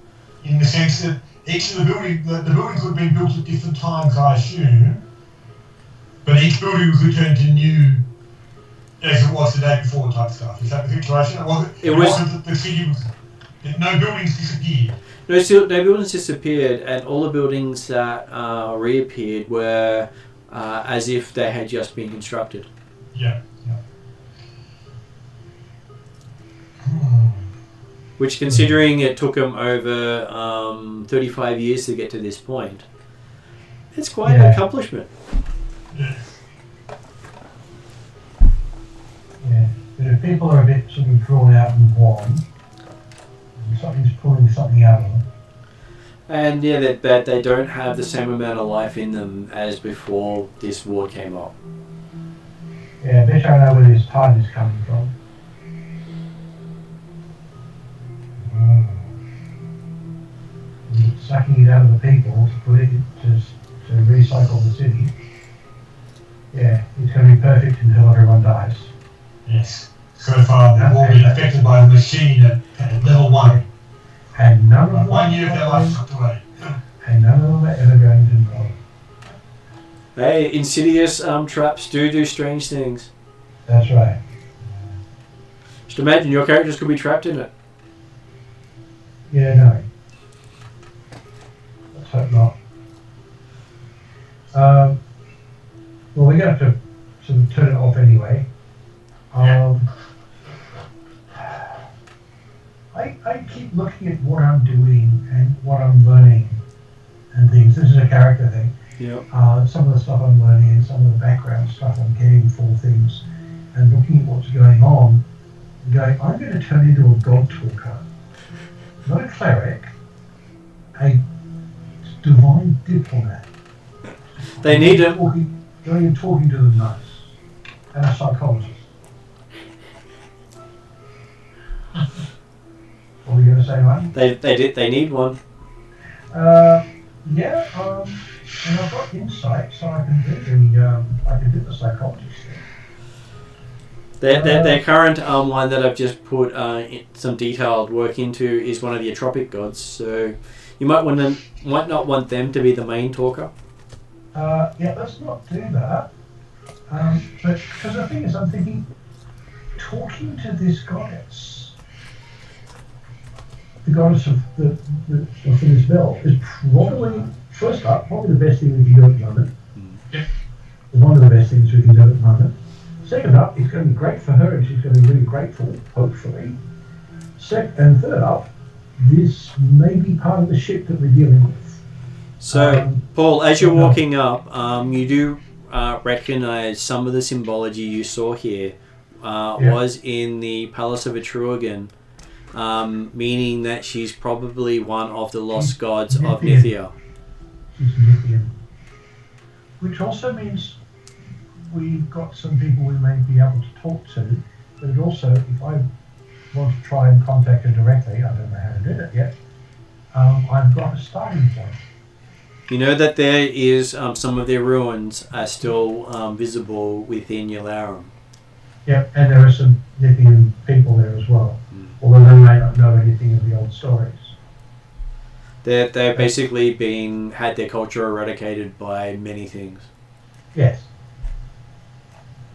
in the sense that each of the buildings could have been built at different times, I assume, but each building was returned to new as it was the day before type stuff. Is that the situation? It wasn't that the city was... No buildings disappeared. No buildings disappeared, and all the buildings that reappeared were as if they had just been constructed. Yeah. Which, considering it took them over 35 years to get to this point, it's quite an accomplishment. Yeah. Yeah, but if people are a bit sort of drawn out and wan, and something's pulling something out of them. And yeah, that they don't have the same amount of life in them as before this war came up. Yeah, I bet I know where this tide is coming from. Sucking it out of the people to put it to recycle the city. Yeah, it's going to be perfect until everyone dies. Yes. So far, they've all been affected by the machine at level 1. And none of them 1 year of their life sucked away. And none of them are ever going to know. Hey, insidious traps do strange things. That's right. Just imagine your characters could be trapped in it. Yeah, no. Let's hope not. Well, we're going to have to sort of turn it off anyway. I keep looking at what I'm doing and what I'm learning and things. This is a character thing. Yeah. Some of the stuff I'm learning and some of the background stuff I'm getting for things and looking at what's going on and going, I'm going to turn into a god talker. Not a cleric, a divine diplomat. They need him. Going and talking to the nuns and a psychologist. What were you going to say, Martin? They need one. Yeah, and I've got insight, so I can do the psychologist thing. Their current one that I've just put some detailed work into is one of the Atruaghin gods. So you might not want them to be the main talker. Yeah, let's not do that. But because the thing is, I'm thinking, talking to this goddess, the goddess of this bell, is probably the best thing we can do at the moment. Yeah. One of the best things we can do at the moment. Second up, it's going to be great for her, and she's going to be really grateful, hopefully. And third up, this may be part of the ship that we're dealing with. So, Paul, as you're walking up, you do recognize some of the symbology you saw here was in the Palace of Atruaghin, meaning that she's probably one of the lost gods of Nithia. She's Nithian. Which also means we've got some people we may be able to talk to, but it also, if I want to try and contact her directly, I don't know how to do that yet, I've got a starting point. You know that there is some of their ruins are still visible within Yalarum. Yep, and there are some Nithian people there as well, although they may not know anything of the old stories. They're basically had their culture eradicated by many things. Yes.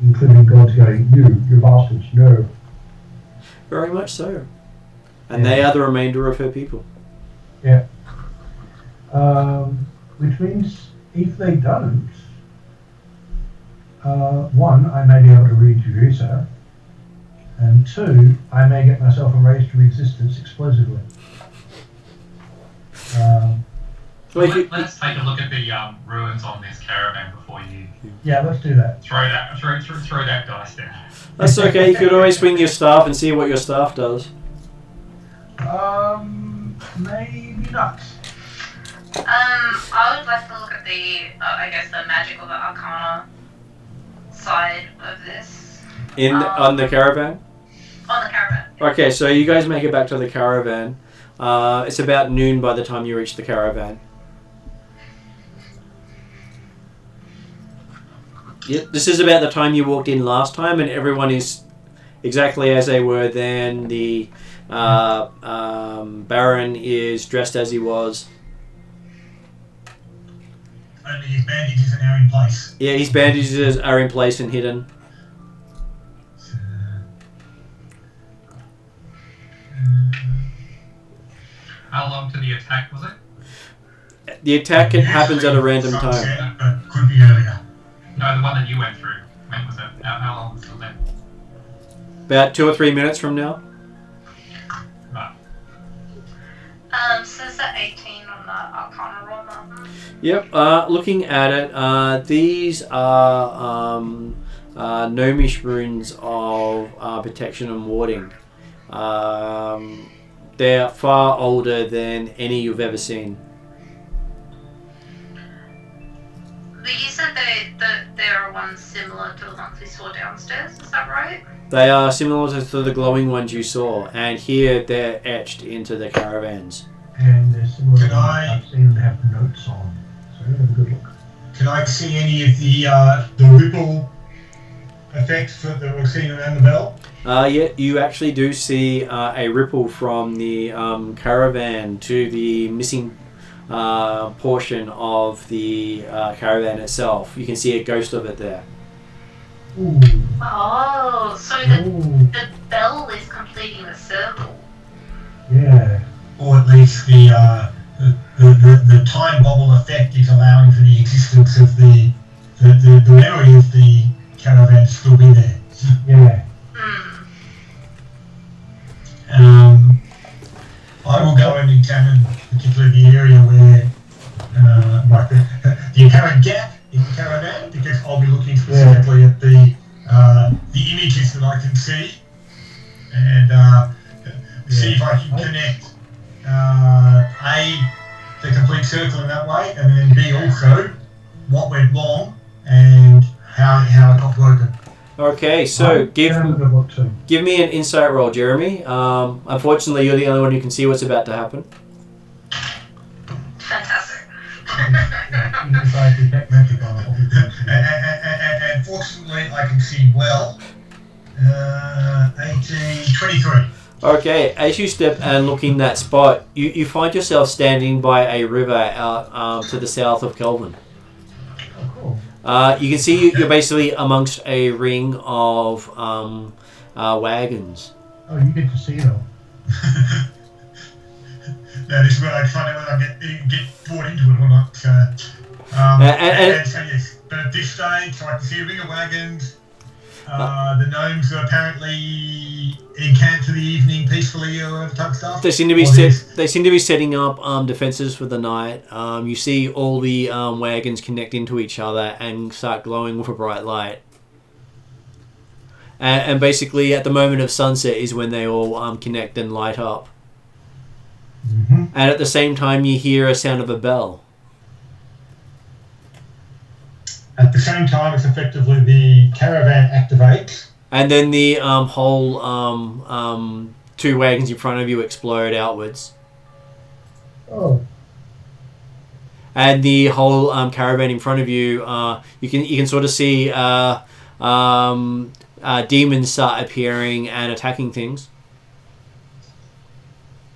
Including gods going, you bastards, no. Very much so. And they are the remainder of her people. Yeah. Which means if they don't, one, I may be able to reintroduce her, and two, I may get myself erased from existence explosively. Let's take a look at the ruins on this caravan before you. Yeah, let's do that. Throw that dice down. That's okay. You could always swing your staff and see what your staff does. Maybe not. I would like to look at the magical, the arcana side of this. On the caravan? On the caravan. Okay, so you guys make it back to the caravan. It's about noon by the time you reach the caravan. Yep, this is about the time you walked in last time, and everyone is exactly as they were then. The Baron is dressed as he was. Only his bandages are now in place. Yeah, his bandages are in place and hidden. How long to the attack was it? The attack happens at a random time. Sunset, but could be earlier. No, the one that you went through. When was it? How long was it then? About 2 or 3 minutes from now. Right. So is that 18 on the Arcana roll now? Yep, looking at it, these are gnomish runes of protection and warding. They're far older than any you've ever seen. But you said there are ones similar to the ones we saw downstairs, is that right? They are similar to the glowing ones you saw, and here they're etched into the caravans. And they're similar Can to I- I've seen them have notes on. So have a good look. Can I see any of the ripple effects that we're seeing around the bell? Yeah, you actually do see a ripple from the caravan to the missing portion of the caravan itself. You can see a ghost of it there. Ooh. Oh, so Ooh. the bell is completing the circle. Yeah. Or at least the time bubble effect is allowing for the existence of the memory of the caravan to still be there. Yeah. I will go and examine particularly the area where, like the apparent gap in the caravan, because I'll be looking specifically at the images that I can see, and see if I can connect the complete circle in that way, and then B also what went wrong and how it got broken. Okay, so give me an insight roll, Jeremy. Unfortunately, you're the only one who can see what's about to happen. Fantastic. And fortunately, I can see well. 23. Okay, as you step and look in that spot, you find yourself standing by a river out to the south of Kelvin. You can see you're basically amongst a ring of wagons. Oh, you get to see them. Now, this is where I find out whether I get brought into it or not. So yes, but at this stage, so I can see a ring of wagons. The gnomes are apparently encamped for the evening peacefully or whatever type of stuff. They seem to be setting up defenses for the night. You see all the wagons connect into each other and start glowing with a bright light. And basically, at the moment of sunset is when they all connect and light up. Mm-hmm. And at the same time, you hear a sound of a bell. At the same time, it's effectively the caravan activates. And then the whole 2 wagons in front of you explode outwards. Oh. And the whole caravan in front of you, you can sort of see demons start appearing and attacking things.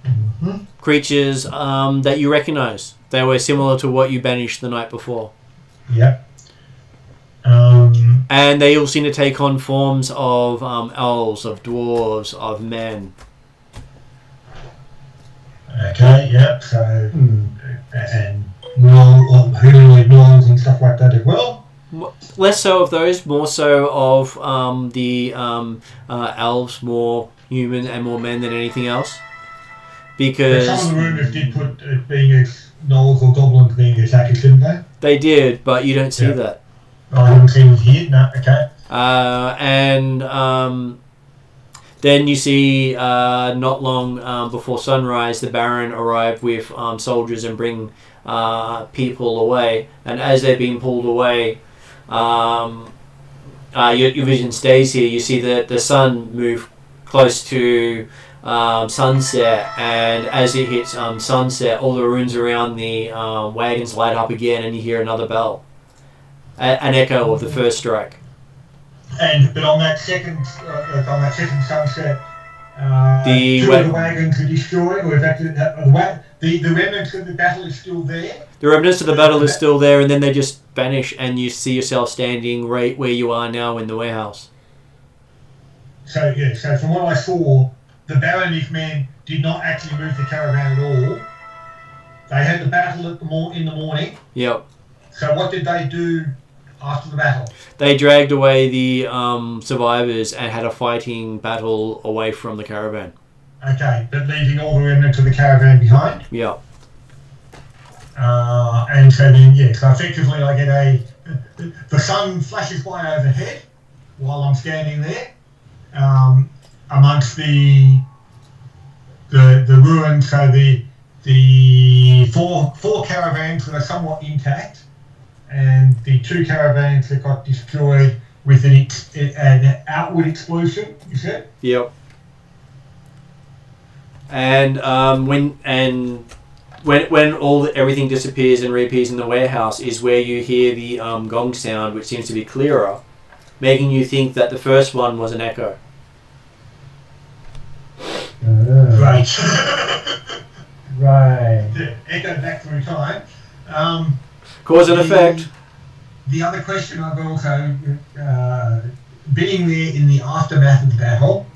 Mm-hmm. Creatures that you recognize. They were similar to what you banished the night before. Yep. And they all seem to take on forms of elves, of dwarves, of men. Okay, yep, so, and humanoid gnolls and stuff like that as well. Less so of those, more so of the elves, more human and more men than anything else. Because some of the rumours did put it being gnolls or goblins being the attackers, didn't they? They did, but you don't see that. I haven't seen it here, no, okay. And then you see, not long before sunrise, the Baron arrived with soldiers and bring people away. And as they're being pulled away, your vision stays here. You see the sun move close to sunset, and as it hits sunset, all the runes around the wagons light up again, and you hear another bell. an echo of the first strike. But on that second sunset, The two of the wagons are destroyed, or the remnants of the battle is still there. The remnants of the battle is still there, and then they just vanish, and you see yourself standing right where you are now in the warehouse. So from what I saw, the Baron and his men did not actually move the caravan at all. They had the battle in the morning. Yep. So what did they do after the battle? They dragged away the survivors and had a fighting battle away from the caravan. Okay, but leaving all the remnants of the caravan behind? Yep. And so then, so effectively I get the sun flashes by overhead while I'm standing there, amongst the ruins. So the four caravans that are somewhat intact, and the 2 caravans that got destroyed with an outward explosion. You said? Yep. And when everything disappears and reappears in the warehouse is where you hear the gong sound, which seems to be clearer, making you think that the first one was an echo. Right. Right. Echo back through time. Cause and effect. The other question I've also, being there in the aftermath of the battle,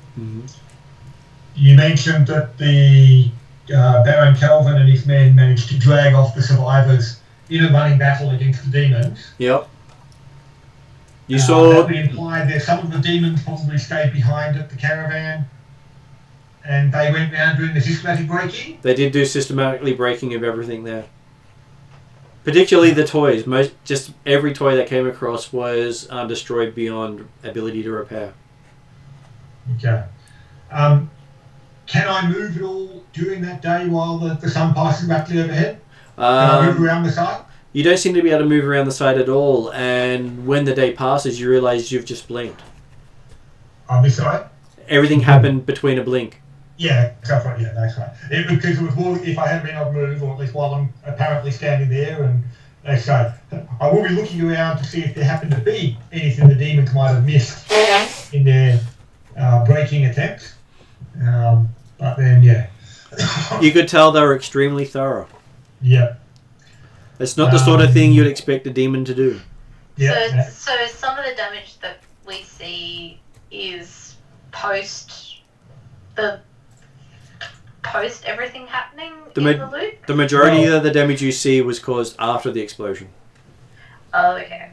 you mentioned that the Baron Calvin and his men managed to drag off the survivors in a running battle against the demons. Yep. You saw... That would imply that some of the demons probably stayed behind at the caravan, and they went round doing the systematic breaking? They did do systematically breaking of everything there. Particularly the toys. Just every toy that came across was destroyed beyond ability to repair. Okay. Can I move at all during that day while the sun passes rapidly overhead? Can I move around the site? You don't seem to be able to move around the site at all, and when the day passes, you realise you've just blinked. On this side? Everything happened between a blink. Yeah, that's right. Yeah, that's right. Because it was more if I hadn't been able to move, or at least while I'm apparently standing there, and so I will be looking around to see if there happened to be anything the demons might have missed in their breaking attempts. But then, yeah. You could tell they were extremely thorough. Yeah. It's not the sort of thing you'd expect a demon to do. Yeah. So some of the damage that we see is post everything happening in the loop? The majority of the damage you see was caused after the explosion. Oh, okay.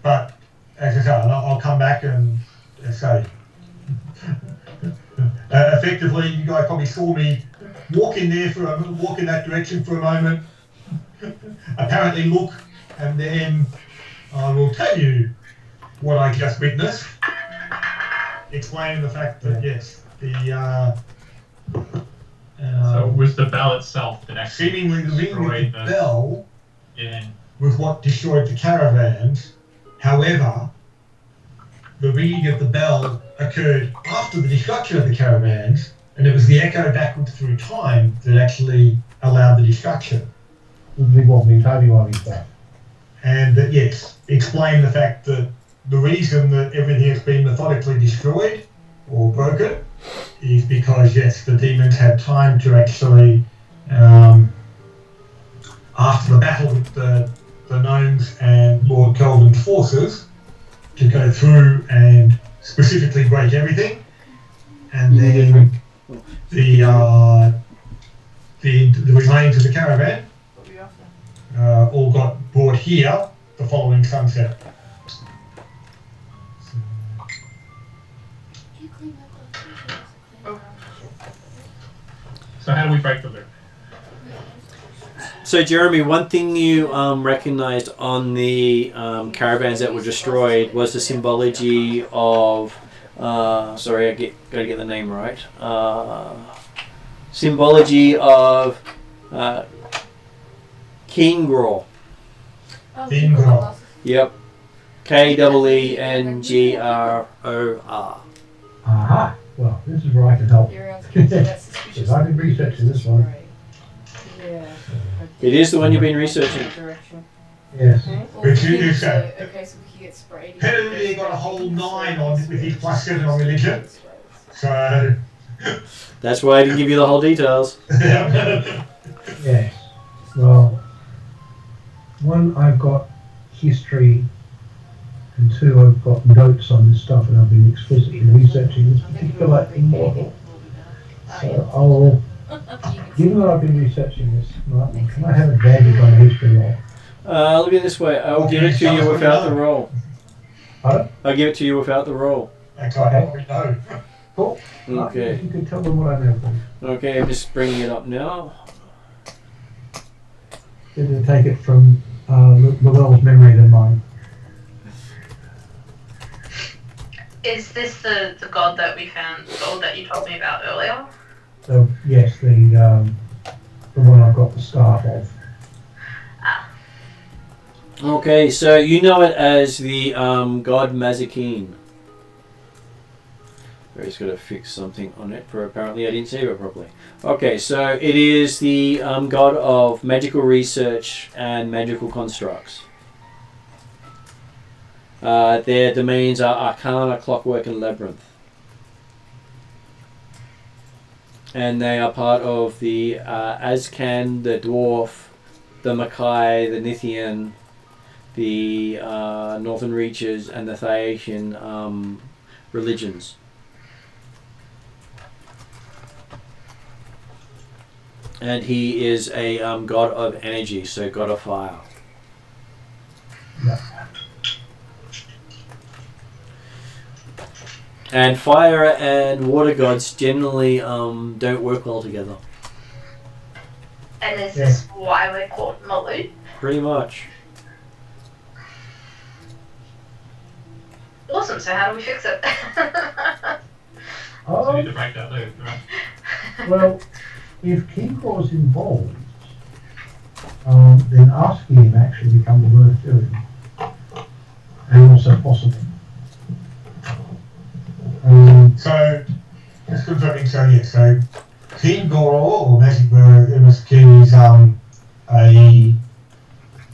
But, as I say, I'll come back and say, effectively, you guys probably saw me walk in that direction for a moment, apparently look, and then I will tell you what I just witnessed, explaining the fact that, yes, so it was the bell itself that actually seemingly the ringing destroyed of the bell Yeah. was what destroyed the caravans. However, the ringing of the bell occurred after the destruction of the caravans, and it was the echo backwards through time that actually allowed the destruction. The big wobbly, timey-wimey stuff. And that, yes, explain the fact that the reason that everything has been methodically destroyed or broken is because, yes, the demons had time to actually, after the battle with the Gnomes and Lord Kelvin's forces, to go through and specifically break everything, and then the remains of the caravan all got brought here the following sunset. So how do we break the loop? So Jeremy, one thing you recognised on the caravans that were destroyed was the symbology of sorry, gotta get the name right. Symbology of Kingror. Kingror. Yep. K-E-E-N-G-R-O-R. Aha! Well, this is where I can help. Because I've been researching this one. It is the one you've been researching. Yes. Or Which for him is, to, okay, so he gets sprayed. he Penalty gets got a sprayed, whole so 9 on with his he's +7 on religion. So, That's why I didn't give you the whole details. Yes. Well, one, I've got history, and two, I've got notes on this stuff, and I've been explicitly researching this particular immortal. So I'll, given that I've been researching this, Martin, can I have advantage on a history roll? Look at it this way. I'll give it to you without the roll. Pardon? I'll give it to you without the roll. Okay. No. Cool. Martin, Okay. if you could tell them what I know, please. Okay, I'm just bringing it up now. Better take it from Llewellyn's memory than mine. Is this the god that we found, or that you told me about earlier? So yes, the one I've got the staff of. Okay, so you know it as the god Mazikeen. He's got to fix something on it, for apparently I didn't save it properly. Okay, so it is the god of magical research and magical constructs. Their domains are Arcana, Clockwork, and Labyrinth. And they are part of the Azcan, the Dwarf, the Makai, the Nithian, the Northern Reaches, and the Thaiatian religions. And he is a god of energy, so god of fire. Yeah. And fire and water gods generally don't work well together. And is this why we're called Malu? Pretty much. Awesome, so how do we fix it? So you need to break that loop, right? Well, if Keycraw's involved, then asking him actually becomes worth doing, and also possible. So, just confirming, so King Goro, or Magic MS King, is a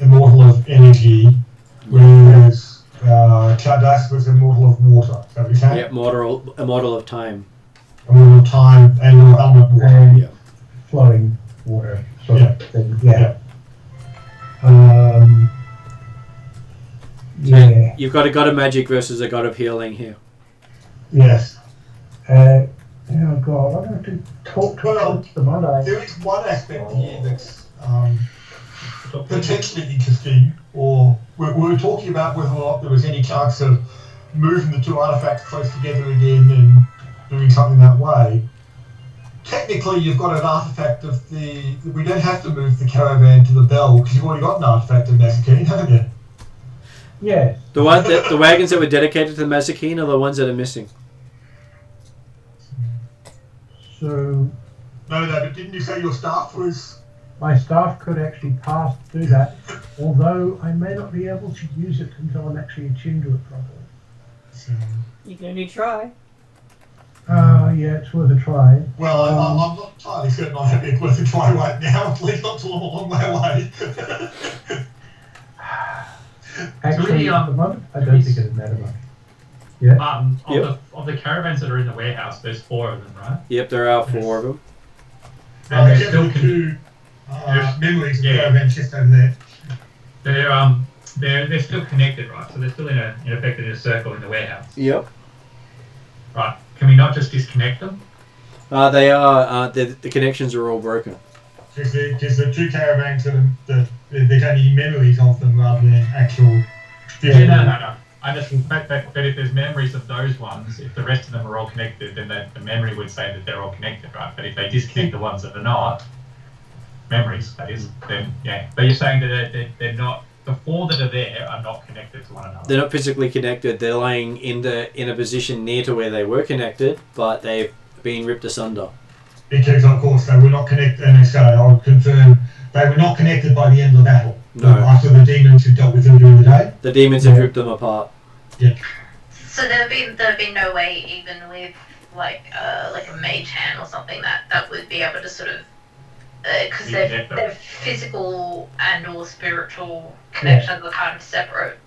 immortal of energy, whereas Chadas was immortal of water. Is that what you're saying? Yeah, immortal of time. Immortal of time and or element water. And Yeah. flowing water sort Yeah. of thing. Yeah. Yeah. You've got a god of magic versus a god of healing here. Yes. Oh God, I'm going to talk to them, aren't I? There is one aspect here that's potentially interesting, or we were talking about whether or not there was any chance of moving the two artifacts close together again and doing something that way. Technically, you've got an artifact of the... We don't have to move the caravan to the bell, because you've already got an artifact of Mazikeen, haven't you? Yes. The wagons that were dedicated to the Mazikeen are the ones that are missing. So No, but didn't you say your staff was... my staff could actually pass through that, although I may not be able to use it until I'm actually attuned to it properly. You can only try. Yeah, it's worth a try. Well, I'm not entirely certain I have it worth a try right now, at least not till I'm a long way away. Actually, really, at the moment, I don't think it would matter much. Yeah. Of the caravans that are in the warehouse, there's 4 of them, right? Yep, there are 4 of them. And There's they're still two there's- memories of yeah. caravan just over there. they're still connected, right? So they're still in effect in a circle in the warehouse. Yep. Right. Can we not just disconnect them? They are. The connections are all broken. Because the two caravans there's only memories of them rather than actual... Yeah, no. I just but if there's memories of those ones, if the rest of them are all connected, then the memory would say that they're all connected, right? But if they disconnect the ones that are not memories, that is, then yeah. But you're saying that they're not. The 4 that are there are not connected to one another. They're not physically connected. They're lying in a position near to where they were connected, but they've been ripped asunder. Because, of course, they were not connected, and so I would confirm they were not connected by the end of the battle. No. After the demons who dealt with them during the day. The demons have ripped them apart. Yeah. So there'd be no way, even with like a mage hand or something, that would be able to sort of because The their physical and or spiritual connections are kind of separate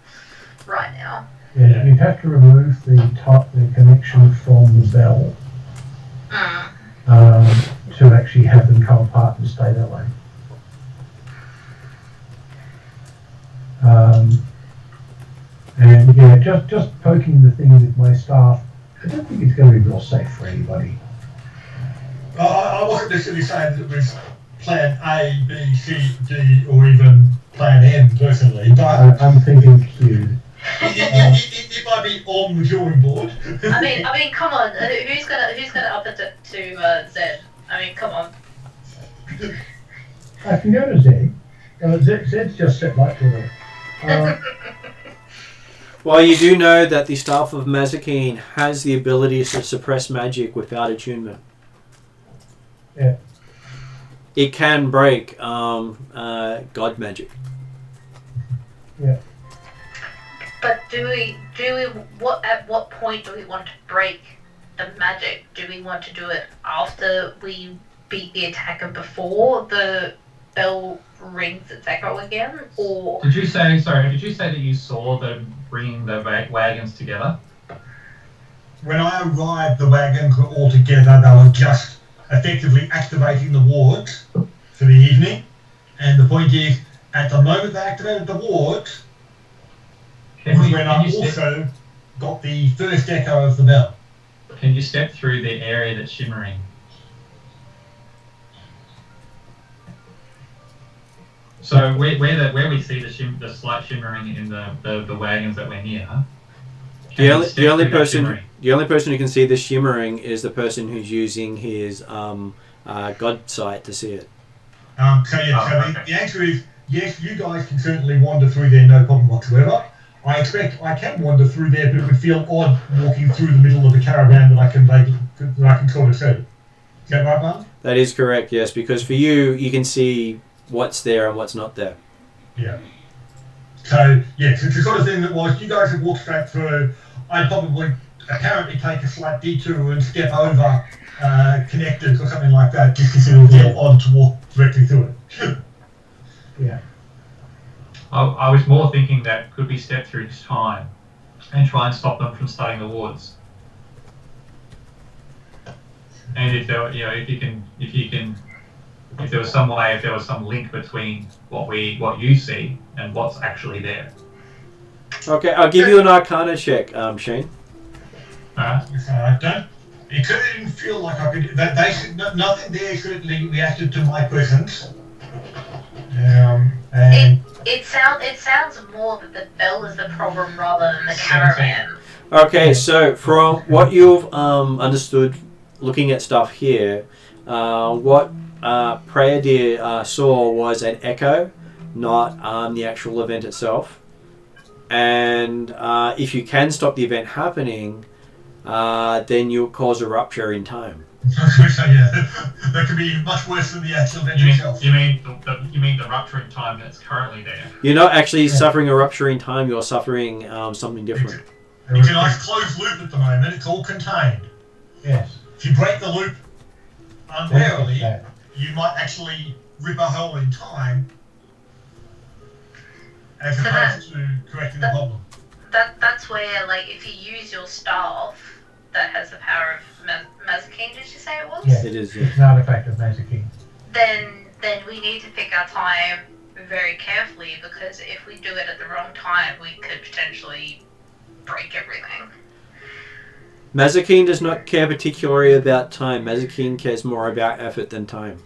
right now. Yeah, you'd have to remove the connection from the bell to actually have them come apart and stay that way. And yeah, just poking the thing with my staff, I don't think it's going to be real safe for anybody. I wasn't necessarily saying that it was plan A, B, C, D, or even plan N personally, but I'm thinking Q. it might be on the drawing board. I mean, come on, who's gonna up it to Z? I mean, come on. I can go to Z. Z's just set right to it. Well, you do know that the Staff of Mazikeen has the ability to suppress magic without attunement. Yeah. It can break god magic. Yeah. But at what point do we want to break the magic? Do we want to do it after we beat the attacker before the bell rings its echo again, or? Did you say that you saw them bringing the wagons together? When I arrived, the wagons were all together. They were just effectively activating the wards for the evening. And the point is, at the moment they activated the wards, was when I also got the first echo of the bell. Can you step through the area that's shimmering? So where we see the slight shimmering in the wagons that we're near. The only person who can see the shimmering is the person who's using his god sight to see it. The answer is yes. You guys can certainly wander through there, no problem whatsoever. I expect I can wander through there, but it would feel odd walking through the middle of the caravan that I can sort of see. Is that right, Mark? That is correct, yes, because for you can see what's there and what's not there. Yeah. So, yes, it's the sort of thing that was, you guys have walked straight through. I'd probably apparently take a slight detour and step over connectors or something like that, just because it would feel odd to walk directly through it. Yeah. I was more thinking that could we step through time and try and stop them from starting the wards. And if there was some way, if there was some link between what you see and what's actually there. Okay, I'll give you an Arcana check, Shane. It didn't feel like I could. Nothing there certainly reacted to my presence. And It sounds more that the bell is the problem rather than the caravan. Okay, so from what you've understood, looking at stuff here, what Prayer Deer saw was an echo, not the actual event itself. And if you can stop the event happening, then you'll cause a rupture in time. That could be much worse than the actual event itself. You mean the rupture in time that's currently there? You're not actually suffering a rupture in time, you're suffering something different. It's a nice closed loop at the moment, it's all contained. Yes. If you break the loop unwarily, you might actually rip a hole in time as opposed to correcting the problem. That's where, like, if you use your staff that has the power of Mazikeen, did you say it was? Yes, it is. It's an artifact of Mazikeen. Then we need to pick our time very carefully, because if we do it at the wrong time, we could potentially break everything. Mazikeen does not care particularly about time. Mazikeen cares more about effort than time.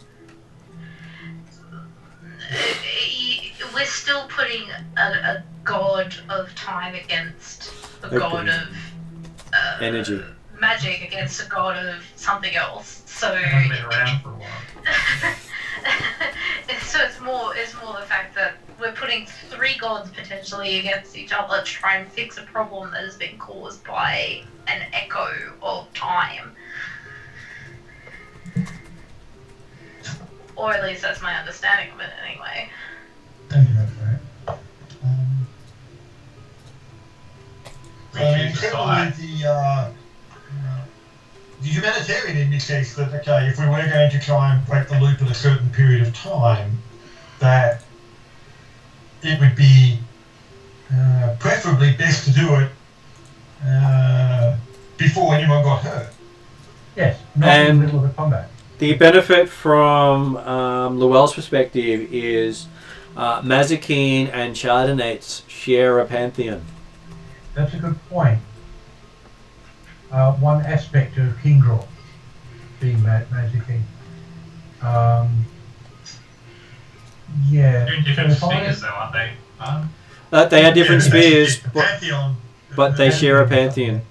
We're still putting a god of time against a god of energy. Magic against a god of something else. So I've been around for a while. So it's more the fact that we're putting three gods potentially against each other to try and fix a problem that has been caused by an echo of time. Or at least that's my understanding of it anyway. Thank you for that. humanitarian indicates that, okay, if we were going to try and break the loop at a certain period of time, that it would be preferably best to do it before anyone got hurt. Yes, not in the middle of a combat. The benefit from Llewell's perspective is Mazikeen and Chardonnates share a pantheon. That's a good point. One aspect of King Draw being Mazikeen. Yeah. Doing different spheres, though, aren't they? They are different spheres, Pantheon, but they share a pantheon.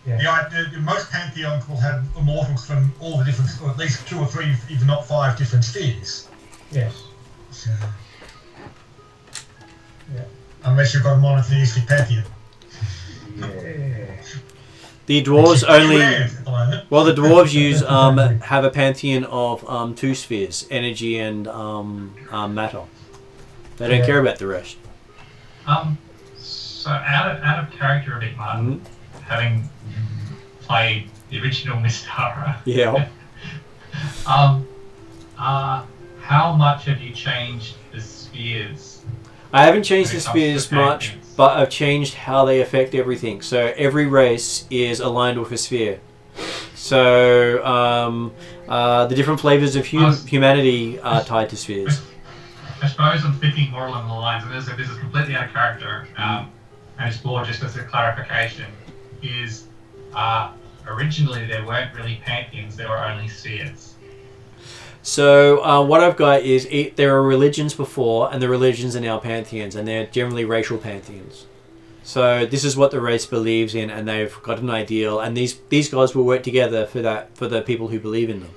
Yeah. Most pantheons will have immortals from all the different, or at least 2 or 3, if not 5 different spheres. Yes. So, Yeah. unless you've got a monotheistic pantheon. Yeah. The dwarves only. Rare at the moment. Well, the dwarves use have a pantheon of 2 spheres, energy and matter. They don't care about the rest. So out of character a bit, Martin, having played the original Mystara. Yeah. How much have you changed the spheres? I haven't changed the When it comes to spheres much, pantheons. but I've changed how they affect everything. So every race is aligned with a sphere. So the different flavors of humanity are tied to spheres. I suppose I'm thinking more along the lines, and this is completely out of character, and it's more just as a clarification, is originally there weren't really pantheons, there were only spheres. So what I've got is there are religions before, and the religions are now pantheons, and they're generally racial pantheons. So this is what the race believes in, and they've got an ideal, and these guys will work together for the people who believe in them.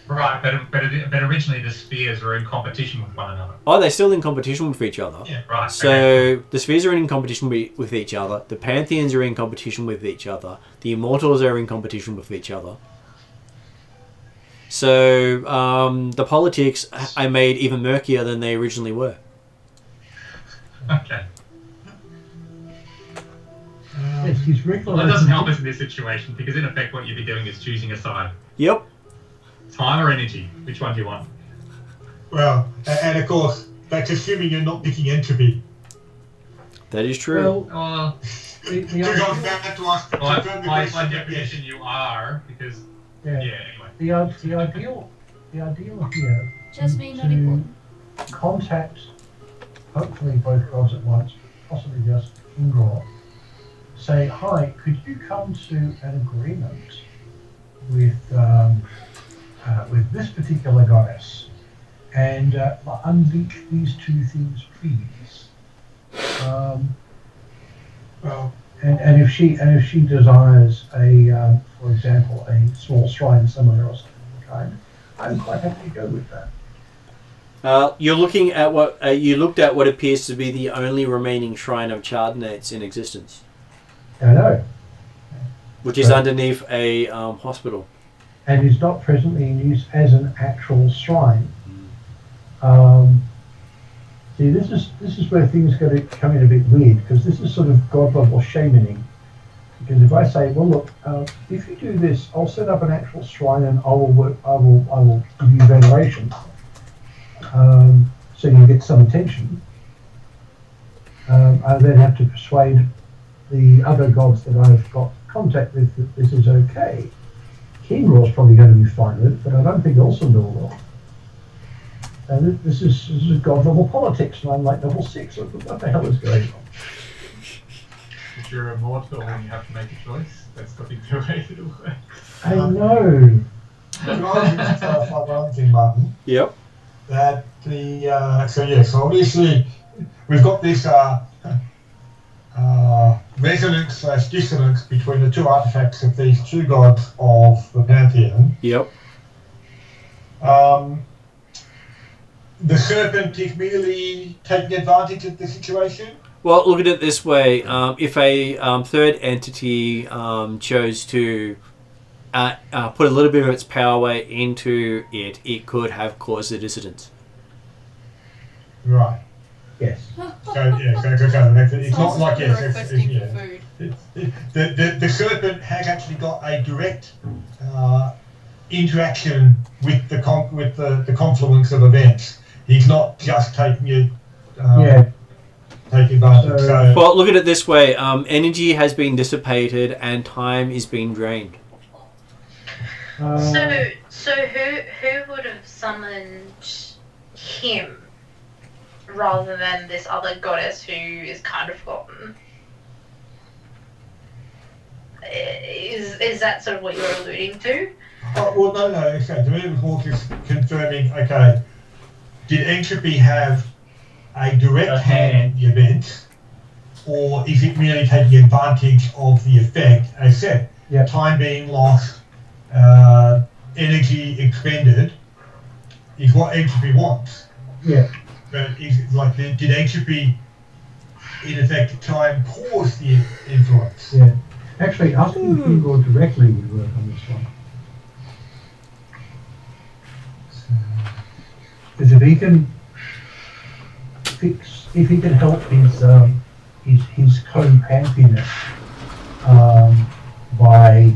Right, but originally the spheres were in competition with one another. Oh, they're still in competition with each other. Yeah, right. So okay. the spheres are in competition with each other. The pantheons are in competition with each other. The immortals are in competition with each other. So the politics I made even murkier than they originally were. Okay. Yes, he's Well, that doesn't help us in this situation, because in effect what you'd be doing is choosing a side. Yep. Time or energy? Which one do you want? Well, and of course, that's assuming you're not picking entropy. That is true. Well, the To go ideal, back to us, to By confirm the question, definition, you are, because yeah, anyway. the ideal here Just is me, not to important. contact, hopefully both gods at once, possibly just Ingor. Say, hi, could you come to an agreement with this particular goddess and unleash these 2 things, please? Well, and if she desires a, for example, a small shrine somewhere or something of the kind, I'm quite happy to go with that. You're looking at what you looked at what appears to be the only remaining shrine of Chardonnates in existence, I know. which is underneath a hospital. And is not presently in use as an actual shrine. See, this is where things go to come in a bit weird, because this is sort of god level shamaning. Because if I say, well, look, if you do this, I'll set up an actual shrine and I will give you veneration, so you get some attention. I then have to persuade the other gods that I've got contact with that this is okay. Kingro's probably going to be fine with it, but I don't think Ulsendor will. And this is god level politics, and I'm like level 6. What the hell is going on? If you're immortal and you have to make a choice, that's nothing to way to work. I know. I'd like to clarify one thing, Martin. Yep. That so obviously we've got this resonance/dissonance between the 2 artifacts of these 2 gods of the pantheon. Yep. The serpent is merely taking advantage of the situation. Well, look at it this way: if a third entity chose to put a little bit of its power into it, it could have caused a dissidence. Right. Yes. So it's not like Requesting for food. the serpent has actually got a direct interaction with the confluence of events. He's not just taking it. Taking advantage. So, well, look at it this way: energy has been dissipated and time is being drained. So who would have summoned him rather than this other goddess who is kind of forgotten? Is that sort of what you're alluding to? Oh, well, no. Okay, to me it was more just confirming. Okay, did entropy have a direct hand in the event, or is it merely taking advantage of the effect? As said, time being lost, energy expended, is what entropy wants. Yeah. But is it like did entropy, in effect, time cause the influence? Yeah. Actually, asking Hugo directly would work on this one. Because if he can help his co-pantheonist by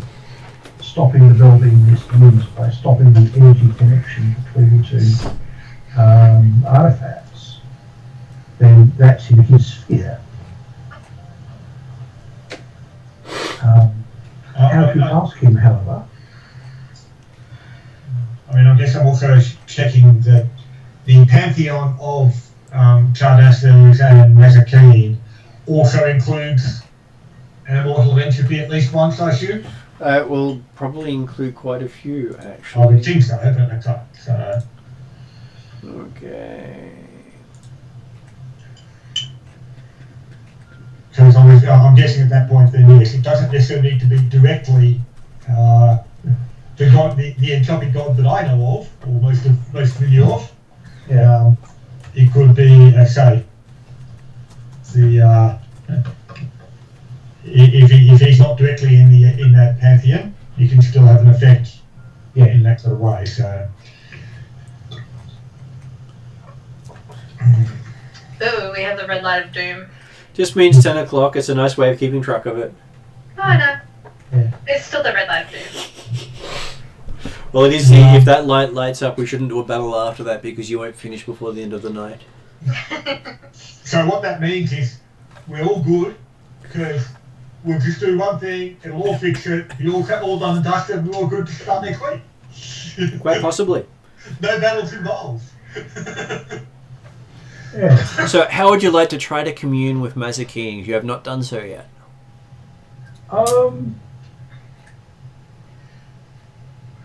stopping the building misuse, by stopping the energy connection between the two artifacts, then that's in his sphere. How to ask him, however? I mean, I guess I'm also checking that the pantheon of Chardassus and Mazakeen also includes an immortal of entropy at least once, I assume? It will probably include quite a few, actually. I would think so, but that's up. So. Okay. Because I'm guessing at that point then, yes, it doesn't necessarily need to be directly the god, the entropic god that I know of, or most familiar of. It could be, say, the if he's not directly in that pantheon, you can still have an effect, in that sort of way. So. Ooh, we have the red light of doom. Just means 10 o'clock. It's a nice way of keeping track of it. Oh no. Yeah. It's still the red light of doom. Well, it is. If that light lights up, we shouldn't do a battle after that because you won't finish before the end of the night. So what that means is we're all good because we'll just do one thing, it'll all fix it, you'll all done and dusted, and we're all good to start next week. Quite possibly. No battles involved. So, how would you like to try to commune with Mazakeen if you have not done so yet?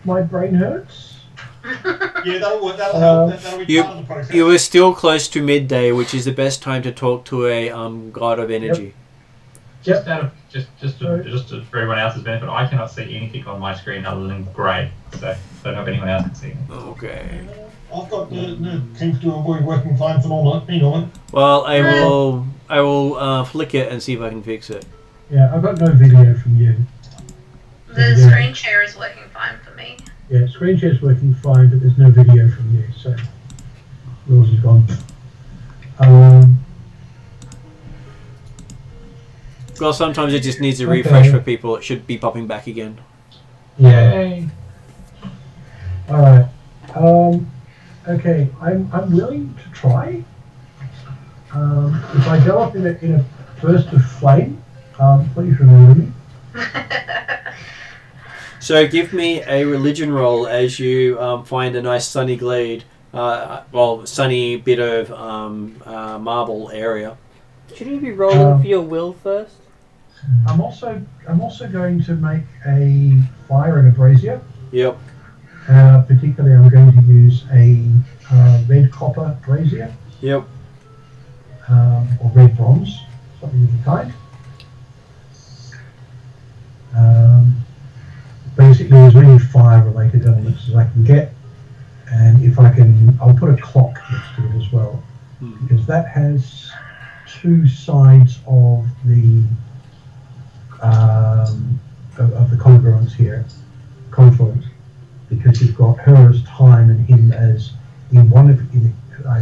My brain hurts. Yeah, that'll work. That'll help. That'll be part of the process. You were still close to midday, which is the best time to talk to a god of energy. Just for everyone else's benefit, I cannot see anything on my screen other than grey. So I don't know if anyone else can see it. Okay. I've got seems to be working fine for Norman. Well, I will flick it and see if I can fix it. Yeah, I've got no video from you. The screen share is working fine for me. Yeah, screen share is working fine, but there's no video from you, so yours is gone. Well, sometimes it just needs a refresh for people. It should be popping back again. Yeah. Alright. Okay, I'm willing to try. If I go up in a burst of flame, please remember me. So give me a religion roll as you find a nice sunny glade, sunny bit of marble area. Shouldn't you be rolling for your will first? I'm also going to make a fire and a brazier. Yep. Particularly, I'm going to use a red copper brazier. Yep. Or red bronze, something of the kind. Basically, as many fire-related elements as I can get, and if I can, I'll put a clock next to it as well, because that has two sides of the congruence here, confluence, because you've got her as time and him as I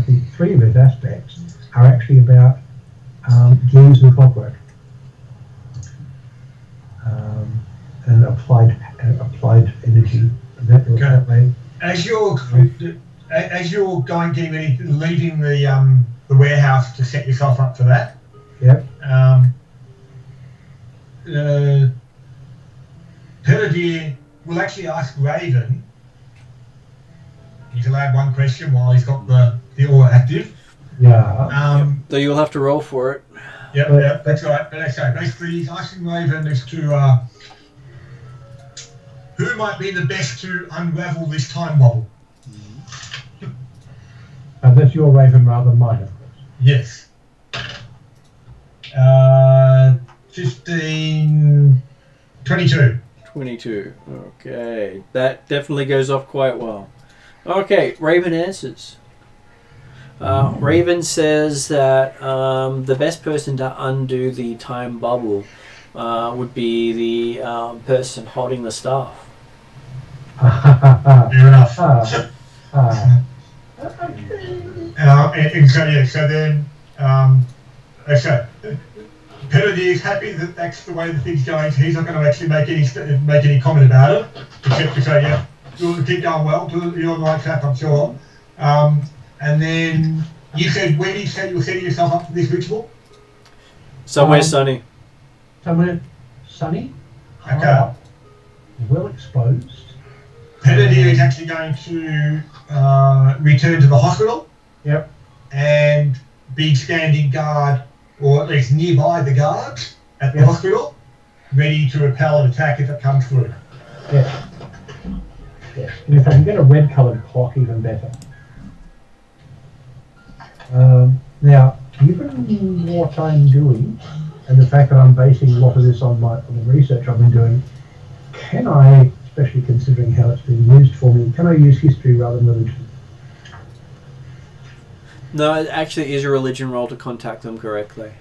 think three of his aspects are actually about gears and clockwork. an applied energy. That way. As you're getting ready, leaving the warehouse to set yourself up for that. Yep. Peladier will actually ask Raven. He's allowed one question while he's got the aura active. Yeah. So you'll have to roll for it. Yep, that's right. But okay, basically he's asking Raven as to who might be the best to unravel this time bubble. That's your Raven rather than mine, of course. Yes. 15... 22. 22. Okay. That definitely goes off quite well. Okay, Raven answers. Raven says that the best person to undo the time bubble would be the person holding the staff. Fair enough. So then, Peladier is happy that that's the way the thing's going, so he's not going to actually make any comment about it, except to say, yeah, you'll keep going well, you're on the right track, I'm sure. And then you said, where did you say you were setting yourself up for this ritual? Somewhere sunny. Somewhere sunny? Okay. Well exposed. Peladier is actually going to return to the hospital. Yep. And be standing guard, or at least nearby the guards at the hospital, ready to repel an attack if it comes through. Yeah. Yeah. And if I can get a red-coloured clock, even better. Now, given what I'm doing, and the fact that I'm basing a lot of this on the research I've been doing, can I, especially considering how it's been used for me, can I use history rather than religion? No, it actually is a religion roll to contact them correctly.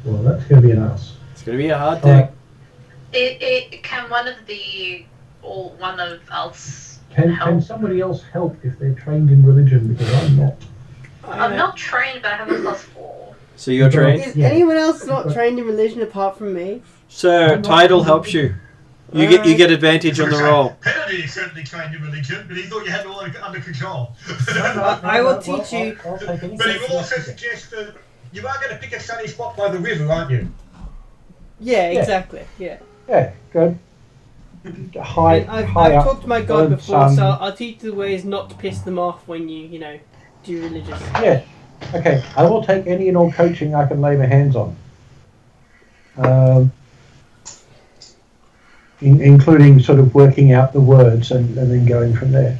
Well, that's going to be an ass. It's going to be a hard thing. It can one of us Can help? somebody else help if they're trained in religion? Because I'm not. I'm not trained, but I have a +4. So you're trained? Is anyone else not trained in religion apart from me? So, title helps you. You get advantage on the roll. Peladier is certainly trained in religion, but he thought you had it all under control. I will teach you. I'll take any But he will also suggest that you are going to pick a sunny spot by the river, aren't you? Yeah, exactly. Yeah. Yeah, good. High I've up. talked to my god good before, sun. so I'll teach you the ways not to piss them off when you do religious. Yeah. Okay, I will take any and all coaching I can lay my hands on. Including sort of working out the words and then going from there.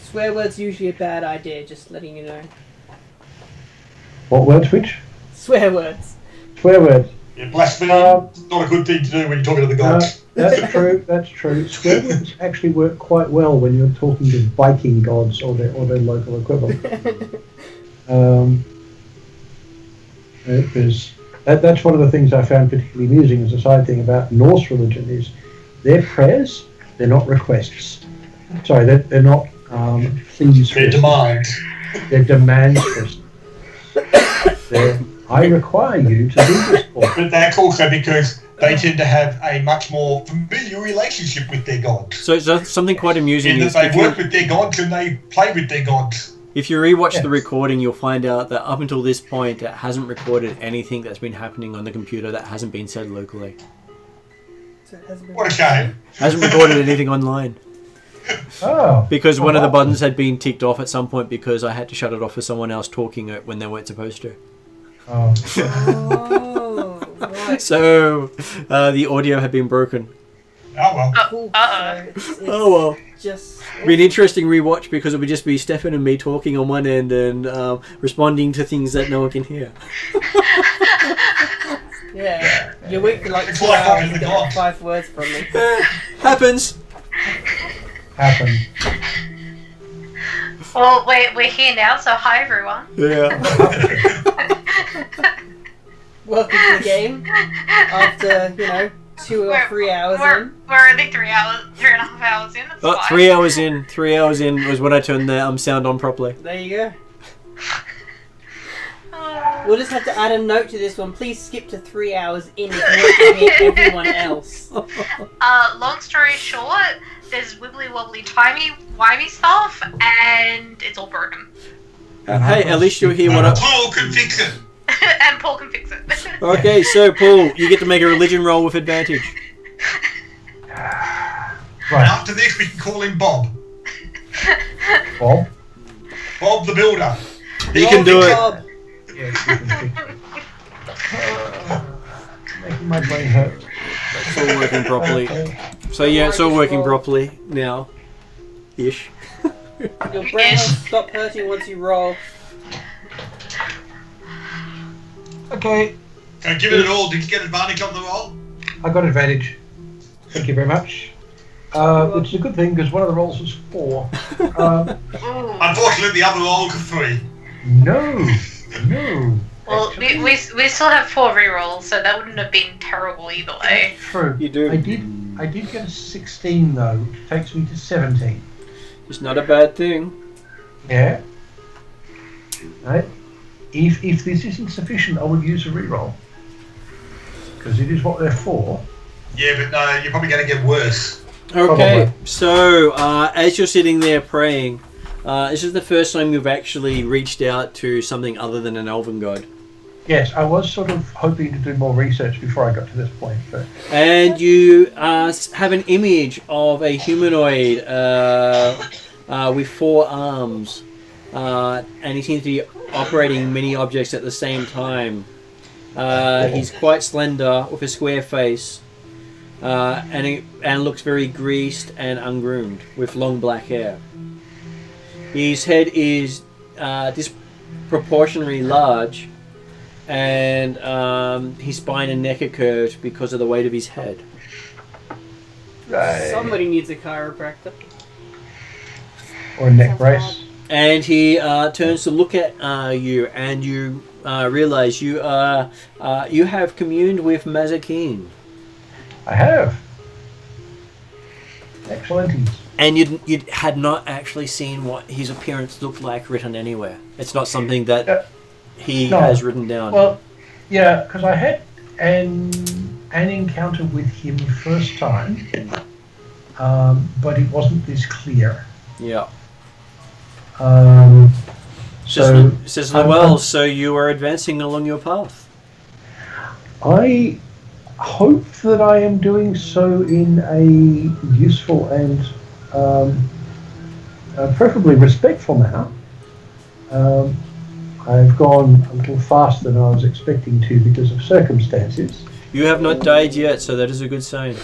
Swear words usually a bad idea, just letting you know. What words, which? Swear words. Swear words. Yeah, blasphemy, not a good thing to do when you're talking to the gods. That's true, that's true. Swear words actually work quite well when you're talking to Viking gods or their local equivalent. Because that's one of the things I found particularly amusing as a side thing about Norse religion is their prayers, they're not requests. Sorry, they're not pleas. They're demands. They're demands for us. I require you to do this for me. But that's also because they tend to have a much more familiar relationship with their gods. So it's something quite amusing. In that they work with their gods and they play with their gods. If you rewatch the recording, you'll find out that up until this point, it hasn't recorded anything that's been happening on the computer that hasn't been said locally. So it hasn't been What a shame. Hasn't recorded anything online. Oh. Because one of the buttons had been ticked off at some point because I had to shut it off for someone else talking it when they weren't supposed to. Oh. Oh, right. So the audio had been broken. Oh well. Cool. Uh-oh. So it's Oh well. Just Be an interesting rewatch because it would just be Stefan and me talking on one end and responding to things that no one can hear. yeah. You wait for like It's 2 like hours having to the get gods. like 5 words from me. Happens. Happen. Well, we're here now, so hi everyone. Yeah. Welcome to the game. After 2 or 3 hours in. We're only 3.5 hours in. It's fine. 3 hours in. 3 hours in was when I turned the sound on properly. There you go. We'll just have to add a note to this one. Please skip to 3 hours in if you want to hear everyone else. Long story short, there's wibbly wobbly timey wimey stuff, and it's all broken. Hey, at least you'll hear what Paul can fix it. And Paul can fix it. Okay, so Paul, you get to make a religion roll with advantage. And after this, we can call him Bob. Bob? Bob the Builder. He can do it. Yes, you can fix it. Making my brain hurt. It's all working properly. So yeah, it's all working properly now. Ish. Your brain will stop hurting once you roll. Okay, So give it an all. Did you get advantage on the roll? I got advantage. Thank you very much. Which is a good thing because one of the rolls was 4. Unfortunately, the other roll was 3. No. Well, we still have 4 rerolls, so that wouldn't have been terrible either way. True. You do. I did get a 16 though, which takes me to 17. It's not a bad thing. Yeah. Right. If this isn't sufficient, I would use a reroll because it is what they're for. Yeah, but no, you're probably going to get worse. Okay, Probably. so as you're sitting there praying, this is the first time you've actually reached out to something other than an elven god. Yes, I was sort of hoping to do more research before I got to this point, but And you have an image of a humanoid with 4 arms, and he seems to be operating many objects at the same time. He's quite slender with a square face, and looks very greased and ungroomed with long black hair. His head is disproportionately large, and his spine and neck are curved because of the weight of his head. Somebody needs a chiropractor. or a neck brace. And he turns to look at you, and you realize you have communed with Mazakeen. I have. Excellent. And you had not actually seen what his appearance looked like written anywhere. It's not something that he has written down. Well, yeah, because I had an encounter with him first time, but it wasn't this clear. Yeah. So So you are advancing along your path. I hope that I am doing so in a useful and preferably respectful manner. I've gone a little faster than I was expecting to because of circumstances. You have not died yet, so that is a good sign.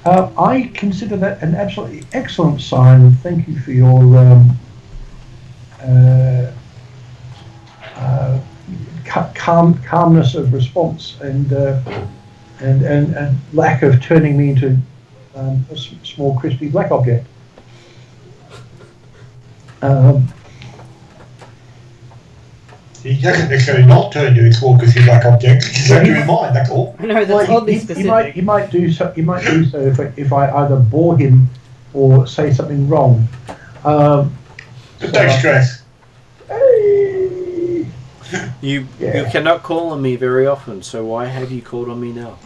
I consider that an absolutely excellent sign. Thank you for your calmness of response and lack of turning me into a small crispy black object. He doesn't necessarily not turn you into a crispy black object. He's got you in mind, that's all. No, that's oddly specific. He might do so. He might do so if I either bore him or say something wrong. Don't stress. Hey. You Yeah. cannot call on me very often, so why have you called on me now?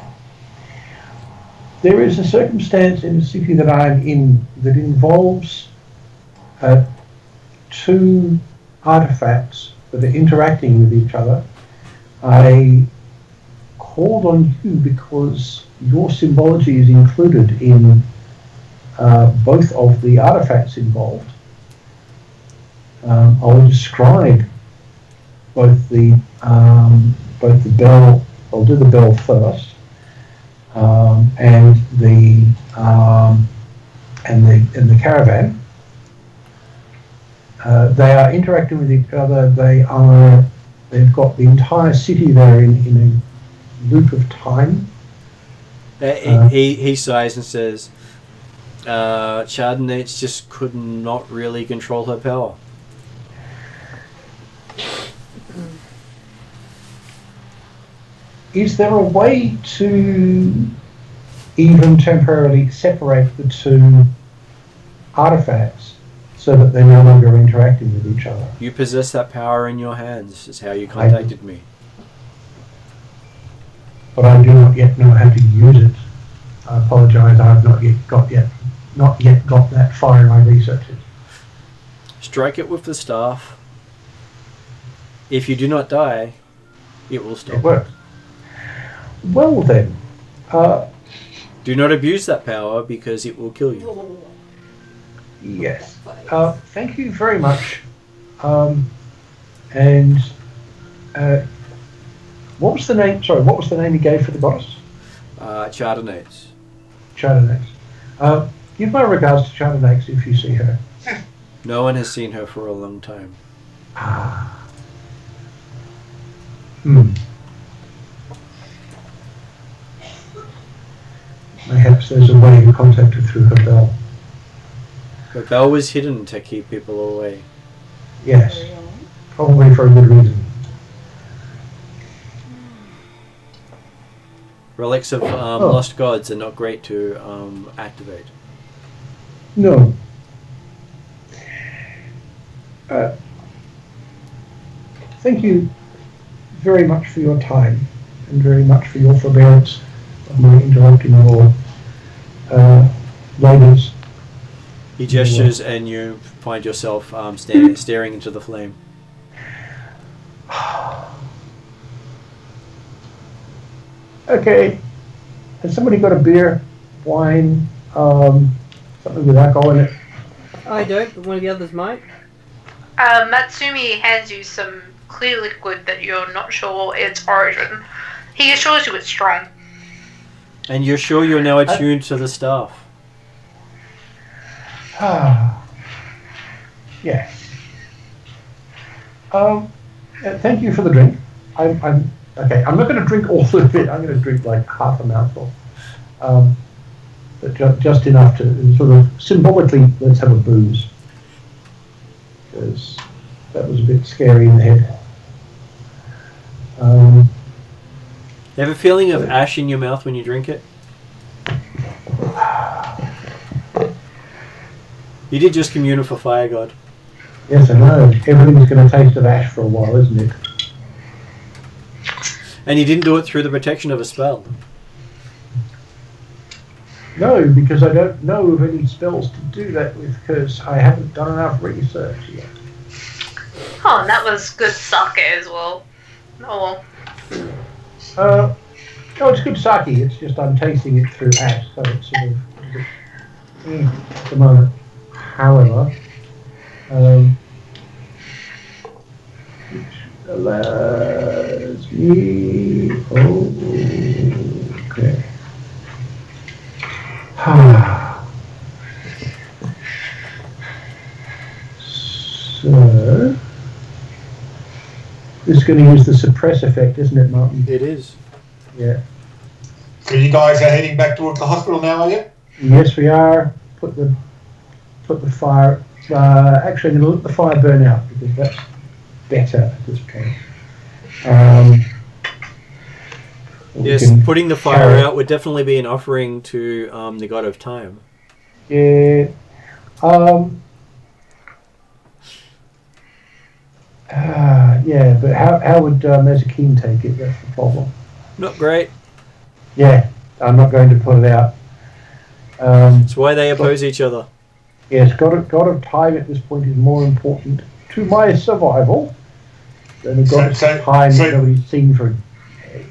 There is a circumstance in the city that I am in that involves 2 artifacts that are interacting with each other. I called on you because your symbology is included in both of the artifacts involved. I will describe both the bell. I'll do the bell first, and the caravan. They are interacting with each other. They've got the entire city there in a loop of time. He sighs and says, Chardonnay just could not really control her power. Is there a way to even temporarily separate the 2 artifacts so that they're no longer interacting with each other. You possess that power in your hands, is how you contacted me. But I do not yet know how to use it. I apologise, I have not yet got that far in my researches. Strike it with the staff. If you do not die, it will stop. It works. Well then, Do not abuse that power because it will kill you. yes. Thank you very much. And what was the name? Sorry, what was the name you gave for the goddess? Chardonnates. Chardonnates. Give my regards to Chardonnates if you see her. No one has seen her for a long time. Perhaps there's a way to contact her through her bell. Her bell was hidden to keep people away. Yes, probably for a good reason. Relics of lost gods are not great to activate. No. Thank you very much for your time and very much for your forbearance of my interrupting your labours. He gestures and you find yourself staring into the flame. Okay. Has somebody got a beer, wine, something with alcohol in it? I don't, but one of the others might. Matsumi hands you some clear liquid that you're not sure its origin. He assures you it's strong. And you're sure you're now attuned to the staff? Yes. Thank you for the drink. I'm okay. I'm not going to drink all of it. I'm going to drink like half a mouthful, but just enough to sort of symbolically. Let's have a booze, because that was a bit scary in the head. You have a feeling of ash in your mouth when you drink it? You did just commune with a fire god. Yes, I know. Everything's going to taste of ash for a while, isn't it? And you didn't do it through the protection of a spell. No, because I don't know of any spells to do that with, because I haven't done enough research yet. Oh, and that was good sake as well. Oh No, it's good sake. It's just I'm tasting it through ash, so it's sort of at the moment. However, which allows me. Okay. So this is going to use the suppress effect, isn't it, Martin? It is. Yeah. So you guys are heading back towards the hospital now, are you? Yes, we are. Put the fire. Actually, I'm going to let the fire burn out because that's better at this point. Yes, putting the fire out would definitely be an offering to the god of time. Yeah. Yeah, but how would Mazakine take it? That's the problem. Not great. Yeah, I'm not going to put it out. That's why they oppose each other. Yes, God of time at this point is more important to my survival than a god of time that nobody's seen for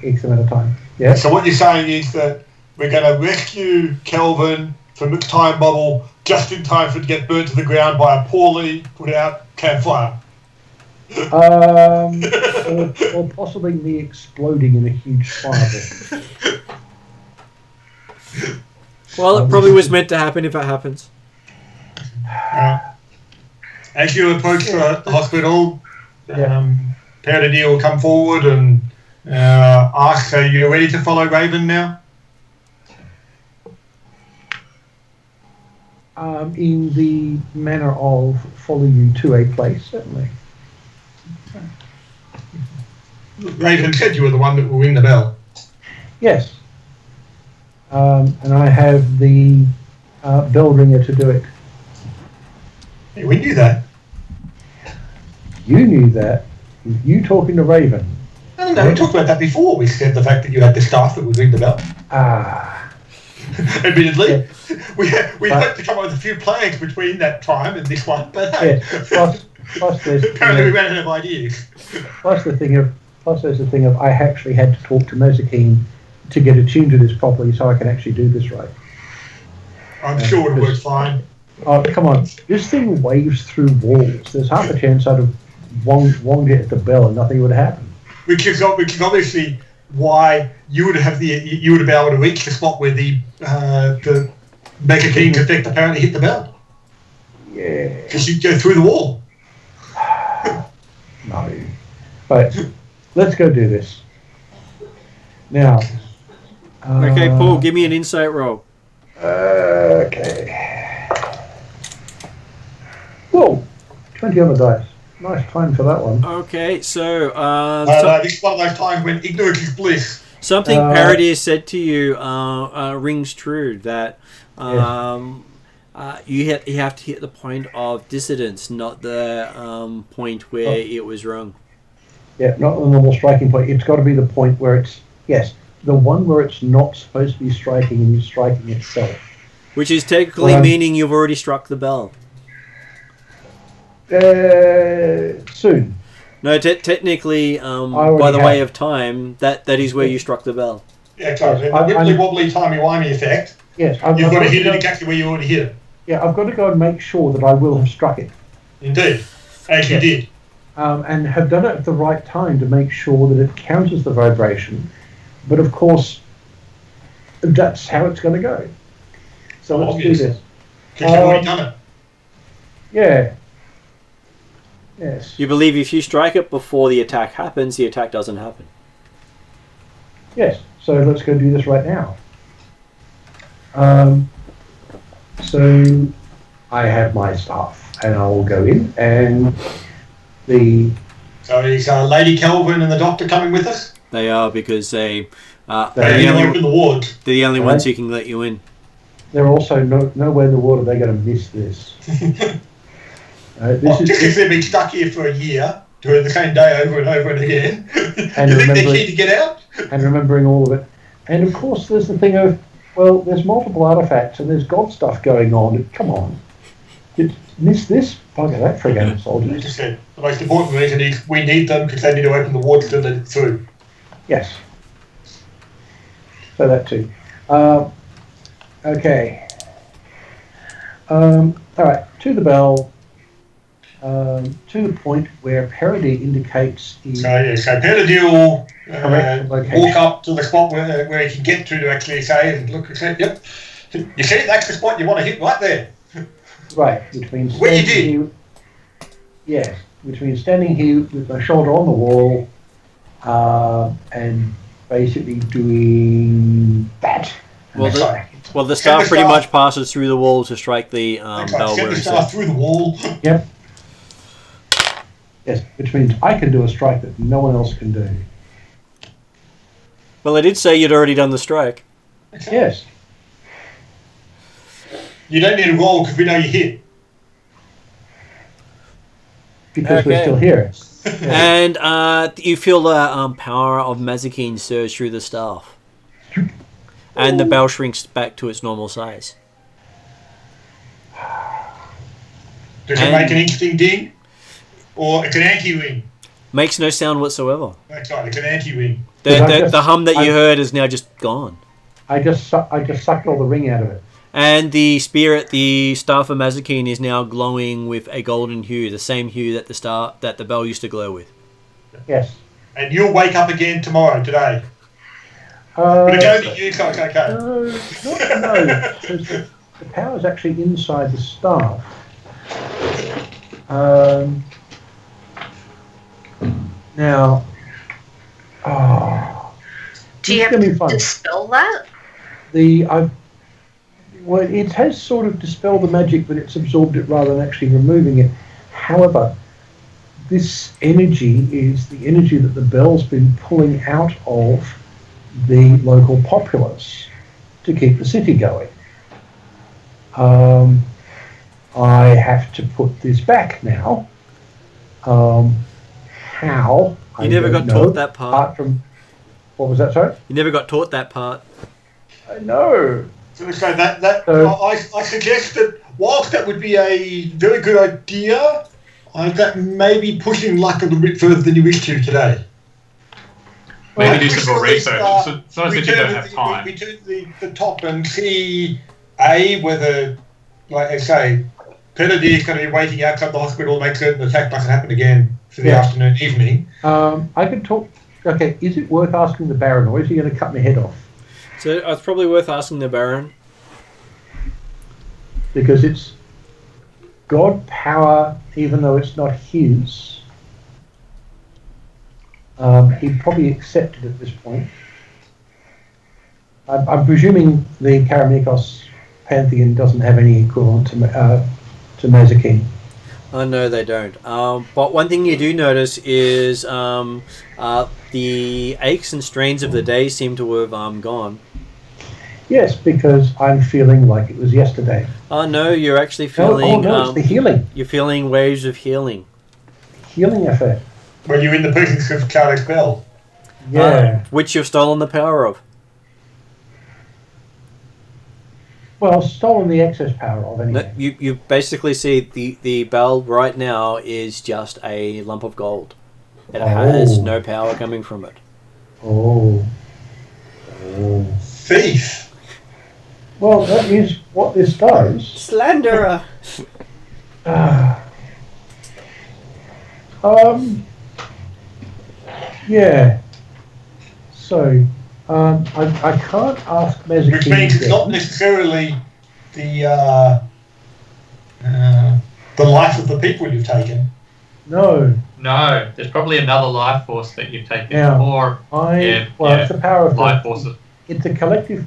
X amount of time. Yeah. So what you're saying is that we're going to rescue Kelvin from the time bubble just in time for it to get burnt to the ground by a poorly put out campfire. Or possibly me exploding in a huge fireball. Well, it probably was meant to happen if it happens. As you approach the hospital, Paradis will come forward and ask, are you ready to follow Raven now? In the manner of follow you to a place, certainly. Raven said you were the one that will ring the bell. Yes. And I have the bell ringer to do it. Hey, we knew that. You knew that. You talking to Raven. No, we talked about that before. We said the fact that you had the staff that would ring the bell. Admittedly, we hoped to come up with a few plans between that time and this one, but hey, plus there's apparently we ran out of ideas. Plus there's the thing of I actually had to talk to Mazikeen to get attuned to this properly, so I can actually do this right. I'm sure it works fine. Oh, come on! This thing waves through walls. There's half a chance I'd have wonged it at the bell and nothing would happen. Which is obviously why you would have been able to reach the spot where the Mega King's effect apparently hit the bell. Yeah. Because you'd go through the wall. No. But let's go do this. Now. Okay, Paul, give me an insight roll. Okay. Whoa! 20 on the dice. Nice time for that one. Okay, so this is one of those times when ignorance is bliss. Something Parody has said to you rings true, that you have to hit the point of dissidence, not the point where it was wrong. Yeah, not the normal striking point. It's got to be the point where it's, the one where it's not supposed to be striking and you're striking itself. Which is technically meaning you've already struck the bell. Soon. No, technically, by the way of time, that is where you struck the bell. Yeah, sorry. The wibbly-wobbly, timey-wimey effect. Yes. You've got to hit it exactly where you already hit it. Yeah, I've got to go and make sure that I will have struck it. Indeed. As you did. And have done it at the right time to make sure that it counters the vibration. But of course, that's how it's going to go. So let's do this. Because you've already done it. Yeah. Yes. You believe if you strike it before the attack happens, the attack doesn't happen. Yes. So let's go do this right now. So I have my staff, and I will go in, and So is Lady Kelvin and the Doctor coming with us? They are, because they're the only ones who can let you in. They're also nowhere in the world are they going to miss this. If they've been stuck here for a year, doing the same day over and over and again, and you think they're keen to get out? And remembering all of it. And of course there's the thing of, well, there's multiple artifacts and there's god stuff going on. Come on. Miss this? Bugger that friggin' soldiers. Like I said, the most important reason is we need them because they need to open the wards to let it through. Yes. So that too. Okay. Alright, to the bell. To the point where Parody indicates the So Parody will location. walk up to the spot where he can get to actually say and look and say, yep. You see, that's the spot you want to hit right there. Right, which means What you did? Yes, which means standing here with my shoulder on the wall and basically doing that. Well, the staff pretty much passes through the wall to strike the bell where it's at. Through the wall. Yep. Yes, which means I can do a strike that no one else can do. Well, I did say you'd already done the strike. Okay. Yes. You don't need a roll because we know you hit. Because we're still here. And you feel the power of Mazikeen surge through the staff. And the bell shrinks back to its normal size. Does it make an interesting ding? Or it's an anti-ring? Makes no sound whatsoever. That's right, it's an anti-ring. The hum that you heard is now just gone. I just sucked all the ring out of it. And the staff of Mazikeen is now glowing with a golden hue, the same hue that the bell used to glow with. Yes. And you'll wake up again tomorrow, today. But it goes to you, so it's okay. No. The power's actually inside the staff. Now, do you have to dispel that? Well, it has sort of dispelled the magic, but it's absorbed it rather than actually removing it. However, this energy is the energy that the bell's been pulling out of the local populace to keep the city going. I have to put this back now. How? You never got taught that part. Apart from, what was that? Sorry. You never got taught that part. No. So I suggest that whilst that would be a very good idea, that may be pushing luck a little bit further than you wish to today. Maybe do some more research. It's not as if you don't have time. We turn to the top and see, whether, like I say, Penadier's going to be waiting outside the hospital to make certain the attack doesn't happen again for the afternoon, evening. I can talk. Okay, is it worth asking the Baron, or is he going to cut my head off? So it's probably worth asking the Baron. Because it's God power, even though it's not his. He'd probably accept it at this point. I'm presuming the Karamikos pantheon doesn't have any equivalent to Mazikeen. Oh, no, they don't. But one thing you do notice is the aches and strains of the day seem to have gone. Yes, because I'm feeling like it was yesterday. Oh, no, you're actually feeling... it's the healing. You're feeling waves of healing. Healing effect. When you're in the presence of Kardak's Bell. Yeah. Which you've stolen the power of. Well, stolen the excess power of, anyway. No, you basically see the bell right now is just a lump of gold. It has no power coming from it. Oh. Thief! Well, that is what this does. Slanderer! Yeah. So, I can't ask Mazikeen. Which means it's not necessarily the life of the people you've taken. No. No, there's probably another life force that you've taken. Now, it's the power of life forces. It's a collective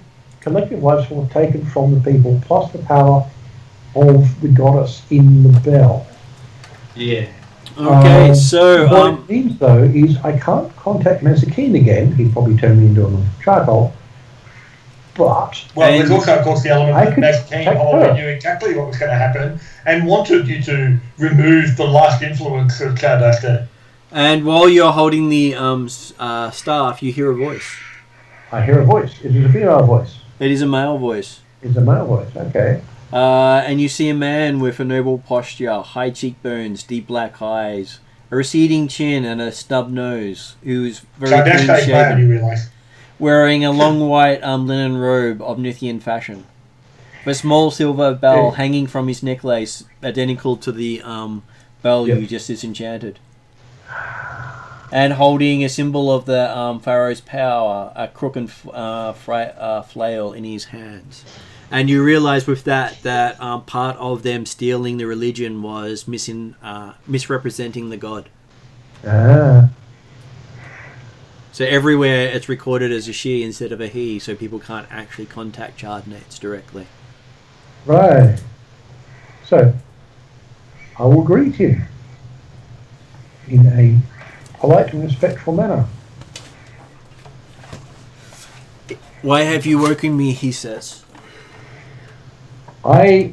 life force taken from the people, plus the power of the goddess in the bell. Yeah. Okay, so... what it means, though, is I can't contact Mazikeen again. He'd probably turn me into a charcoal. But... Well, there's also, of course, the element that Mazikeen already knew exactly what was going to happen and wanted you to remove the last influence of Kardak. And while you're holding the staff, you hear a voice. I hear a voice. Is it a female voice? It is a male voice. It's a male voice, okay. And you see a man with a noble posture, high cheekbones, deep black eyes, a receding chin and a snub nose, who's very clean-shaven, wearing a long white linen robe of Nithian fashion, with a small silver bell hanging from his necklace, identical to the bell you just disenchanted, and holding a symbol of the Pharaoh's power, a crook and flail in his hands. And you realise with that part of them stealing the religion was misrepresenting the god. Ah. So everywhere it's recorded as a she instead of a he, so people can't actually contact Chardnates directly. Right. So, I will greet him in a polite and respectful manner. Why have you woken me, he says. I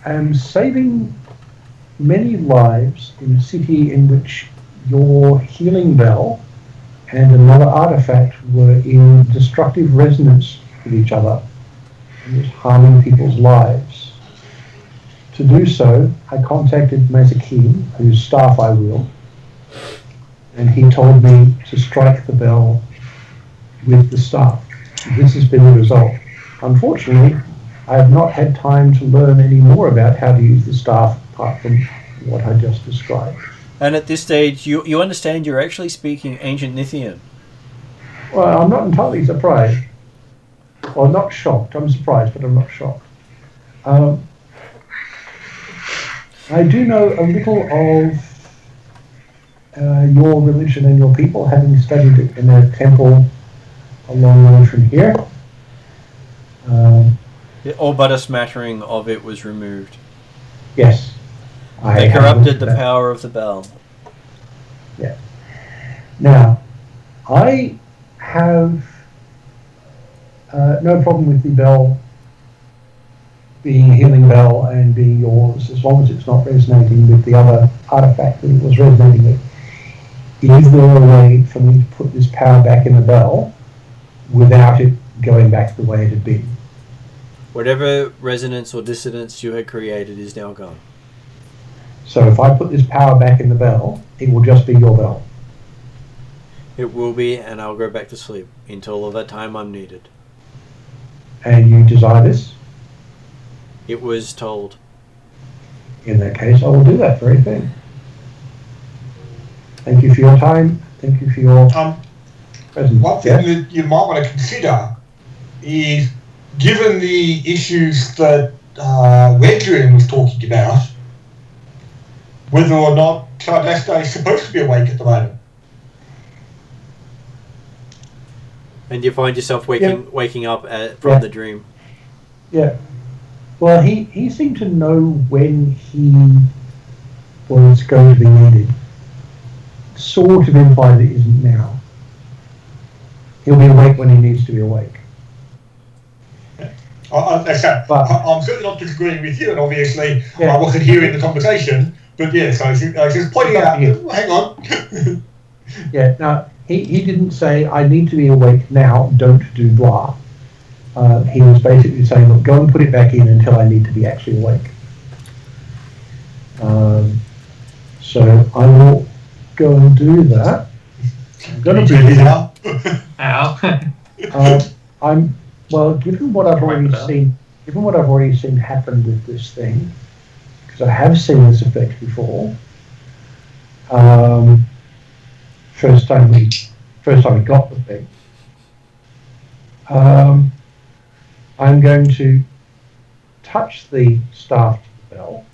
am saving many lives in a city in which your healing bell and another artifact were in destructive resonance with each other and was harming people's lives. To do so, I contacted Mazikeen, whose staff I wield, and he told me to strike the bell with the staff. This has been the result. Unfortunately, I have not had time to learn any more about how to use the staff apart from what I just described. And at this stage, you understand you're actually speaking ancient Nithian. Well, I'm not entirely surprised. Well, not shocked. I'm surprised, but I'm not shocked. I do know a little of your religion and your people, having studied it in a temple a long way from here. All but a smattering of it was removed. Yes. They corrupted the power of the bell. Yeah. Now, I have no problem with the bell being a healing bell and being yours, as long as it's not resonating with the other artifact that it was resonating with. Is there a way for me to put this power back in the bell without it going back the way it had been? Whatever resonance or dissonance you had created is now gone. So if I put this power back in the bell, it will just be your bell. It will be, and I'll go back to sleep until that time I'm needed. And you desire this? It was told. In that case, I will do that very thing. Thank you for your time. Thank you for your presence. One thing that you might want to consider is, given the issues that Adruaghin was talking about, whether or not Tardesta is supposed to be awake at the moment. And you find yourself waking up from the dream. Yeah. Well, he seemed to know when he was going to be needed. Sort of implied it isn't now. He'll be awake when he needs to be awake. Okay. But I'm certainly not disagreeing with you, and obviously I wasn't hearing the conversation. But yes, I was just pointing out. Hang on. Yeah. No, he didn't say I need to be awake now. Don't do blah. He was basically saying, look, go and put it back in until I need to be actually awake. So I will go and do that. I'm going to be Ow. Given what I've already seen happen with this thing, because I have seen this effect before. First time we got the thing. I'm going to touch the staff to the bell,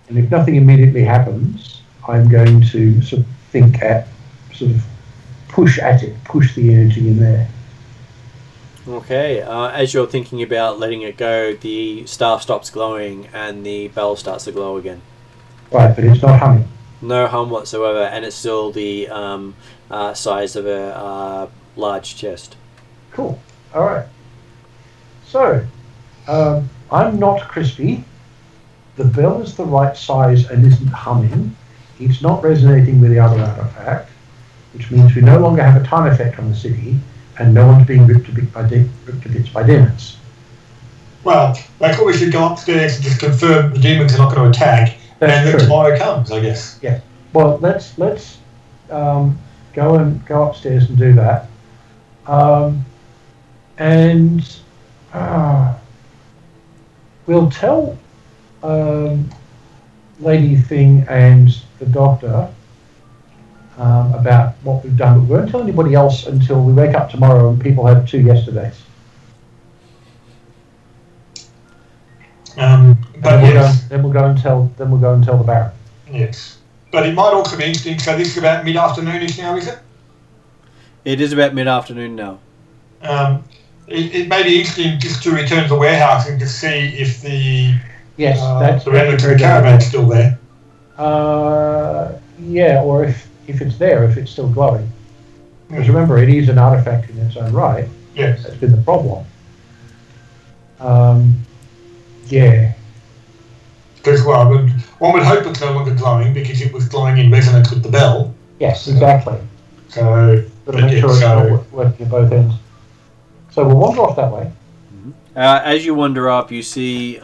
and if nothing immediately happens, I'm going to sort of push the energy in there. Okay, as you're thinking about letting it go, the staff stops glowing and the bell starts to glow again. Right, but it's not humming. No hum whatsoever, and it's still the size of a large chest. Cool. All right. So, I'm not crispy. The bell is the right size and isn't humming. It's not resonating with the other artifact, which means we no longer have a time effect on the city, and no one's being ripped to bits by demons. Well, they probably should go upstairs and just confirm the demons are not going to attack, and then tomorrow comes, I guess. Yeah. Well, let's go upstairs and do that. And we'll tell Lady Thing and the Doctor about what we've done, but we won't tell anybody else until we wake up tomorrow and people have 2 yesterdays. Then we'll go and tell the Baron. Yes, but it might also be interesting. So this is about mid-afternoonish now, is it? It is about mid-afternoon now. It may be interesting just to return to the warehouse and to see if the that's the remnants of the caravan is still there. Or if it's there, if it's still glowing. Because remember, it is an artifact in its own right. Yes, that's been the problem. Because one would hope it's no longer glowing because it was glowing in resonance with the bell. Yes, exactly. So got to make sure it's not working at both ends. So we'll wander off that way. As you wander up, you see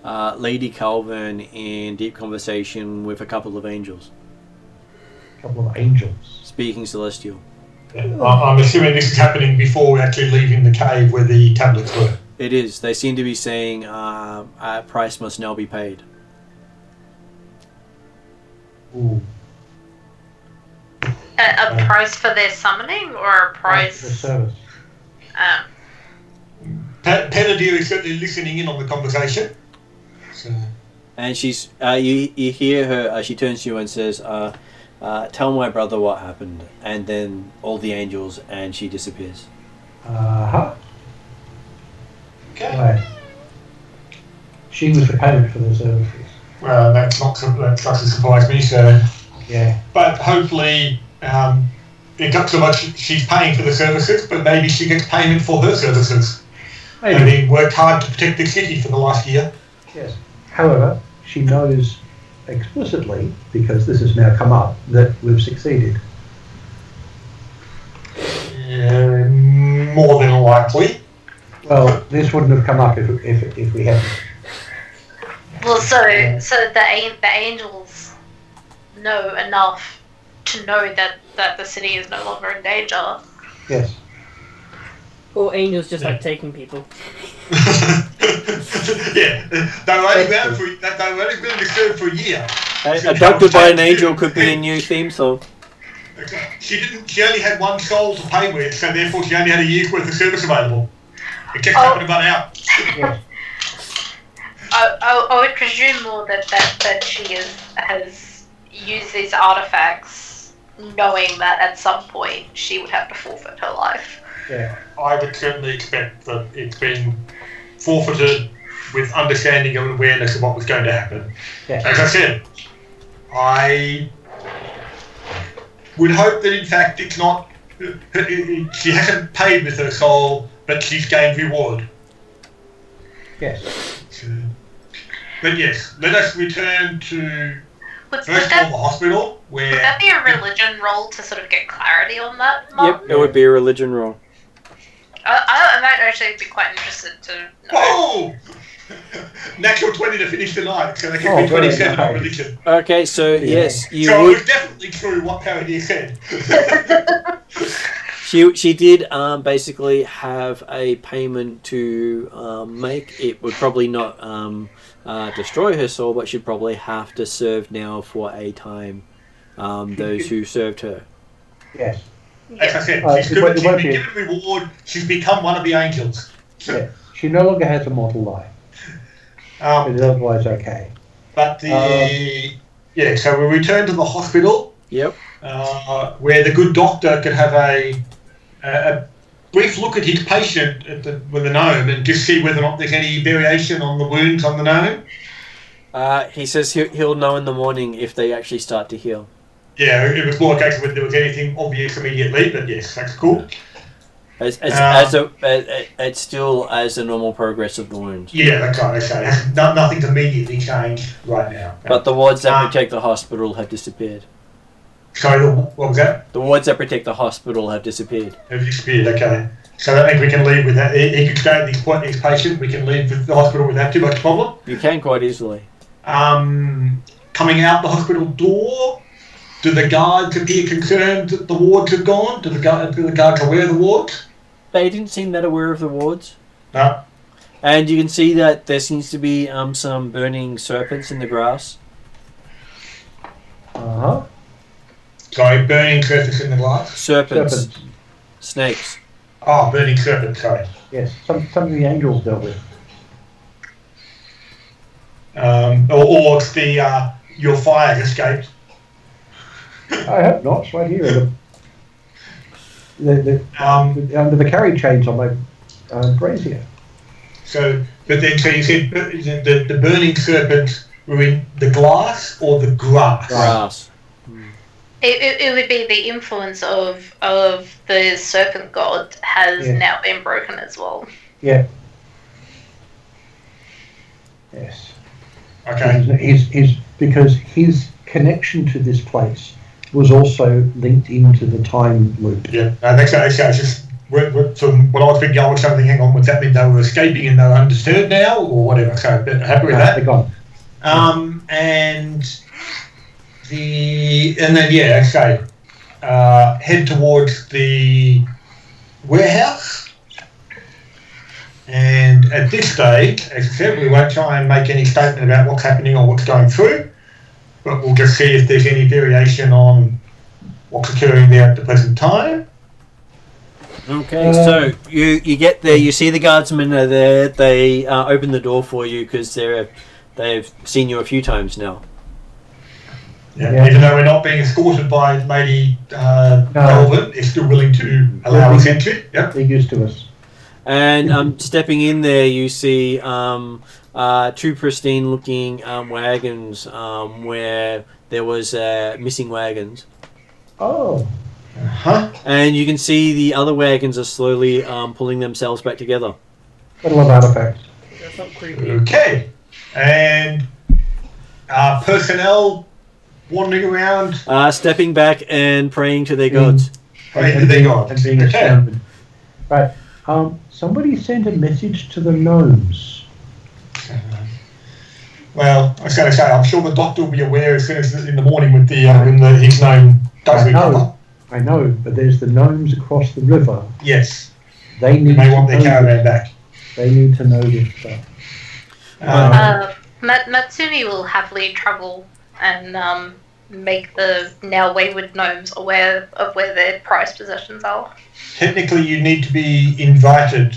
Lady Calvin in deep conversation with a couple of angels. Speaking Celestial. Yeah, I'm assuming this is happening before we're actually leaving the cave where the tablets were. It is. They seem to be saying a price must now be paid. Ooh. A price for their summoning or a price for service? Penadir is certainly listening in on the conversation. So. And she's you hear her. She turns to you and says, "Tell my brother what happened." And then all the angels, and she disappears. Okay. Right. She was paid for the services. Well, that doesn't surprise me. So. Yeah. But hopefully, It's not so much she's paying for the services, but maybe she gets payment for her services. Maybe. Having worked hard to protect the city for the last year. Yes. However, she knows explicitly, because this has now come up, that we've succeeded. More than likely. Well, this wouldn't have come up if we hadn't. Well, so the angels know enough to know that the city is no longer in danger. Yes. Or angels just like taking people. Yeah, they've only been disturbed for a year. Adopted by an angel could be a new theme song. She only had one soul to pay with, so therefore she only had a year's worth of service available. It kept having to run out. Yes. I would presume more that she has used these artifacts knowing that at some point she would have to forfeit her life. Yeah. I would certainly expect that it's been forfeited with understanding and awareness of what was going to happen. Yeah. As I said, I would hope that in fact it's not... She hasn't paid with her soul, but she's gained reward. Yes. But yes, let us return to Would first of that all the hospital, where... would that be a religion roll to sort of get clarity on that, Mark? Yep, it would be a religion roll. I might actually be quite interested to know. Whoa! Natural 20 to finish the night, so they can be very 27 on nice. religion. Okay, so yes, you So it would. was definitely true what Parody said. She did basically have a payment to make. It would probably not destroy her soul, but she'd probably have to serve now for a time those who served her. Yes. As I said, she's it won't been be- given reward. She's become one of the angels. Yeah. She no longer has a mortal life. It is otherwise okay. But yeah, so we return to the hospital. Yep. Where the good doctor could have a brief look at his patient with the gnome and just see whether or not there's any variation on the wounds on the gnome. He says he'll know in the morning if they actually start to heal. Yeah, it was more a case of whether there was anything obvious immediately, but yes, that's cool. It's still as a normal progress of the wounds. Yeah, that's right, okay. Nothing's immediately changed right now. But the wards that protect the hospital have disappeared. Sorry, what was that? The wards that protect the hospital have disappeared. Have disappeared, okay. So that means we can leave with that. He could stay at this point, his patient, we can leave with the hospital without too much problem. You can quite easily. Coming out the hospital door, do the guards appear concerned that the wards have gone? Do the guards aware of the wards? They didn't seem that aware of the wards. No. And you can see that there seems to be some burning serpents in the grass. Uh-huh. Sorry, burning serpents in the glass? Serpents. Snakes. Oh, burning serpents, sorry. Yes, some of the angels dealt with. Or it's the, your fire escaped. I hope not. It's right here. Under the carry chains on my brazier. So you said the burning serpents were in the glass or the grass? Grass. It would be the influence of the serpent god has now been broken as well. Yeah. Yes. Okay. He's because his connection to this place was also linked into the time loop. Yeah, that's just so what I was thinking. I was something. Hang on, would that mean they were escaping and they're undisturbed now, or whatever? So happy with that. They're gone. And then head towards the warehouse. And at this stage, as I said, we won't try and make any statement about what's happening or what's going through, but we'll just see if there's any variation on what's occurring there at the present time. Okay, so you get there, you see the guardsmen are there, they open the door for you because they've seen you a few times now. Yeah. Even though we're not being escorted by Lady Melvin, they're still willing to allow us entry. Yep. They're used to us. And stepping in there, you see two pristine-looking wagons where there was missing wagons. Oh. Huh? And you can see the other wagons are slowly pulling themselves back together. Got a lot of artifacts. That's not creepy. Okay. And personnel wandering around. Stepping back and praying to their gods. Praying to their gods. And being Okay. astounded. Right. Somebody sent a message to the gnomes. Well, I was going to say, I'm sure the doctor will be aware as soon as in the morning with the when his gnome does recover. I know, but there's the gnomes across the river. Yes. They They need may to want their know caravan this. back. They need to know this stuff. Matsumi will happily travel and make the now wayward gnomes aware of where their prized possessions are. Technically, you need to be invited.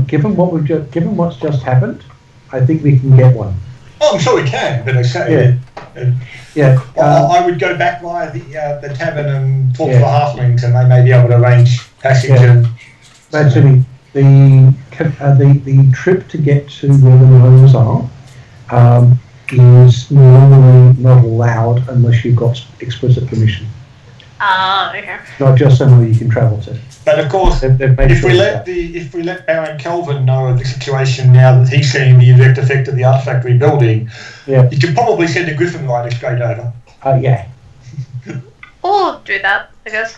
Given what's just happened, I think we can get one. Oh, I'm sure we can, but I say, Yeah. I would go back via the tavern and talk to Yeah. the halflings, and they may be able to arrange passage. Yeah. And Actually, the trip to get to where the gnomes are is normally not allowed unless you've got explicit permission. Okay. Not just somewhere you can travel to. But of course, They've made if sure we of let Baron Kelvin know of the situation now that he's seeing the direct effect of the artifact rebuilding, Yeah. you could probably send a Griffin rider straight over. Yeah. Or do that, I guess.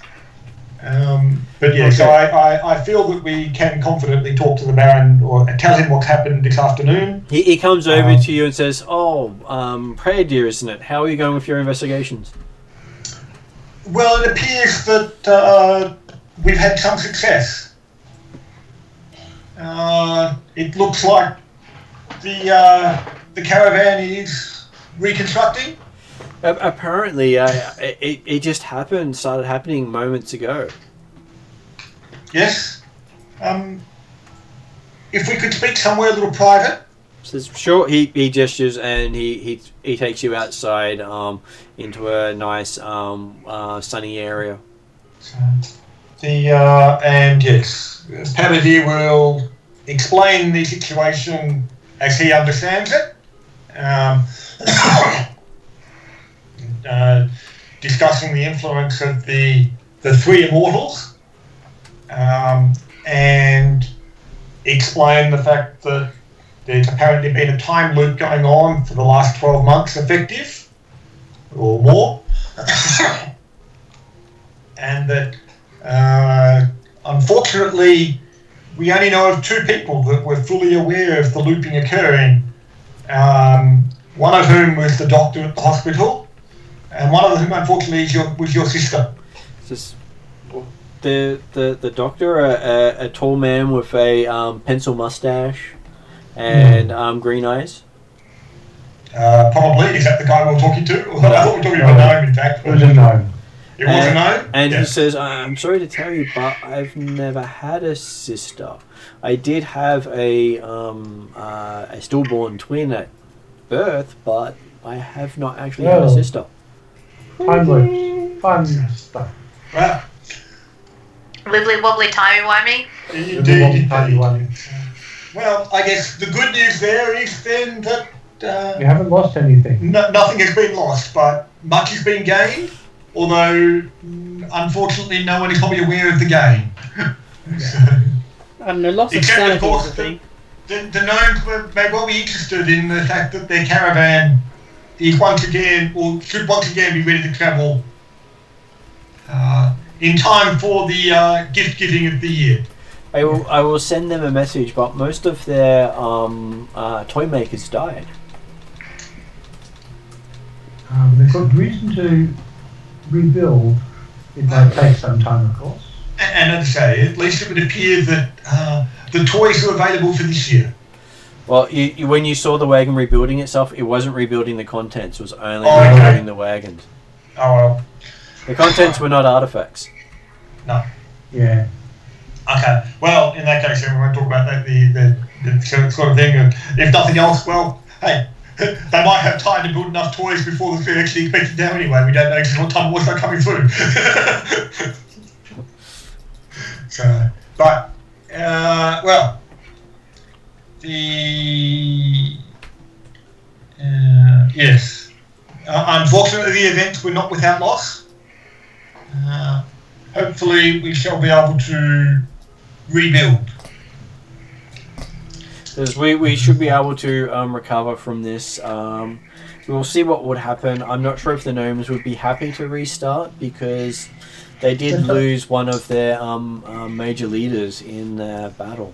But yeah, so I feel that we can confidently talk to the Baron or tell him what's happened this afternoon. He comes over to you and says, prayer dear, isn't it? How are you going with your investigations? Well, it appears that we've had some success. It looks like the caravan is reconstructing. Apparently, it just started happening moments ago. Yes. If we could speak somewhere a little private. Says, sure. He gestures and he takes you outside into a nice sunny area. And yes, Pavadir will explain the situation as he understands it. Discussing the influence of the three Immortals, and explain the fact that there's apparently been a time loop going on for the last 12 months effective, or more, and that unfortunately we only know of two people that were fully aware of the looping occurring, one of whom was the doctor at the hospital, and one of whom unfortunately was your sister. Just the doctor, a tall man with a pencil mustache and green eyes. Probably. Is that the guy we were talking to? I thought we were talking about Gnome, in fact. It was a gnome. It was a Gnome? And Yeah. he says, I'm sorry to tell you, but I've never had a sister. I did have a stillborn twin at birth, but I have not actually had a sister. Time loops. Fun stuff. Well, Wibbly wobbly timey wimey. indeed. One. Well, I guess the good news there is then that You haven't lost anything. nothing has been lost, but much has been gained, although unfortunately no one is probably aware of the gain. I don't know, lots of Except, of sanity course, is the thing. the gnomes may well be interested in the fact that their caravan is once again, or should once again be ready to travel in time for the gift giving of the year. I will send them a message, but most of their toy makers died. They've got reason to rebuild. It might take some time, of course. And as I say, at least it would appear that the toys are available for this year. Well, when you saw the wagon rebuilding itself, it wasn't rebuilding the contents. It was only Oh, okay. rebuilding the wagons. Oh well. The contents were not artifacts. No. Yeah. Okay. Well, in that case, then we won't talk about that. The sort of thing. If nothing else, well, hey, they might have time to build enough toys before the fair actually expected down anyway. We don't know exactly what time was they're coming through. So, but well, the yes. Unfortunately, the events were not without loss. hopefully we shall be able to rebuild. Because we should be able to recover from this. We'll see what would happen. I'm not sure if the gnomes would be happy to restart because they did lose one of their major leaders in their battle.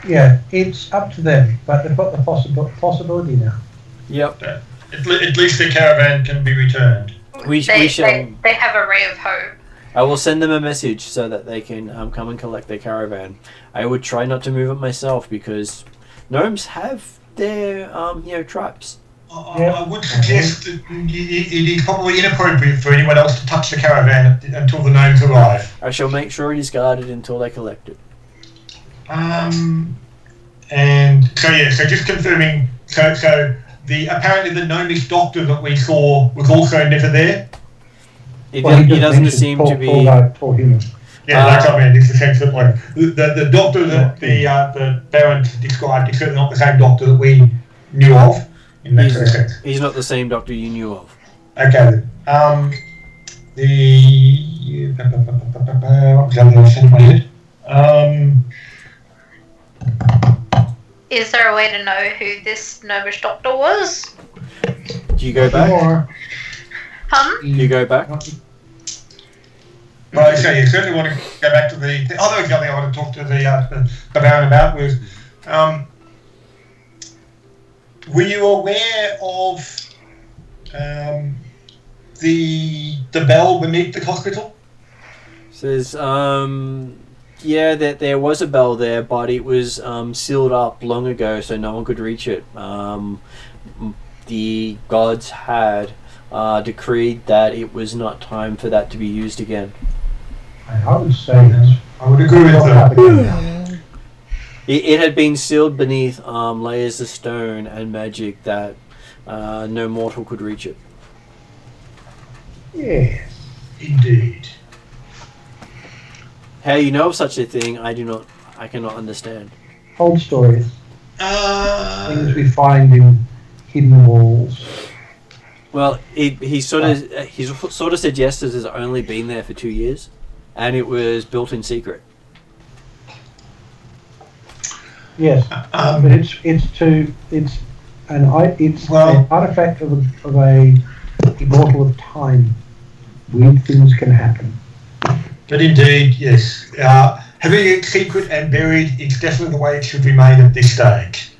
Yeah, it's up to them, but they've got the possibility now. Yep. At least the caravan can be returned. We shall. They have a ray of hope. I will send them a message so that they can come and collect their caravan. I would try not to move it myself because gnomes have their tribes. I would suggest that it is probably inappropriate for anyone else to touch the caravan until the gnomes arrive. I shall make sure it is guarded until they collect it. And so just confirming. So apparently the gnomish doctor that we saw was also never there. He doesn't seem to be. Poor human. Yeah, that's what I mean. It's the sense that like the doctor that the Baron described is certainly not the same doctor that we knew of. In that sort of sense. He's not the same doctor you knew of. Okay. What was the other thing I did? Is there a way to know who this gnomish doctor was? Do you go back? Do you go back? Well, so you certainly want to go back to the other thing I want to talk to the Baron about was, were you aware of the bell beneath the hospital? Says, yeah, that there was a bell there, but it was sealed up long ago, so no one could reach it. The gods had decreed that it was not time for that to be used again. I would say that. I would agree with that. It had been sealed beneath layers of stone and magic that no mortal could reach it. Yes. Indeed. How you know of such a thing, I cannot understand. Old stories. Things we find in hidden walls. Well, he sort of suggested it's only been there for 2 years, and it was built in secret. Yes, but it's an artifact of a immortal of time. Weird things can happen. But indeed, yes. Having it secret and buried is definitely the way it should remain at this stage.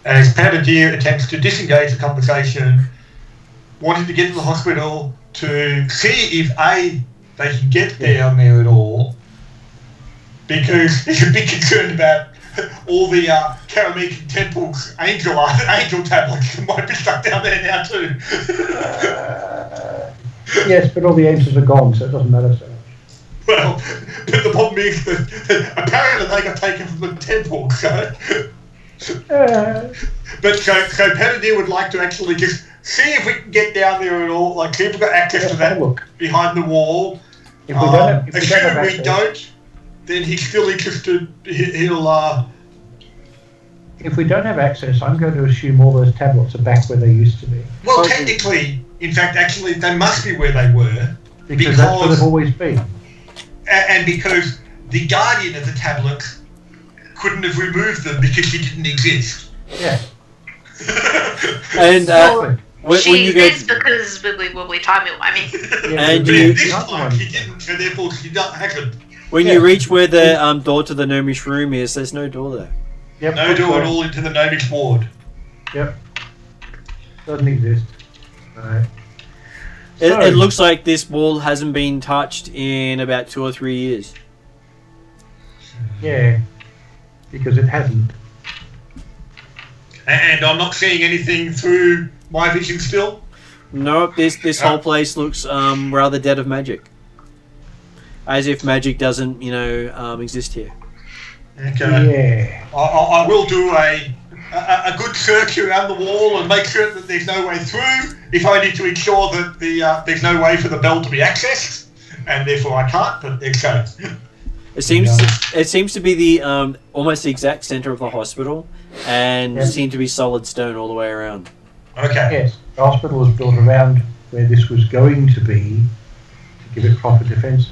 As Panadier attempts to disengage the conversation, wanting to get to the hospital to see if they can get down there at all, because he's a bit concerned about all the Karamekan Temple's angel tablets that might be stuck down there now too. Yes, but all the answers are gone, so it doesn't matter so much. Well, but the problem is that apparently they got taken from the temple, so... But so Panadier would like to actually just see if we can get down there at all, like see if we've got access to that behind the wall. If we don't have, assuming we don't, then he's still interested. He'll. If we don't have access, I'm going to assume all those tablets are back where they used to be. Well, technically, in fact, actually, they must be where they were. Because that's where they've always been. And because the guardian of the tablets couldn't have removed them because she didn't exist. Yeah. And when you go, because we time it. I mean. And this time she didn't, so therefore she hasn't. When you reach where the door to the gnomish room is, there's no door there. Yep, no door at all into the gnomish ward. Yep. Doesn't exist. Right. It looks like this wall hasn't been touched in about 2 or 3 years. Yeah, because it hasn't. And I'm not seeing anything through my vision still? No, this whole place looks rather dead of magic. As if magic doesn't, exist here. Okay. Yeah. I will do a good search around the wall and make sure that there's no way through, if I need to ensure that there's no way for the bell to be accessed, and therefore I can't, but okay. It seems to be the almost the exact center of the hospital, and seem to be solid stone all the way around. Okay. Yes, the hospital was built around where this was going to be, give it proper defences.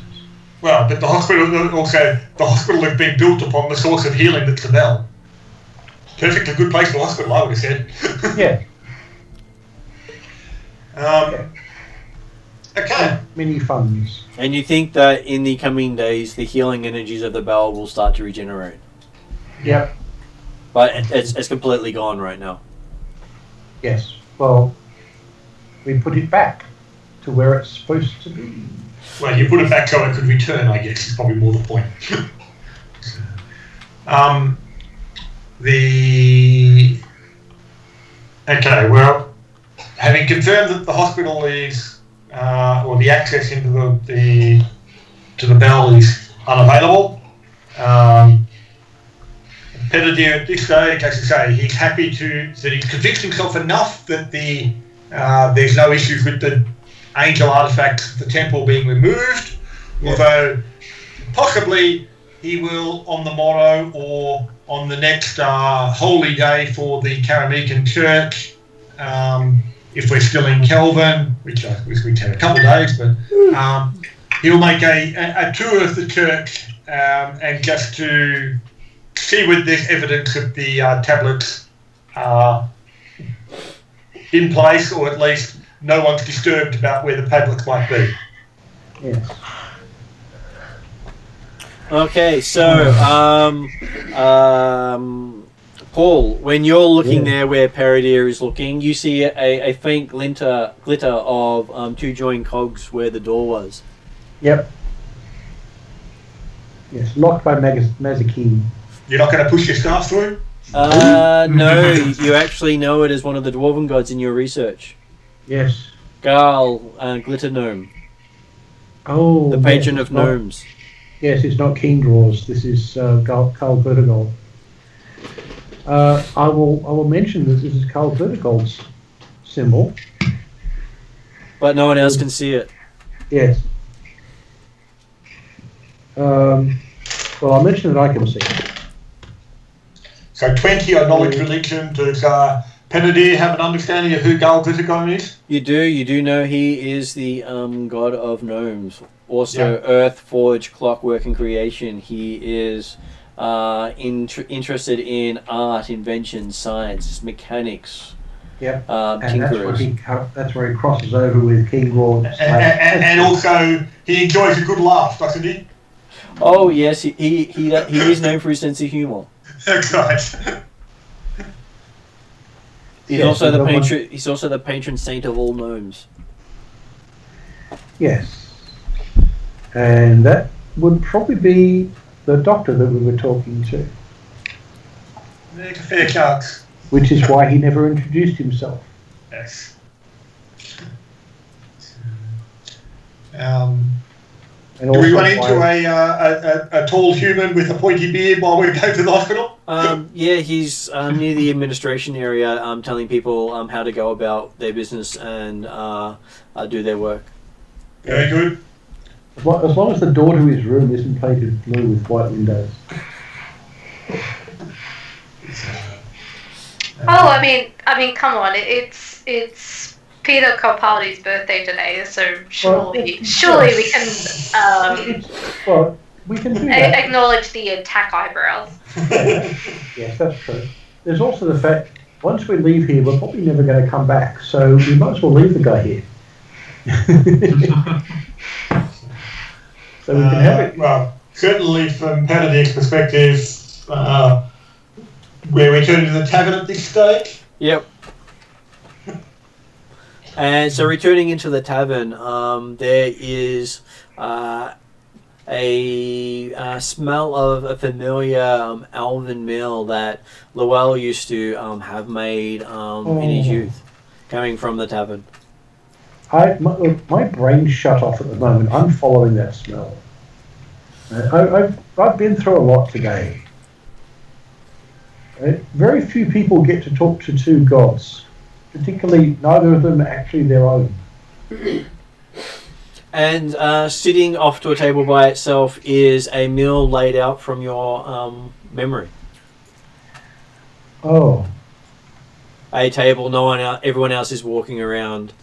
Well, but the hospital has been built upon the source of healing that's the bell. Perfectly good place for the hospital, I would have said. Yeah. Okay. Many funds. And you think that in the coming days, the healing energies of the bell will start to regenerate? Yep. But it's completely gone right now. Yes. Well, we put it back to where it's supposed to be. Well, you put it back so it could return, I guess, is probably more the point. Okay, well, having confirmed that the hospital is, or the access into the bell is unavailable, Pettidier at this stage, as I say, he's happy that he's convinced himself enough that there's no issues with the angel artifacts of the temple being removed, although possibly he will on the morrow or on the next holy day for the Karamican church, if we're still in Kelvin, which we take a couple of days, but he'll make a tour of the church and just to see whether there's evidence of the tablets in place, or at least no one's disturbed about where the tablets might be. Yes. Okay, so Paul, when you're looking there where Pettidier is looking, you see a faint glitter of two joined cogs where the door was. Yep. Yes, locked by Mazikeen. You're not going to push your staff through? No, you actually know it as one of the dwarven gods in your research. Yes. Garl, Glitter Gnome. Oh. The patron of gnomes. Yes, it's not King Draws. This is Carl Vertigold. I will mention that this is Carl Vertigold's symbol. But no one else can see it. Yes. Well, I'll mention that I can see it. So 20 on knowledge religion. Does Pettidier have an understanding of who Garl Vertigold is? You do know he is the god of gnomes. Also, Earth, Forge, Clockwork, and Creation. He is interested in art, invention, science, mechanics. Yep. And that's where he crosses over with King Raw. And also, he enjoys a good laugh, doesn't he? Oh yes, he is known for his sense of humour. That's right. He's also the patron. He's also the patron saint of all gnomes. Yes, and that would probably be the doctor that we were talking to. Make a fair chance. Which is why he never introduced himself. Yes. And do we run into a tall human with a pointy beard while we go to the hospital? Yeah, he's near the administration area, telling people how to go about their business and do their work. Very good. As long as the door to his room isn't painted blue with white windows. I mean, come on! It's Peter Capaldi's birthday today, so surely we can we can do that. acknowledge the attack eyebrows. Yes, that's true. There's also the fact once we leave here, we're probably never going to come back, so we might as well leave the guy here. So we can have it. Well, certainly from Petidier's perspective, we're returning to the tavern at this stage. Yep. And so returning into the tavern, there is a smell of a familiar elven meal that Lowell used to have made in his youth, coming from the tavern. My brain's shut off at the moment. I'm following that smell. I've been through a lot today. Very few people get to talk to two gods. Particularly, neither of them are actually their own. And sitting off to a table by itself is a meal laid out from your memory. Oh. A table, everyone else is walking around.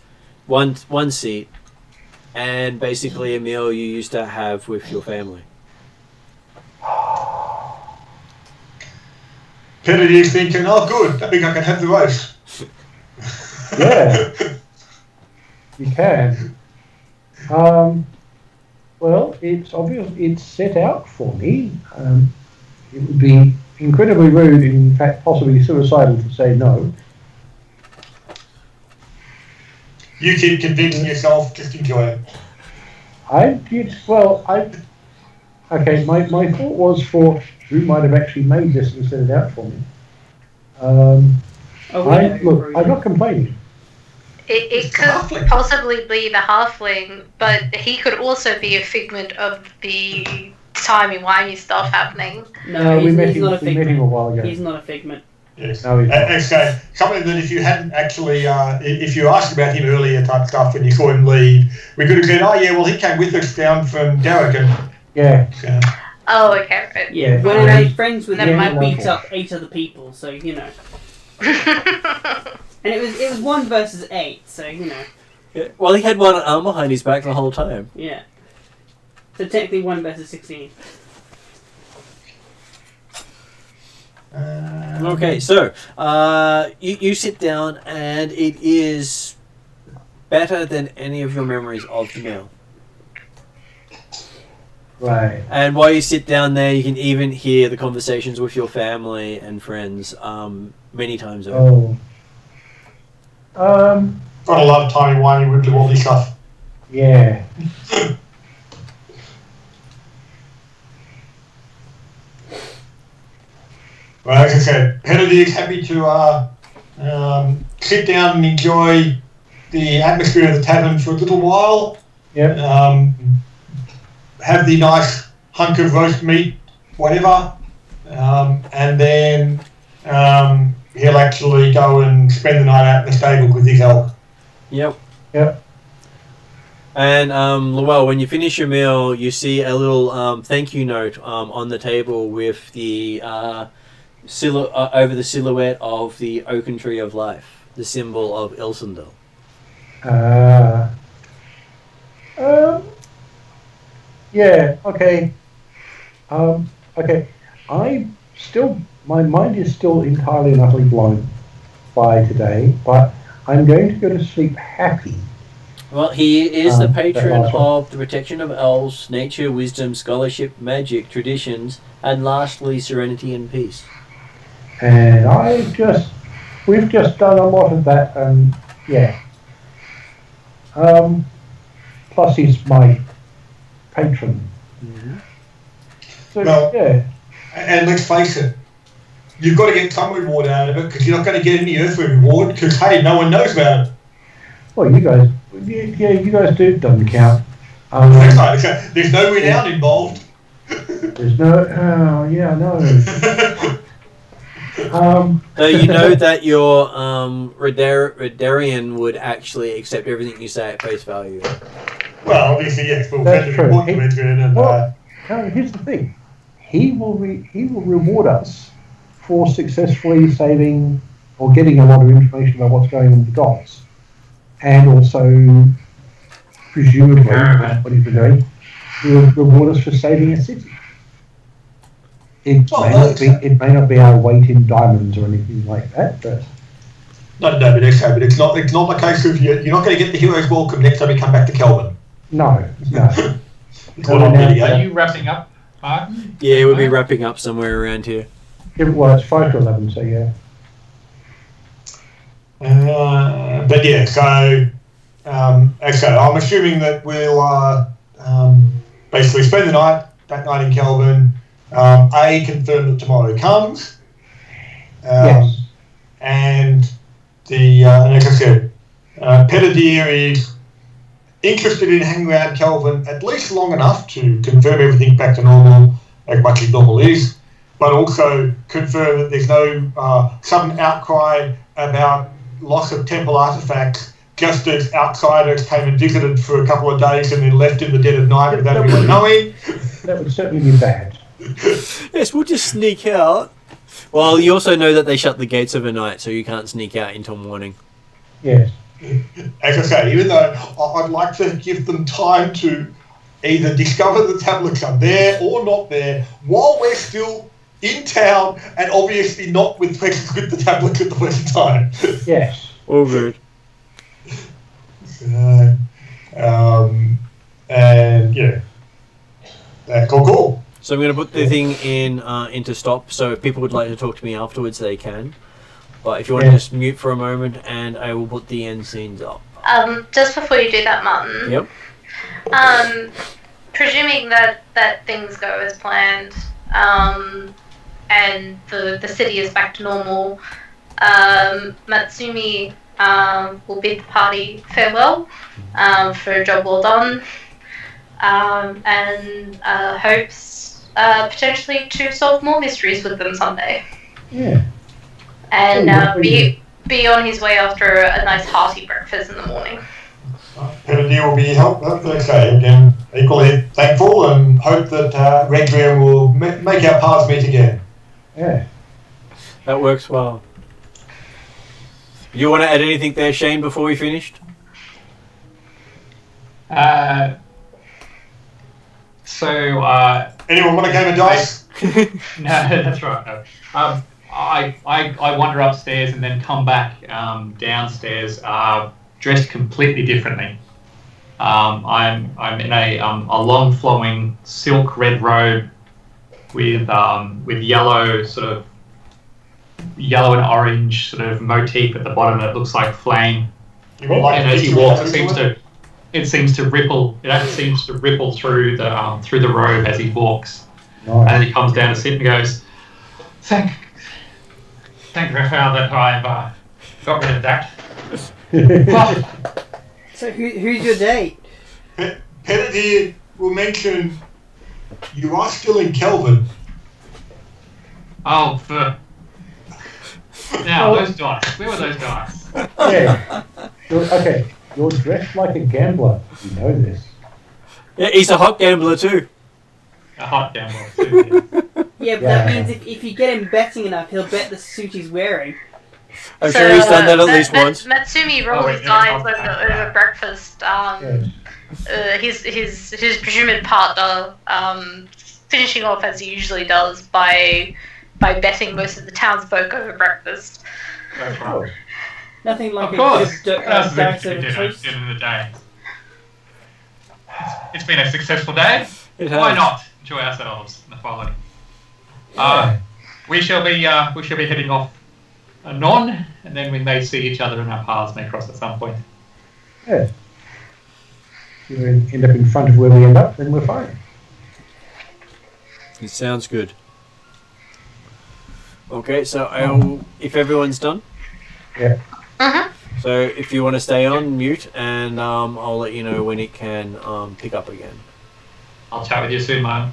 One seat. and basically a meal you used to have with your family. Kennedy's thinking, oh good, that means I can have the roast. Yeah, you can. Well, it's obvious it's set out for me. It would be incredibly rude, in fact, possibly suicidal to say no. You keep convincing yourself, just enjoy it. Okay, my thought was for who might have actually made this and set it out for me. I'm not complaining. It could possibly be the halfling, but he could also be a figment of the timey-wimey stuff happening. No, we met he's not a him a figment. while ago. He's not a figment. Yes. No, he's not. And so, something that if you hadn't actually, if you asked about him earlier type stuff and you saw him leave, we could have said, oh yeah, well he came with us down from Darrigan. Yeah. So, Oh, okay. Right. Yeah, when I made friends with him, I beat up 8 other people, so you know. And it was 1 versus 8, so you know. Yeah. Well, he had one arm behind his back the whole time. Yeah. So technically 1 versus 16. Okay, so you sit down, and it is better than any of your memories of the meal. Right. And while you sit down there, you can even hear the conversations with your family and friends many times over. Oh. got a lot of timey-wimey, wibbly-wobbly stuff. Yeah. Well, as I said, Kennedy is happy to sit down and enjoy the atmosphere of the tavern for a little while. Yep. Have the nice hunk of roast meat, whatever, and then he'll actually go and spend the night out in the stable with his elk. Yep. Yep. And Lowell, when you finish your meal, you see a little thank you note on the table with the over the silhouette of the oaken tree of life, the symbol of Ilsendal. Yeah, okay. Okay. My mind is still entirely and utterly blown by today, but I'm going to go to sleep happy. Well, he is the patron last one. of the protection of elves, nature, wisdom, scholarship, magic, traditions, and lastly, serenity and peace. And we've just done a lot of that, and yeah. Plus he's my patron. Mm-hmm. So, Well, yeah. And let's face it, you've got to get some reward out of it because you're not going to get any earthly reward because, hey, no one knows about it. Well, you guys do, it doesn't count. That's right, okay. There's no renown involved. There's no, yeah, no. So you know that your Redarian would actually accept everything you say at face value. Well, obviously, yes. We'll That's true. report to Adrian and... No, here's the thing. He will reward us for successfully saving or getting a lot of information about what's going on with the gods. And also, presumably, Caravan. what he's been doing, he will reward us for saving a city. It may not be our weight in diamonds or anything like that, but... No, but it's not the case of you're not going to get the hero's welcome next time you come back to Kelvin. No. Are you wrapping up, Martin? Yeah, we'll be wrapping up somewhere around here. Well, it's 5 to 11, so yeah. But yeah, so I'm assuming that we'll basically spend that night in Kelvin. Confirm that tomorrow comes. Yes. And like I said, Pettidier is interested in hanging around Kelvin at least long enough to confirm everything back to normal, as much as normal is, but also confirm that there's no sudden outcry about loss of temple artifacts, just as outsiders came and visited for a couple of days and then left in the dead of night without anyone knowing. That would certainly be bad. Yes, we'll just sneak out. Well, you also know that they shut the gates overnight, so you can't sneak out until morning. Yes. As I say, even though I'd like to give them time to either discover the tablets are there or not there while we're still in town and obviously not with the tablets at the present time. Yes. All good. And yeah, cool. So I'm going to put the thing in into stop. So if people would like to talk to me afterwards, they can. But if you want to just mute for a moment, and I will put the end scenes up. Just before you do that, Martin. Yep. Presuming that things go as planned, and the city is back to normal, Matsumi will bid the party farewell for a job well done, and hopes potentially to solve more mysteries with them someday. Yeah. And be on his way after a nice hearty breakfast in the morning. Penalty will be helped. Okay, again, equally thankful and hope that Redbeard will make our paths meet again. Yeah. That works well. You want to add anything there, Shane, before we finished? Anyone want a game of dice? No, that's right. No. I wander upstairs and then come back downstairs, dressed completely differently. I'm in a long flowing silk red robe with yellow and orange sort of motif at the bottom that looks like flame. And as he walks, it seems to ripple through the robe as he walks. Nice. And he comes down to sit and goes, Thank Raphael that I've got rid of that. So who's your date? Penalty will mention you are still in Kelvin. Oh, now those dice. Where were those dice? Yeah. Okay. You're dressed like a gambler. You know this. Yeah, he's a hot gambler too. A hot gambler too. Yeah, but that means if you get him betting enough, he'll bet the suit he's wearing. I'm sure he's done that at least once. Matsumi rolled his dice over breakfast. His presumed partner finishing off as he usually does by betting most of the townsfolk over breakfast. Of course. Nothing like Of course. dice That's over the toast. end of the day. It's been a successful day. It Why has. not enjoy ourselves in the following? Yeah. We shall be heading off anon, and then we may see each other and our paths may cross at some point. Yeah. If we end up in front of where we end up, then we're fine. It sounds good. Okay, so if everyone's done. Yeah. So if you want to stay on, mute, and I'll let you know when it can pick up again. I'll chat with you soon, man.